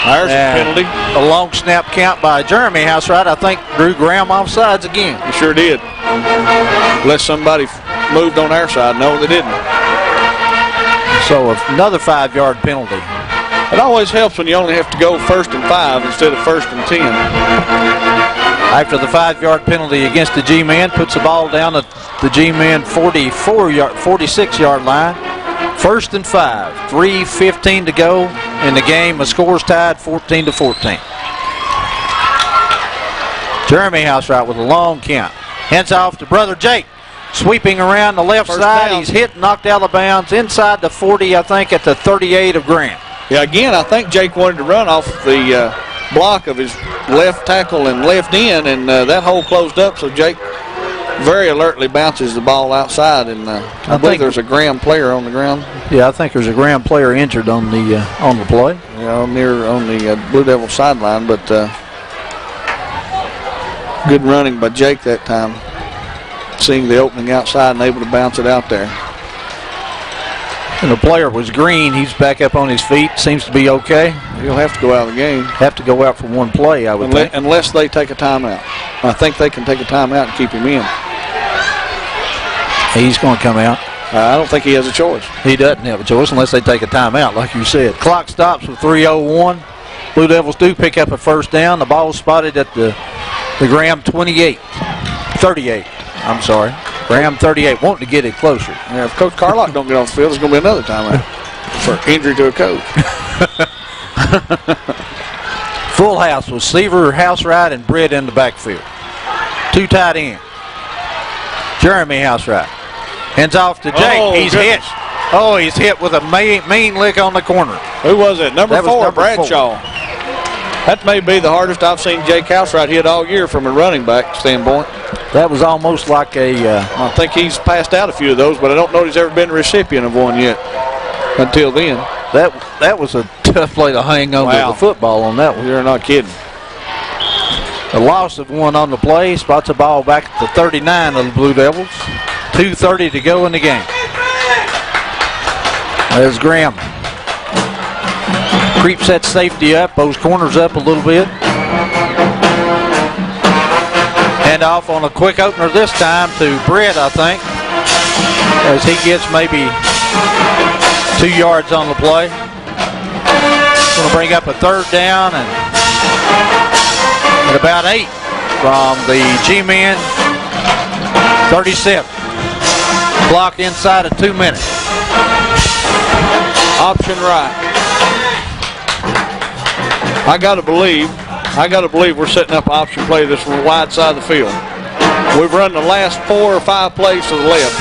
There's a penalty. A long snap count by Jeremy Housewright, I think, drew Graham offsides again. He sure did. Unless somebody moved on our side. No, they didn't. So another 5 yard penalty. It always helps when you only have to go 1st and 5 instead of 1st and 10. After the 5 yard penalty against the G-men, puts the ball down at the G-men 46 yard line. 1st and 5, 3:15 to go in the game. The score's tied 14-14. Jeremy Housewright with a long count. Hands off to brother Jake. Sweeping around the left side. Down. He's hit, knocked out of bounds inside the 40, I think, at the 38 of Graham. Yeah, again, I think Jake wanted to run off the block of his left tackle and left end, and that hole closed up, so Jake very alertly bounces the ball outside, and I believe there's a Graham player on the ground. Yeah, I think there's a Graham player injured on the play. Yeah, on the Blue Devil sideline, but good running by Jake that time, seeing the opening outside and able to bounce it out there. And the player was Green. He's back up on his feet. Seems to be okay. He'll have to go out of the game. Have to go out for one play, I would think. Unless they take a timeout. I think they can take a timeout and keep him in. He's going to come out. I don't think he has a choice. He doesn't have a choice unless they take a timeout, like you said. Clock stops with 3:01. Blue Devils do pick up a 1st down. The ball is spotted at the Graham 38. I'm sorry. Graham 38, wanting to get it closer. Yeah, if Coach Carlock don't get off the field, there's going to be another timeout for injury to a coach. Full house with Seaver, Housewright, and Britt in the backfield. 2 tight ends. Jeremy Housewright. Hands off to Jake. Oh, he's goodness. hit. Oh, he's hit with a mean lick on the corner. Who was it? Number That was 4, number Bradshaw. 4. That may be the hardest I've seen Jake Housewright hit all year from a running back standpoint. That was almost like a... I think he's passed out a few of those, but I don't know if he's ever been a recipient of one yet until then. That was a tough play to hang on to the football on that one. You're not kidding. A loss of 1 on the play. Spots the ball back at the 39 of the Blue Devils. 2:30 to go in the game. There's Graham. Creeps that safety up. Those corners up a little bit. Hand off on a quick opener this time to Britt, I think, as he gets maybe 2 yards on the play. Going to bring up a 3rd down and at about 8 from the G-men. 37. Clock inside of 2 minutes. Option right. I gotta believe we're setting up option play this from the wide side of the field. We've run the last 4 or 5 plays to the left.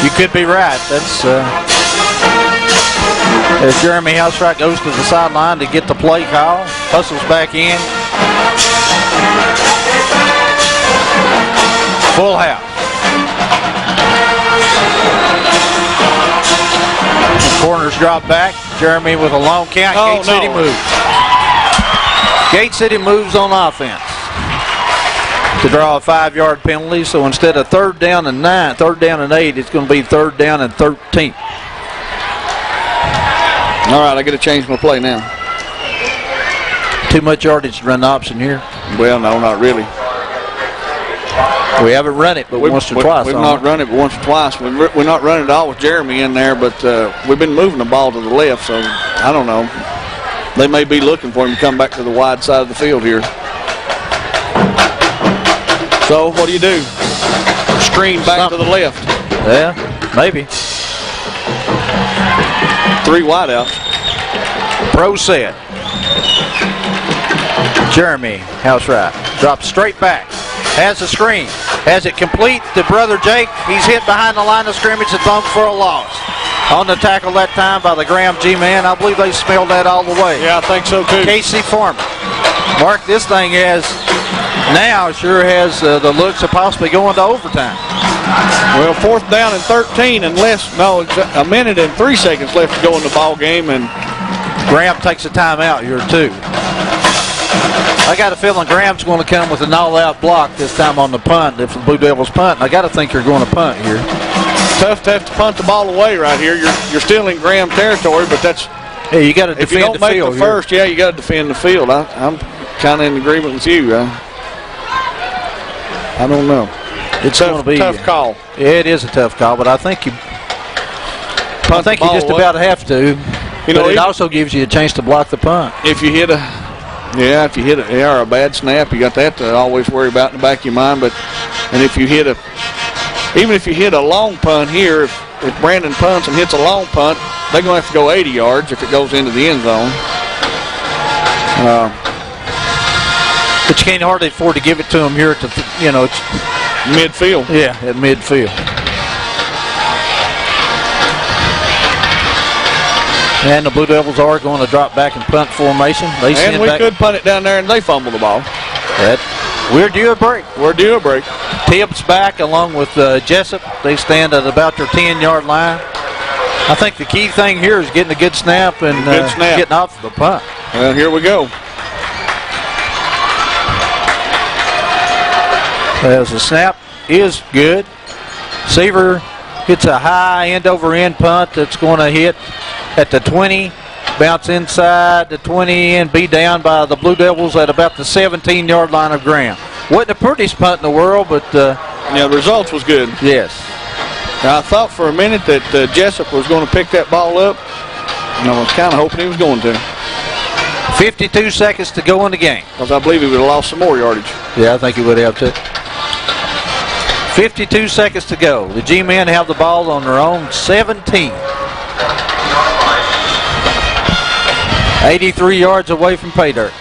You could be right. That's as Jeremy Housewright goes to the sideline to get the play call. Hustles back in. Full house. The corners drop back. Jeremy with a long count. Gate City moves. Gate City moves on offense to draw a 5-yard penalty. So instead of 3rd down and 9, 3rd down and 8, it's going to be 3rd down and 13. All right, I got to change my play now. Too much yardage to run the option here. Well, no, not really. We haven't run it but once or twice. We've not run it but once or twice. We're not running it all with Jeremy in there, but we've been moving the ball to the left, so I don't know. They may be looking for him to come back to the wide side of the field here. So what do you do? Screen back to the left. Yeah, maybe. 3 wideouts. Pro set. Jeremy Housewright drops straight back. Has the screen. Has it complete to brother Jake. He's hit behind the line of scrimmage and thrown for a loss. On the tackle that time by the Graham G-man. I believe they smelled that all the way. Yeah, I think so too. Casey Foreman. Mark, this thing has the looks of possibly going to overtime. Well, 4th down and 13 and it's a minute and 3 seconds left to go in the ball game, and Graham takes a timeout here too. I got a feeling Graham's going to come with an all-out block this time on the punt if the Blue Devils punt. And I got to think you're going to punt here. Tough to have to punt the ball away right here. You're still in Graham territory, but that's yeah. You got to defend the field. If you don't make the first, yeah, you got to defend the field. I'm kind of in agreement with you. I don't know. It's going to be a tough call. Yeah, it is a tough call, but I think you just about have to. But it also gives you a chance to block the punt. If you hit a bad snap, you got that to always worry about in the back of your mind. And if you hit even if you hit a long punt here, if Brandon punts and hits a long punt, they're going to have to go 80 yards if it goes into the end zone. But you can't hardly afford to give it to them here at it's midfield. Yeah, at midfield. And the Blue Devils are going to drop back in punt formation. We could punt it down there and they fumble the ball. We're due a break. Tibbs back along with Jessup. They stand at about their 10-yard line. I think the key thing here is getting a good snap and getting off the punt. Well, here we go. As the snap is good. Seaver hits a high end-over-end punt that's going to hit at the 20, bounce inside the 20 and be down by the Blue Devils at about the 17-yard line of Graham. Wasn't the prettiest punt in the world, but the results was good. Yes. Now, I thought for a minute that Jessup was going to pick that ball up, and I was kind of hoping he was going to. 52 seconds to go in the game. Because I believe he would have lost some more yardage. Yeah, I think he would have too. 52 seconds to go. The G-men have the ball on their own 17. 83 yards away from pay dirt.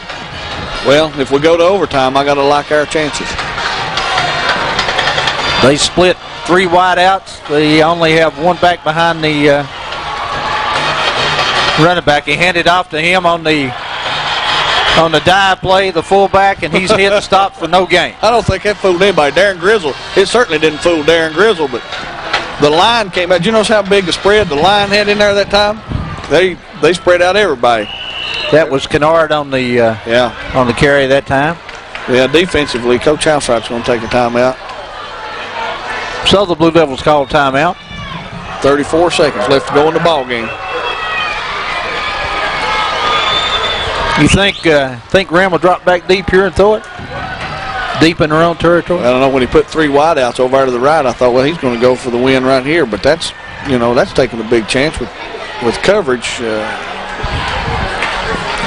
Well, if we go to overtime, I got to like our chances. They split 3 wideouts. They only have one back behind the running back. He handed off to him on the dive play, the fullback, and he's hit and stopped for no gain. I don't think that fooled anybody. Darren Grizzle, it certainly didn't fool Darren Grizzle, but the line came out. Did you notice how big the spread the line had in there that time? they spread out everybody. That was Kennard on the on the carry that time. Yeah, defensively, Coach Housewright's going to take a timeout. So the Blue Devils called timeout. 34 seconds left to go in the ball game. You think Graham will drop back deep here and throw it? Deep in their own territory? I don't know, when he put 3 wideouts over to the right, I thought, well, he's going to go for the win right here. But that's, that's taking a big chance with coverage.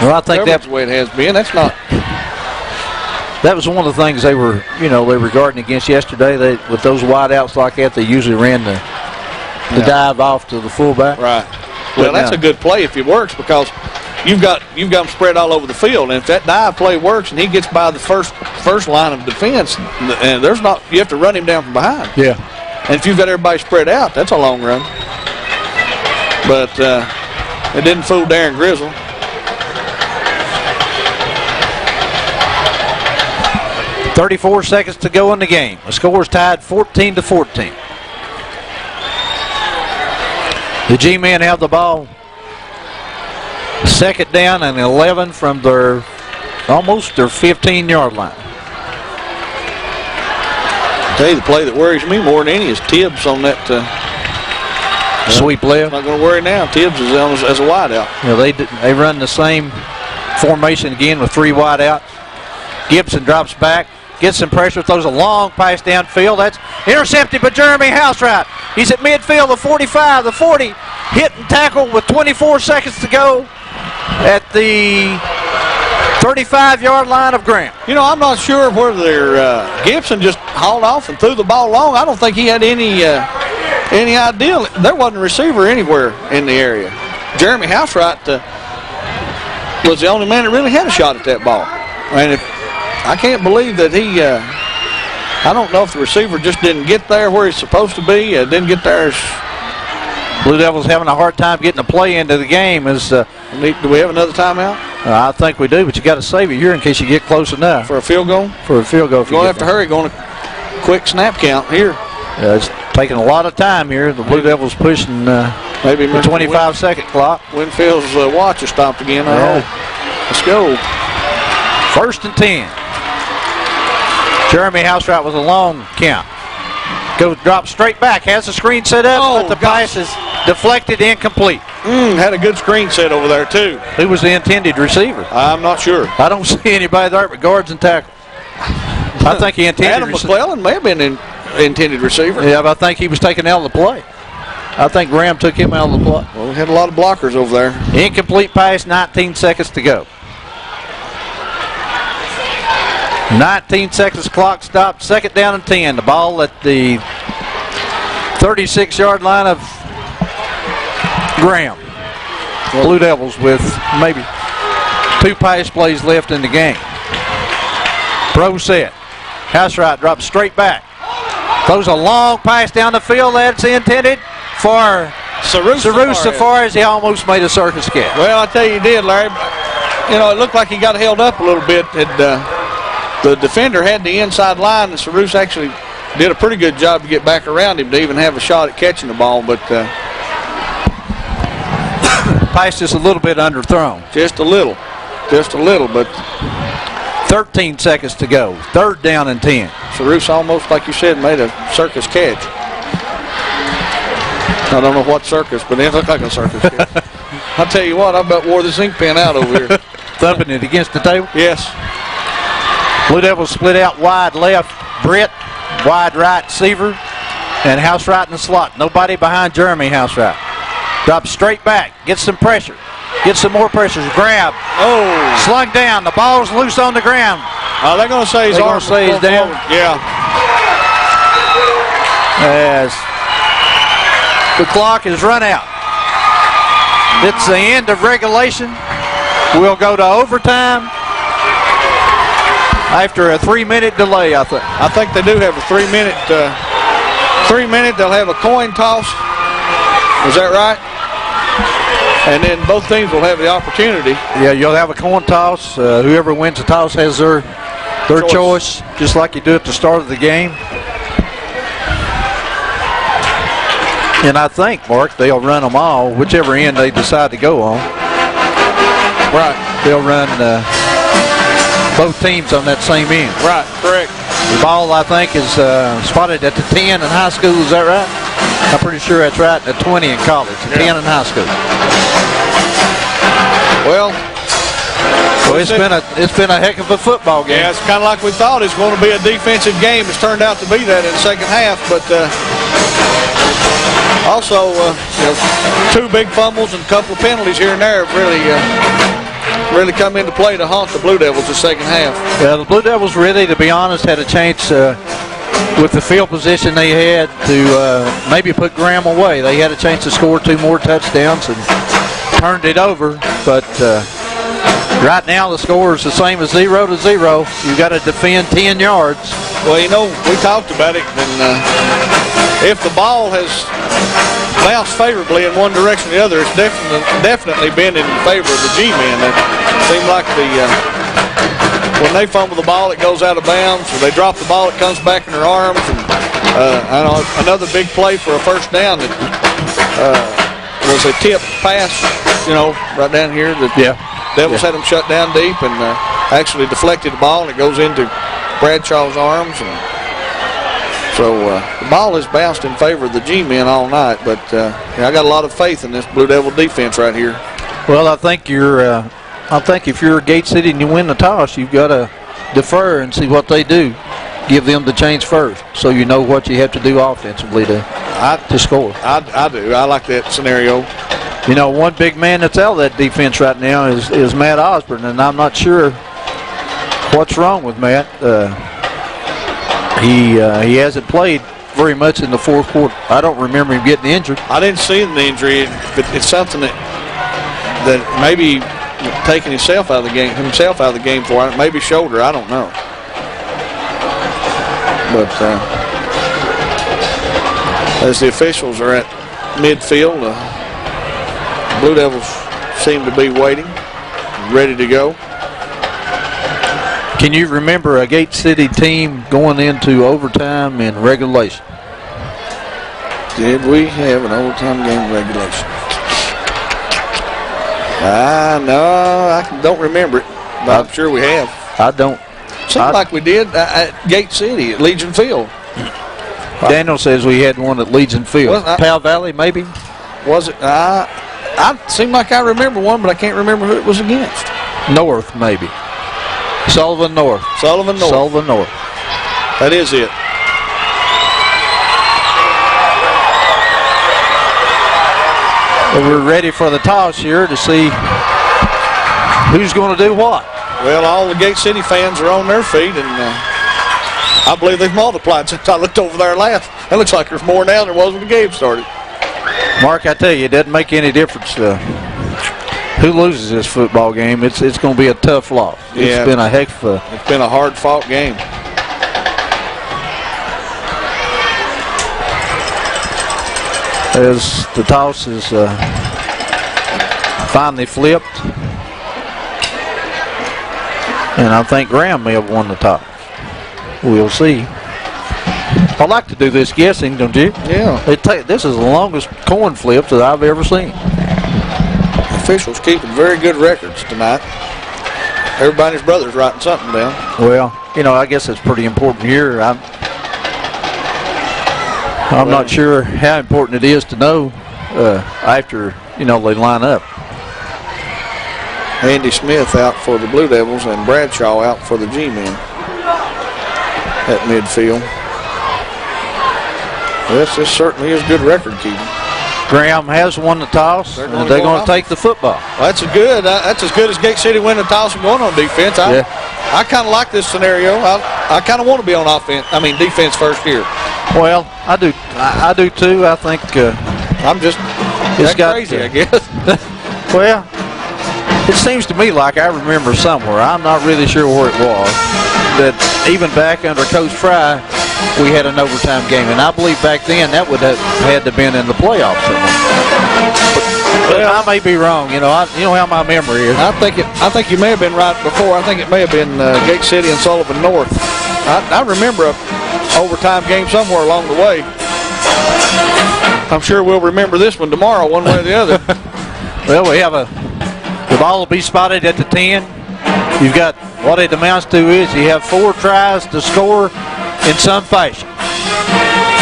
Well, I think that's the way it has been. That's not. That was one of the things they were guarding against yesterday. With those wideouts like that, they usually ran the dive off to the fullback. Right. Well, that's a good play if it works, because you've got them spread all over the field, and if that dive play works and he gets by the first line of defense, and you have to run him down from behind. Yeah. And if you've got everybody spread out, that's a long run. But it didn't fool Darren Grizzle. .34 seconds to go in the game. The score is tied 14-14. The G-men have the ball. Second down and 11 from almost their 15-yard line. I'll tell you, the play that worries me more than any is Tibbs on that sweep left. Not going to worry now. Tibbs is on as a wideout. Yeah, they run the same formation again with 3 wideouts. Gibson drops back, gets some pressure, throws a long pass downfield. That's intercepted by Jeremy Housewright. He's at midfield, the 45, the 40. Hit and tackle with 24 seconds to go at the 35-yard line of Graham. I'm not sure whether Gibson just hauled off and threw the ball long. I don't think he had any idea. There wasn't a receiver anywhere in the area. Jeremy Housewright was the only man that really had a shot at that ball. And I can't believe that I don't know if the receiver just didn't get there where he's supposed to be. Didn't get there. Blue Devils having a hard time getting a play into the game. Do we have another timeout? I think we do, but you got to save it here in case you get close enough. For a field goal? For a field goal. You're going to have to hurry, going to quick snap count here. It's taking a lot of time here. The Blue Devils pushing maybe the 25-second clock. Winfield's watch is stopped again. Let's go. 1st and 10. Jeremy Housewright with a long count. Drops straight back. Has the screen set up, but the pass is deflected, incomplete. Had a good screen set over there, too. Who was the intended receiver? I'm not sure. I don't see anybody there but guards and tackle. I think he intended. Adam McClellan may have been an intended receiver. Yeah, but I think he was taken out of the play. I think Graham took him out of the play. Well, we had a lot of blockers over there. Incomplete pass, 19 seconds to go. 19 seconds, clock stopped, 2nd down and 10. The ball at the 36-yard line of Graham. Blue Devils with maybe 2 pass plays left in the game. Pro set. Housewright drops straight back. Throws a long pass down the field. That's intended for Saru Safaris. He almost made a circus catch. Well, I tell you, he did, Larry. It looked like he got held up a little bit. The defender had the inside line, and Saru actually did a pretty good job to get back around him to even have a shot at catching the ball, but pass just a little bit underthrown. Just a little, but 13 seconds to go. 3rd down and 10. Saru almost, like you said, made a circus catch. I don't know what circus, but it looked like a circus catch. I'll tell you what, I about wore this ink pen out over here. Thumping it against the table? Yes. Blue Devils split out wide left, Britt, wide right, Seaver, and Housewright in the slot. Nobody behind Jeremy Housewright. Drops straight back, gets some pressure, gets some more pressure, grab. Slung down, the ball's loose on the ground. They're going to say he's down. Yeah. As the clock is run out. It's the end of regulation. We'll go to overtime. After a 3-minute delay, I think. I think they do have a 3-minute. 3-minute, they'll have a coin toss. Is that right? And then both teams will have the opportunity. Yeah, you'll have a coin toss. Whoever wins the toss has their choice, just like you do at the start of the game. And I think, Mark, they'll run them all, whichever end they decide to go on. Right. They'll run both teams on that same end. Right, correct. The ball, I think, is spotted at the 10 in high school. Is that right? I'm pretty sure that's right. The 20 in college, the 10 in high school. Well, it's been a heck of a football game. yeah, it's kind of like we thought. It's going to be a defensive game. It's turned out to be that in the second half, but also, two big fumbles and a couple of penalties here and there have really come into play to haunt the Blue Devils the second half. Yeah, the Blue Devils really, to be honest, had a chance with the field position they had to maybe put Graham away. They had a chance to score 2 more touchdowns and turned it over, but right now the score is the same as 0-0. You've got to defend 10 yards. Well, we talked about it, and if the ball has bounced favorably in one direction or the other, it's definitely been in favor of the G-men. It seemed like when they fumble the ball, it goes out of bounds. When they drop the ball, it comes back in their arms. And I know another big play for a first down that was a tip pass, right down here. The Devils had them shut down deep and actually deflected the ball, and it goes into Bradshaw's arms. And so the ball has bounced in favor of the G-men all night, but I got a lot of faith in this Blue Devil defense right here. Well, I think if you're Gate City and you win the toss, you've got to defer and see what they do. Give them the change first, so you know what you have to do offensively to score. I do. I like that scenario. One big man that's out of that defense right now is Matt Osborne, and I'm not sure what's wrong with Matt. He hasn't played very much in the fourth quarter. I don't remember him getting injured. I didn't see the injury, but it's something that maybe taking himself out of the game for it. Maybe shoulder. I don't know. But as the officials are at midfield, Blue Devils seem to be waiting, ready to go. Can you remember a Gate City team going into overtime in regulation? Did we have an overtime game in regulation? No, I don't remember it, but I'm sure we have. I don't. Seemed like we did at Gate City at Legion Field. Daniel says we had one at Legion Field. Powell Valley, maybe? Was it? I seem like I remember one, but I can't remember who it was against. North, maybe. Sullivan North. Sullivan North. That is it. Well, we're ready for the toss here to see who's going to do what. Well, all the Gate City fans are on their feet, and I believe they've multiplied since I looked over there last. It looks like there's more now than there was when the game started. Mark, I tell you, it doesn't make any difference who loses this football game. It's going to be a tough loss. Yeah. It's been a heck of a... It's been a hard-fought game. As the toss is finally flipped. And I think Graham may have won the toss. We'll see. I like to do this guessing, don't you? Yeah. This is the longest coin flip that I've ever seen. Officials keeping very good records tonight. Everybody's brother's writing something down. Well, I guess it's pretty important here. I'm not sure how important it is to know after, they line up. Andy Smith out for the Blue Devils and Bradshaw out for the G-men at midfield. This certainly is good record keeping. Graham has won the toss. They're going to take the football. Well, that's as good as Gate City winning the toss and going on defense. I kind of like this scenario. I kind of want to be on defense first here. Well, I do too. I think I'm just crazy, I guess. Well, it seems to me like I remember somewhere, I'm not really sure where it was, that even back under Coach Fry, we had an overtime game. And I believe back then that would have had to been in the playoffs. But I may be wrong. You know how my memory is. I think you may have been right before. I think it may have been Gate City and Sullivan North. I remember a overtime game somewhere along the way. I'm sure we'll remember this one tomorrow, one way or the other. Well, we have the ball will be spotted at the 10. You've got what it amounts to is you have 4 tries to score in some fashion,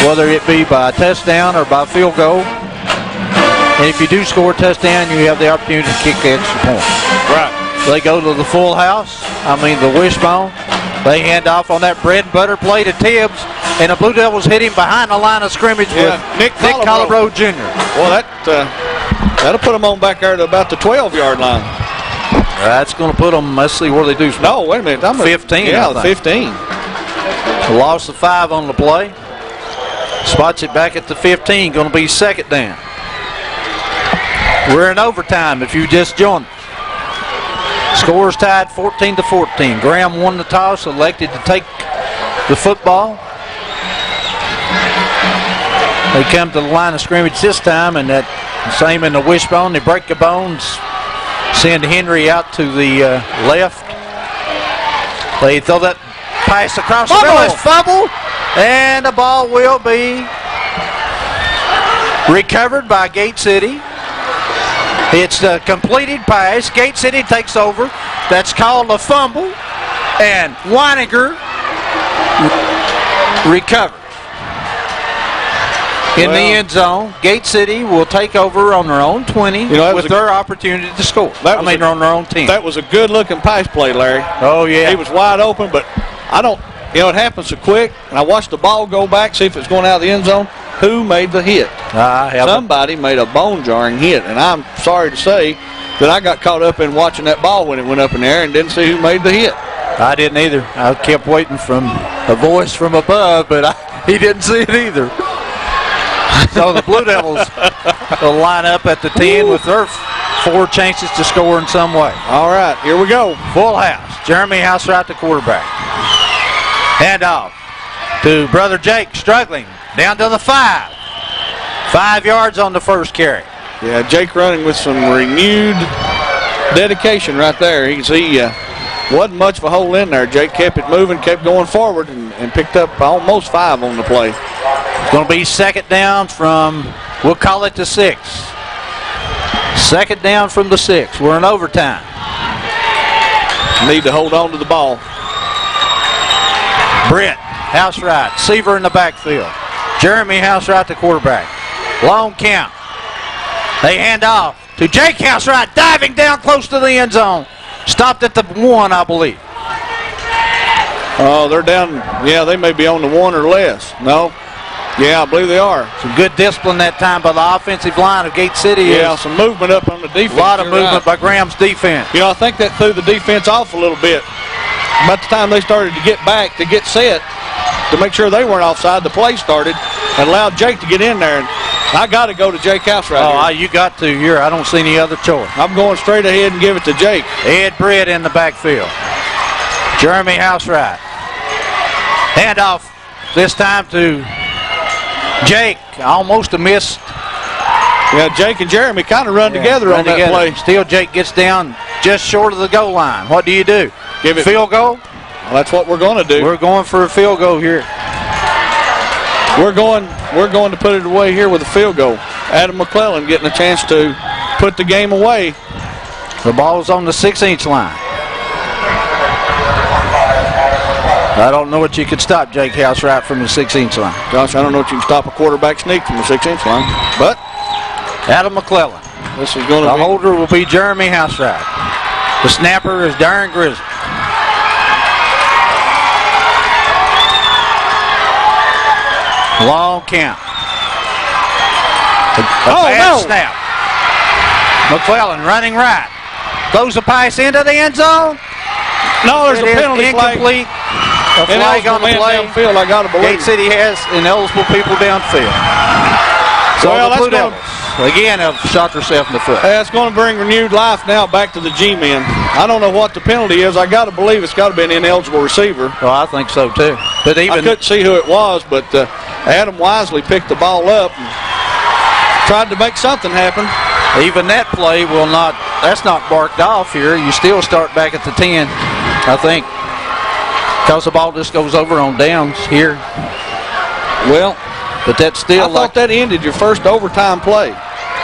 whether it be by a touchdown or by field goal. And if you do score a touchdown, you have the opportunity to kick the extra point. Right. They go to the full house, the wishbone. They hand off on that bread and butter play to Tibbs, and the Blue Devils hit him behind the line of scrimmage with Nick Colibro Jr. Well, that'll put them on back there to about the 12-yard line. That's going to put them, let's see where they do. No, wait a minute. 15, Yeah, 15. Loss of 5 on the play. Spots it back at the 15, going to be second down. We're in overtime if you just joined us. Scores tied 14-14. Graham won the toss, elected to take the football. They come to the line of scrimmage this time, and that same in the wishbone. They break the bones, send Henry out to the left. They throw that pass across the middle. Fumble, and the ball will be recovered by Gate City. It's the completed pass. Gate City takes over. That's called a fumble. And Weininger recovers in the end zone. Gate City will take over on their own 20 with their opportunity to score. On their own 10. That was a good-looking pass play, Larry. Oh, yeah. He was wide open, but I don't, it happens so quick. And I watched the ball go back, see if it's going out of the end zone. Who made the hit? Somebody made a bone-jarring hit, and I'm sorry to say that I got caught up in watching that ball when it went up in the air and didn't see who made the hit. I didn't either. I kept waiting from a voice from above, but he didn't see it either. So the Blue Devils will line up at the 10 with their 4 chances to score in some way. All right, here we go. Full house. Jeremy Housewright, the quarterback. Handoff to Brother Jake, struggling. Down to the 5. 5 yards on the first carry. Yeah, Jake running with some renewed dedication right there. You can see wasn't much of a hole in there. Jake kept it moving, kept going forward, and picked up almost 5 on the play. It's going to be second down from, we'll call it the 6. Second down from the 6. We're in overtime. Need to hold on to the ball. Brett Housewright, Seaver in the backfield. Jeremy Housewright, the quarterback. Long count. They hand off to Jake Housewright, diving down close to the end zone. Stopped at the 1, I believe. Oh, they're down. Yeah, they may be on the 1 or less. No. Yeah, I believe they are. Some good discipline that time by the offensive line of Gate City. Yeah, some movement up on the defense. A lot of movement by Graham's defense. I think that threw the defense off a little bit. About the time they started to get back, to get set, to make sure they weren't offside, the play started and allowed Jake to get in there. And I got to go to Jake House right here. You got to here. I don't see any other choice. I'm going straight ahead and give it to Jake. Ed Britt in the backfield. Jeremy Housewright. Handoff this time to Jake. Almost a miss. Yeah, Jake and Jeremy kind of run together on that play. Still, Jake gets down just short of the goal line. What do you do? Give it field goal? Well, that's what we're going to do. We're going for a field goal here. We're going to put it away here with a field goal. Adam McClellan getting a chance to put the game away. The ball's on the 6-inch line. I don't know what you could stop Jake Housewright from the 6-inch line. Gosh, I don't know what you can stop a quarterback sneak from the 6-inch line. But Adam McClellan. This is going to the holder will be Jeremy Housewright. The snapper is Darren Grizzly. Long count. A snap. McClellan running right. Throws the pass into the end zone. No, there's a penalty flag. Incomplete. A flag on the play. Downfield, I got to believe. Gate City has ineligible people downfield. So the Blue Devils, again, have shot themselves in the foot. That's going to bring renewed life now back to the G-men. I don't know what the penalty is. I got to believe it's got to be an ineligible receiver. Well, I think so, too. But even I couldn't see who it was, but Adam wisely picked the ball up and tried to make something happen. Even that play will not, that's not barked off here. You still start back at the 10, I think, because the ball just goes over on downs here. Well, But that's still I thought that ended your first overtime play.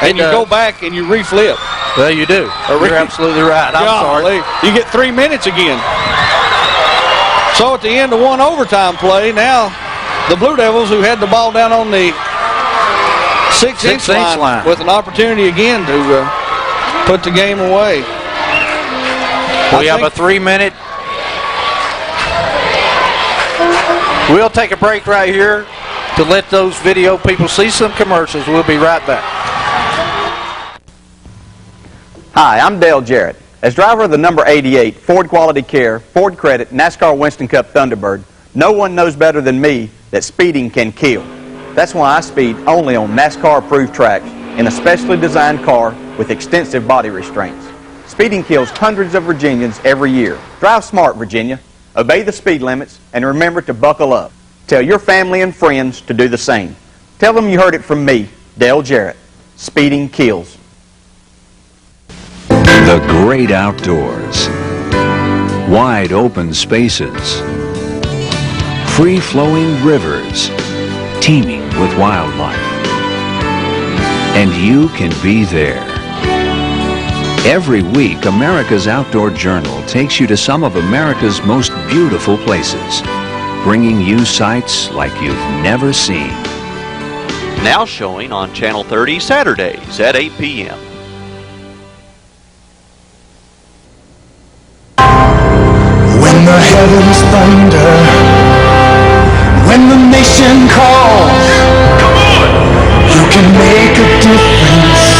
And you go back and you reflip. Well, you do. You're absolutely right. I'm sorry. You get 3 minutes again. So at the end of one overtime play, now the Blue Devils, who had the ball down on the 6-inch line with an opportunity again to put the game away. We have a 3-minute. We'll take a break right here to let those video people see some commercials. We'll be right back. Hi, I'm Dale Jarrett. As driver of the number 88 Ford Quality Care, Ford Credit, NASCAR Winston Cup Thunderbird, no one knows better than me that speeding can kill. That's why I speed only on NASCAR-approved tracks in a specially designed car with extensive body restraints. Speeding kills hundreds of Virginians every year. Drive smart, Virginia. Obey the speed limits, and remember to buckle up. Tell your family and friends to do the same. Tell them you heard it from me, Dale Jarrett. Speeding kills. The great outdoors. Wide open spaces. Free-flowing rivers. Teeming with wildlife. And you can be there. Every week, America's Outdoor Journal takes you to some of America's most beautiful places, bringing you sights like you've never seen. Now showing on Channel 30 Saturdays at 8 p.m. When the heavens thunder, when the nation calls, you can make a difference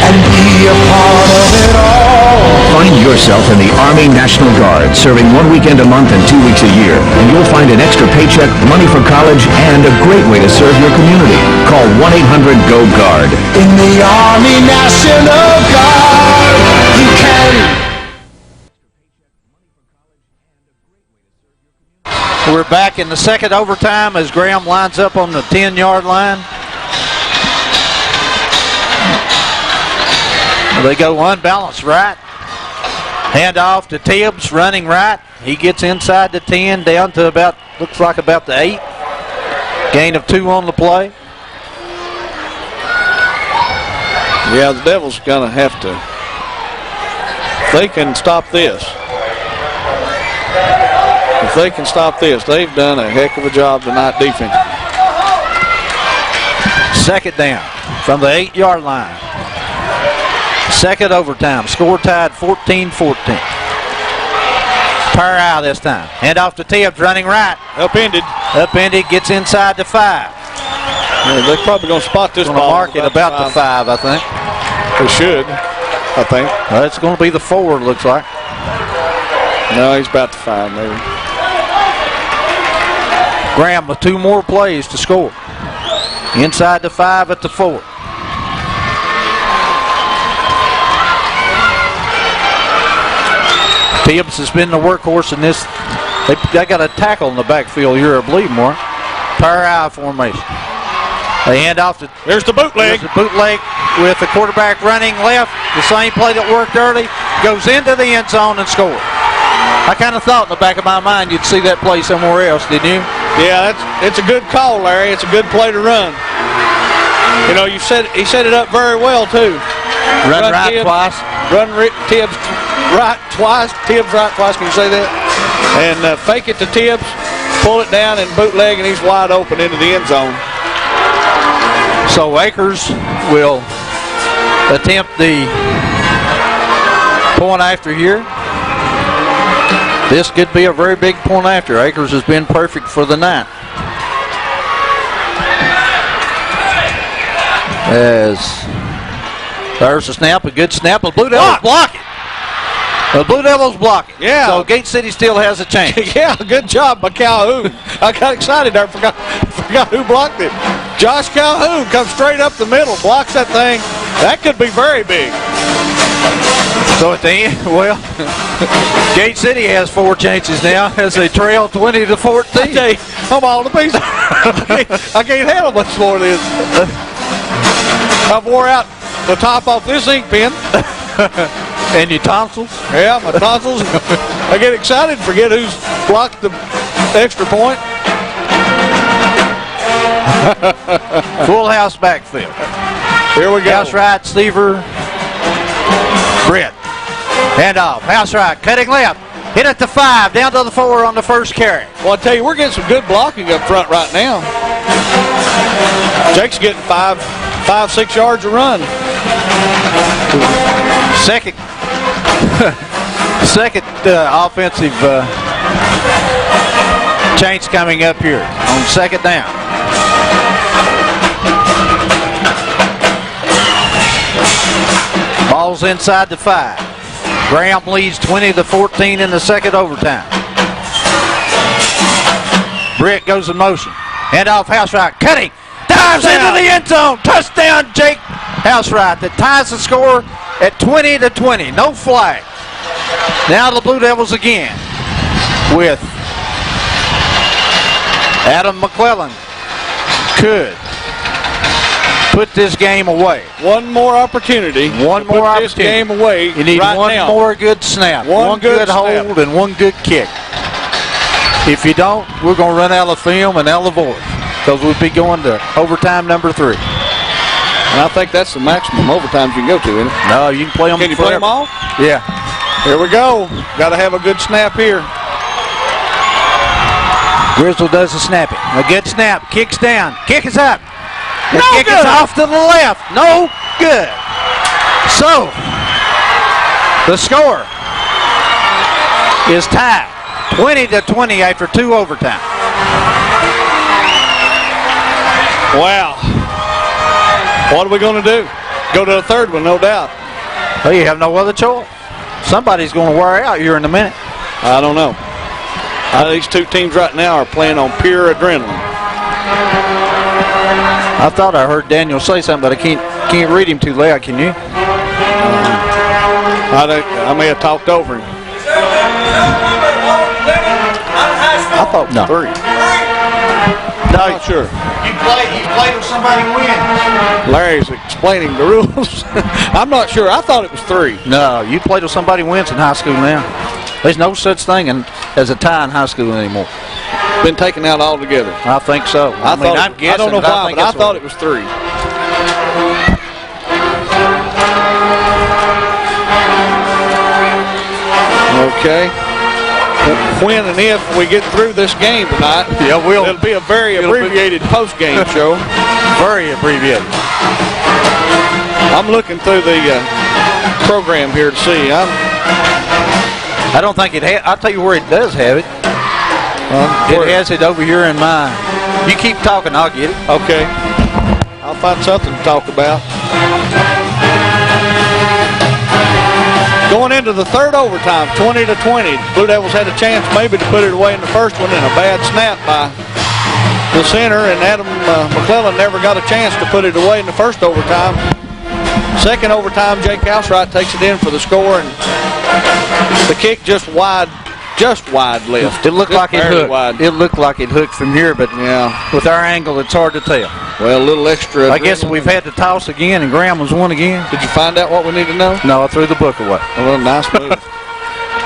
and be a part of it all. Find yourself in the Army National Guard, serving 1 weekend a month and 2 weeks a year, and you'll find an extra paycheck, money for college, and a great way to serve your community. Call 1-800-GO-GUARD. In the Army National Guard, you can. We're back in the second overtime as Graham lines up on the 10-yard line. They go unbalanced right. Hand off to Tibbs, running right. He gets inside the 10, down to about, looks like about the 8. Gain of 2 on the play. Yeah, the Devils going to have to, if they can stop this. If they can stop this, they've done a heck of a job tonight defense. Second down from the 8-yard line. Second overtime. Score tied 14-14. Power out this time. Hand off to Tibbs, running right. Upended. Upended, gets inside the 5. Yeah, they're probably going to spot this ball. Mark it about the 5, I think. They should, I think. Well, it's going to be the 4, looks like. No, he's about the 5, maybe. Graham with 2 more plays to score. Inside the 5 at the 4. Tibbs has been the workhorse in this. They got a tackle in the backfield here, I believe, more. Power I formation. They hand off to. There's the bootleg. There's the bootleg with the quarterback running left. The same play that worked early. Goes into the end zone and scores. I kind of thought in the back of my mind you'd see that play somewhere else, didn't you? Yeah, it's a good call, Larry. It's a good play to run. You know, he set it up very well, too. Run right Tibbs, twice. Tibbs right twice. Tibbs right twice. Can you say that? And fake it to Tibbs, pull it down, and bootleg, and he's wide open into the end zone. So Akers will attempt the point after here. This could be a very big point after. Akers has been perfect for the night. As there's a snap, a good snap. The Blue Devils block it. The Blue Devils block it. Yeah. So Gate City still has a chance. Yeah, good job by Calhoun. I got excited there. Forgot who blocked it. Josh Calhoun comes straight up the middle, blocks that thing. That could be very big. So at the end, well, Gate City has 4 chances now as they trail 20-14. I'm all to pieces. I can't handle much more of this. I wore out the top off this ink pen. And your tonsils? Yeah, my tonsils. I get excited and forget who's blocked the extra point. Full house backfield. Here we go. House right, Seaver, Britt. Hand off. House right, cutting left. Hit it to 5, down to the 4 on the first carry. Well, I tell you, we're getting some good blocking up front right now. Jake's getting 5-6 yards a run. Second offensive change coming up here on second down. Ball's inside the 5. Graham leads 20-14 in the second overtime. Britt goes in motion. Hand off Housewright. Cutting. Dives into the end zone. Touchdown, Jake Housewright. That ties the score at 20-20. No flag. Now the Blue Devils again with Adam McClellan. Could put this game away. One more opportunity. One more opportunity. This game away. You need right one now. more good snap. One good hold and one good kick. If you don't, we're going to run out of film and out of voice because we'll be going to overtime number 3. And I think that's the maximum overtimes you can go to, isn't it? No, you can play them. Can you play them all? Yeah. Here we go. Got to have a good snap here. Grizzle does the snapping. A good snap. Kicks down. Kick is up. The kick good. is off to the left. No good. So, the score is tied 20-20 after 2 overtime. Wow. What are we going to do? Go to the third one, no doubt. Well, you have no other choice. Somebody's going to wear out here in a minute. I don't know. These two teams right now are playing on pure adrenaline. I thought I heard Daniel say something, but I can't read him too loud. Can you? I may have talked over him. I thought it was 3. No, Not sure. You play with somebody win. Larry's explaining the rules. I'm not sure. I thought it was 3. No, you played with somebody wins in high school now. There's no such thing as a tie in high school anymore. Been taken out altogether. I think so. I mean, I'm guessing. I don't know why, but I thought it was 3. Okay. When and if we get through this game tonight, it'll be a very abbreviated post-game show. Very abbreviated. I'm looking through the program here to see. I don't think it has. I'll tell you where it does have it. It has it over here in mine. You keep talking, I'll get it. Okay. I'll find something to talk about. Going into the third overtime, 20-20. Blue Devils had a chance maybe to put it away in the first one, and a bad snap by the center, and Adam McClellan never got a chance to put it away in the first overtime. Second overtime, Jake Housewright takes it in for the score, and the kick just wide left. It looked like it hooked. Wide. It looked like it hooked from here, but with our angle, it's hard to tell. Well, a little extra. I guess we've had to toss again, and Graham was won again. Did you find out what we need to know? No, I threw the book away. A nice move.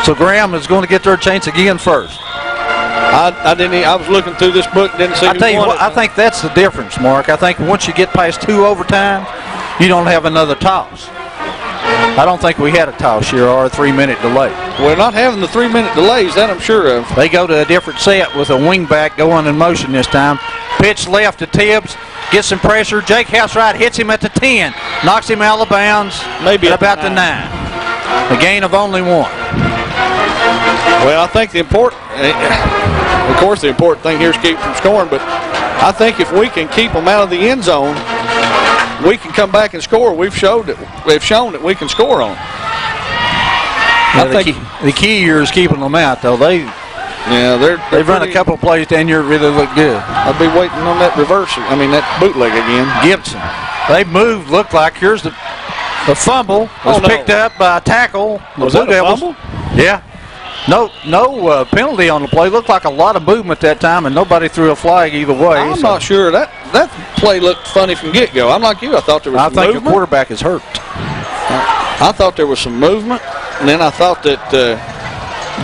So Graham is going to get their chance again first. I didn't. I was looking through this book, didn't see. I tell you what, I think that's the difference, Mark. I think once you get past 2 overtimes, you don't have another toss. I don't think we had a toss here or a 3-minute delay. We're not having the 3-minute delays, that I'm sure of. They go to a different set with a wingback going in motion this time. Pitch left to Tibbs. Gets some pressure. Jake Housewright hits him at the 10. Knocks him out of bounds. Maybe at about the 9. A gain of only 1. Well, I think the important thing here is keep from scoring, but I think if we can keep them out of the end zone, we can come back and score. We've shown that we can score on. The key here is keeping them out, though. They've run a couple of plays down here really look good. I'll be waiting on that that bootleg again. Gibson. They moved. Looked like here's the fumble was picked up by a tackle. Was that a fumble? Yeah. No penalty on the play. Looked like a lot of movement that time, and nobody threw a flag either way. I'm not sure. That play looked funny from get-go. I'm like you. I thought there was some movement. I think the quarterback is hurt. I thought there was some movement, and then I thought that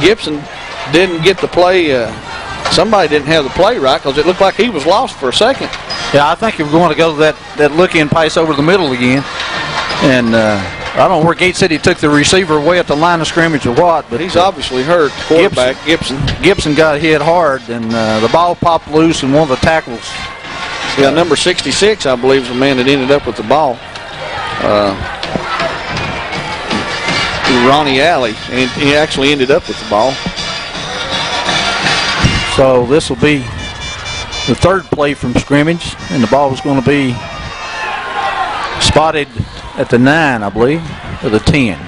Gibson didn't get the play. Somebody didn't have the play right because it looked like he was lost for a second. Yeah, I think we're going to go that look-in pass over the middle again. And I don't know where Gate City took the receiver away at the line of scrimmage or what, but he's obviously hurt. Quarterback Gibson got hit hard, and the ball popped loose, and one of the tackles. Yeah, number 66, I believe, is the man that ended up with the ball. Ronnie Alley, and he actually ended up with the ball. So this will be the third play from scrimmage, and the ball is going to be spotted at the 9, I believe, or the 10.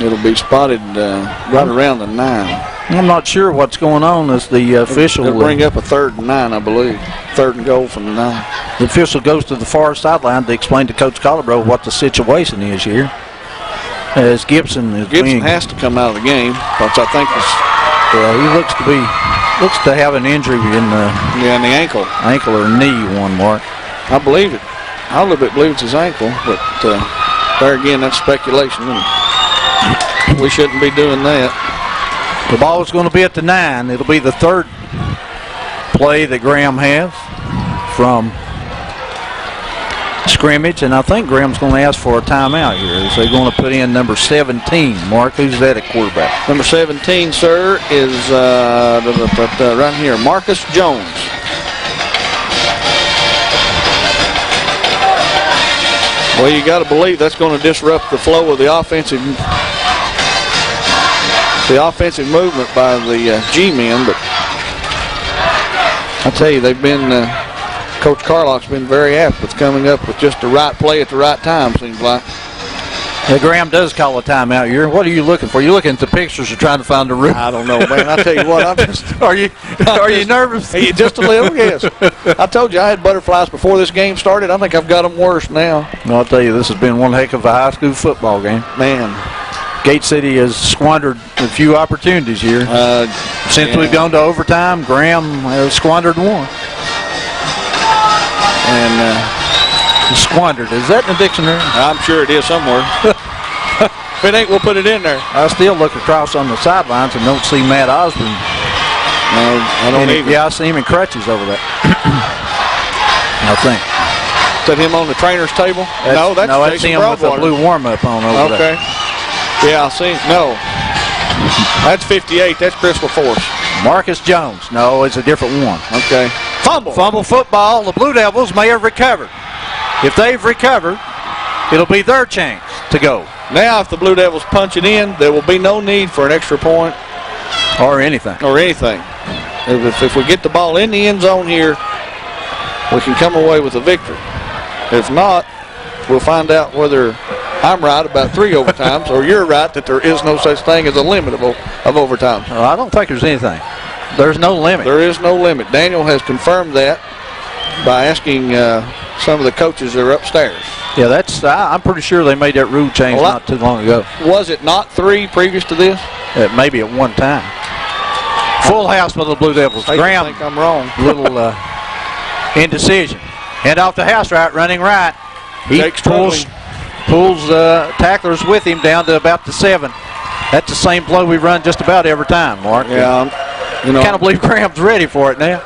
It'll be spotted right around the 9. I'm not sure what's going on as the official. They'll bring up a 3rd and 9, I believe. 3rd and goal from the 9. The official goes to the far sideline to explain to Coach Collarbro what the situation is here. As Gibson has to come out of the game, because I think he looks to have an injury in the ankle or knee. One Mark. I believe it. I a little bit believe it's his ankle, but there again, that's speculation. We shouldn't be doing that. The ball is going to be at the 9. It'll be the third play that Graham has from scrimmage, and I think Graham's going to ask for a timeout here. Is they going to put in number 17? Mark, who's that at quarterback? Number 17, sir, is right here, Marcus Jones. Well, you got to believe that's going to disrupt the flow of the offensive movement by the G-men, but I tell you, they've been Coach Carlock's been very apt with coming up with just the right play at the right time, seems like. Yeah, Graham does call a timeout here. What are you looking for? You looking at the pictures or trying to find the room? I don't know, man. I tell you what, I'm just. Are you nervous? Just a little, yes. I told you I had butterflies before this game started. I think I've got them worse now. Well, I'll tell you, this has been one heck of a high school football game. Man. Gate City has squandered a few opportunities here. Since we've gone to overtime, Graham has squandered one. And squandered. Is that in the dictionary? I'm sure it is somewhere. If it ain't, we'll put it in there. I still look across on the sidelines and don't see Matt Osborne. No, I don't either. Yeah, I see him in crutches over there. I think. Is that him on the trainer's table? That's him with the blue warm-up on over there. Okay. Yeah, I see. No. That's 58. That's Crystal Force. Marcus Jones. No, it's a different one. Okay. Fumble football. The Blue Devils may have recovered. If they've recovered, it'll be their chance to go. Now, if the Blue Devils punch it in, there will be no need for an extra point. Or anything. If we get the ball in the end zone here, we can come away with a victory. If not, we'll find out whether I'm right about 3 overtimes or you're right that there is no such thing as a limit of overtime. Well, I don't think there's anything. There's no limit. There is no limit. Daniel has confirmed that by asking some of the coaches that are upstairs. Yeah, I'm pretty sure they made that rule change not too long ago. Was it not 3 previous to this? Maybe at one time. Full house for the Blue Devils. Graham, I think I'm wrong. Little indecision. Hand off to Housewright, running right. He pulls tacklers with him down to about the 7. That's the same play we run just about every time, Mark. Yeah, kind of believe Graham's ready for it now.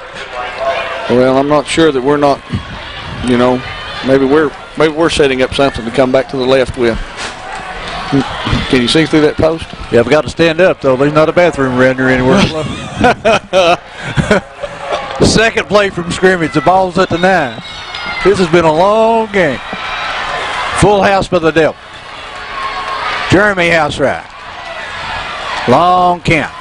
Well, I'm not sure that we're not. Maybe we're setting up something to come back to the left with. Can you see through that post? Yeah, we got to stand up though. There's not a bathroom around here anywhere. Second play from scrimmage. The ball's at the 9. This has been a long game. Full house for the Devil. Jeremy Housewright. Long count.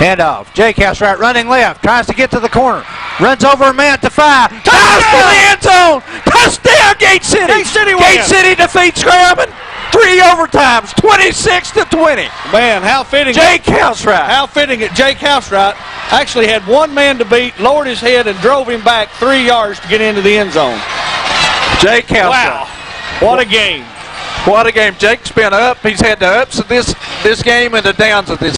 Handoff. Jake Housewright running left. Tries to get to the corner. Runs over a man to 5. Touchdown to the end zone. Touchdown, Gate City. Gate City defeats Graham in 3 overtimes. 26-20. Man, how fitting. Jake Housewright. How fitting it. Jake Housewright actually had one man to beat, lowered his head, and drove him back 3 yards to get into the end zone. Jake Housewright. Wow. What a game. What a game. Jake's been up. He's had the ups of this game and the downs of this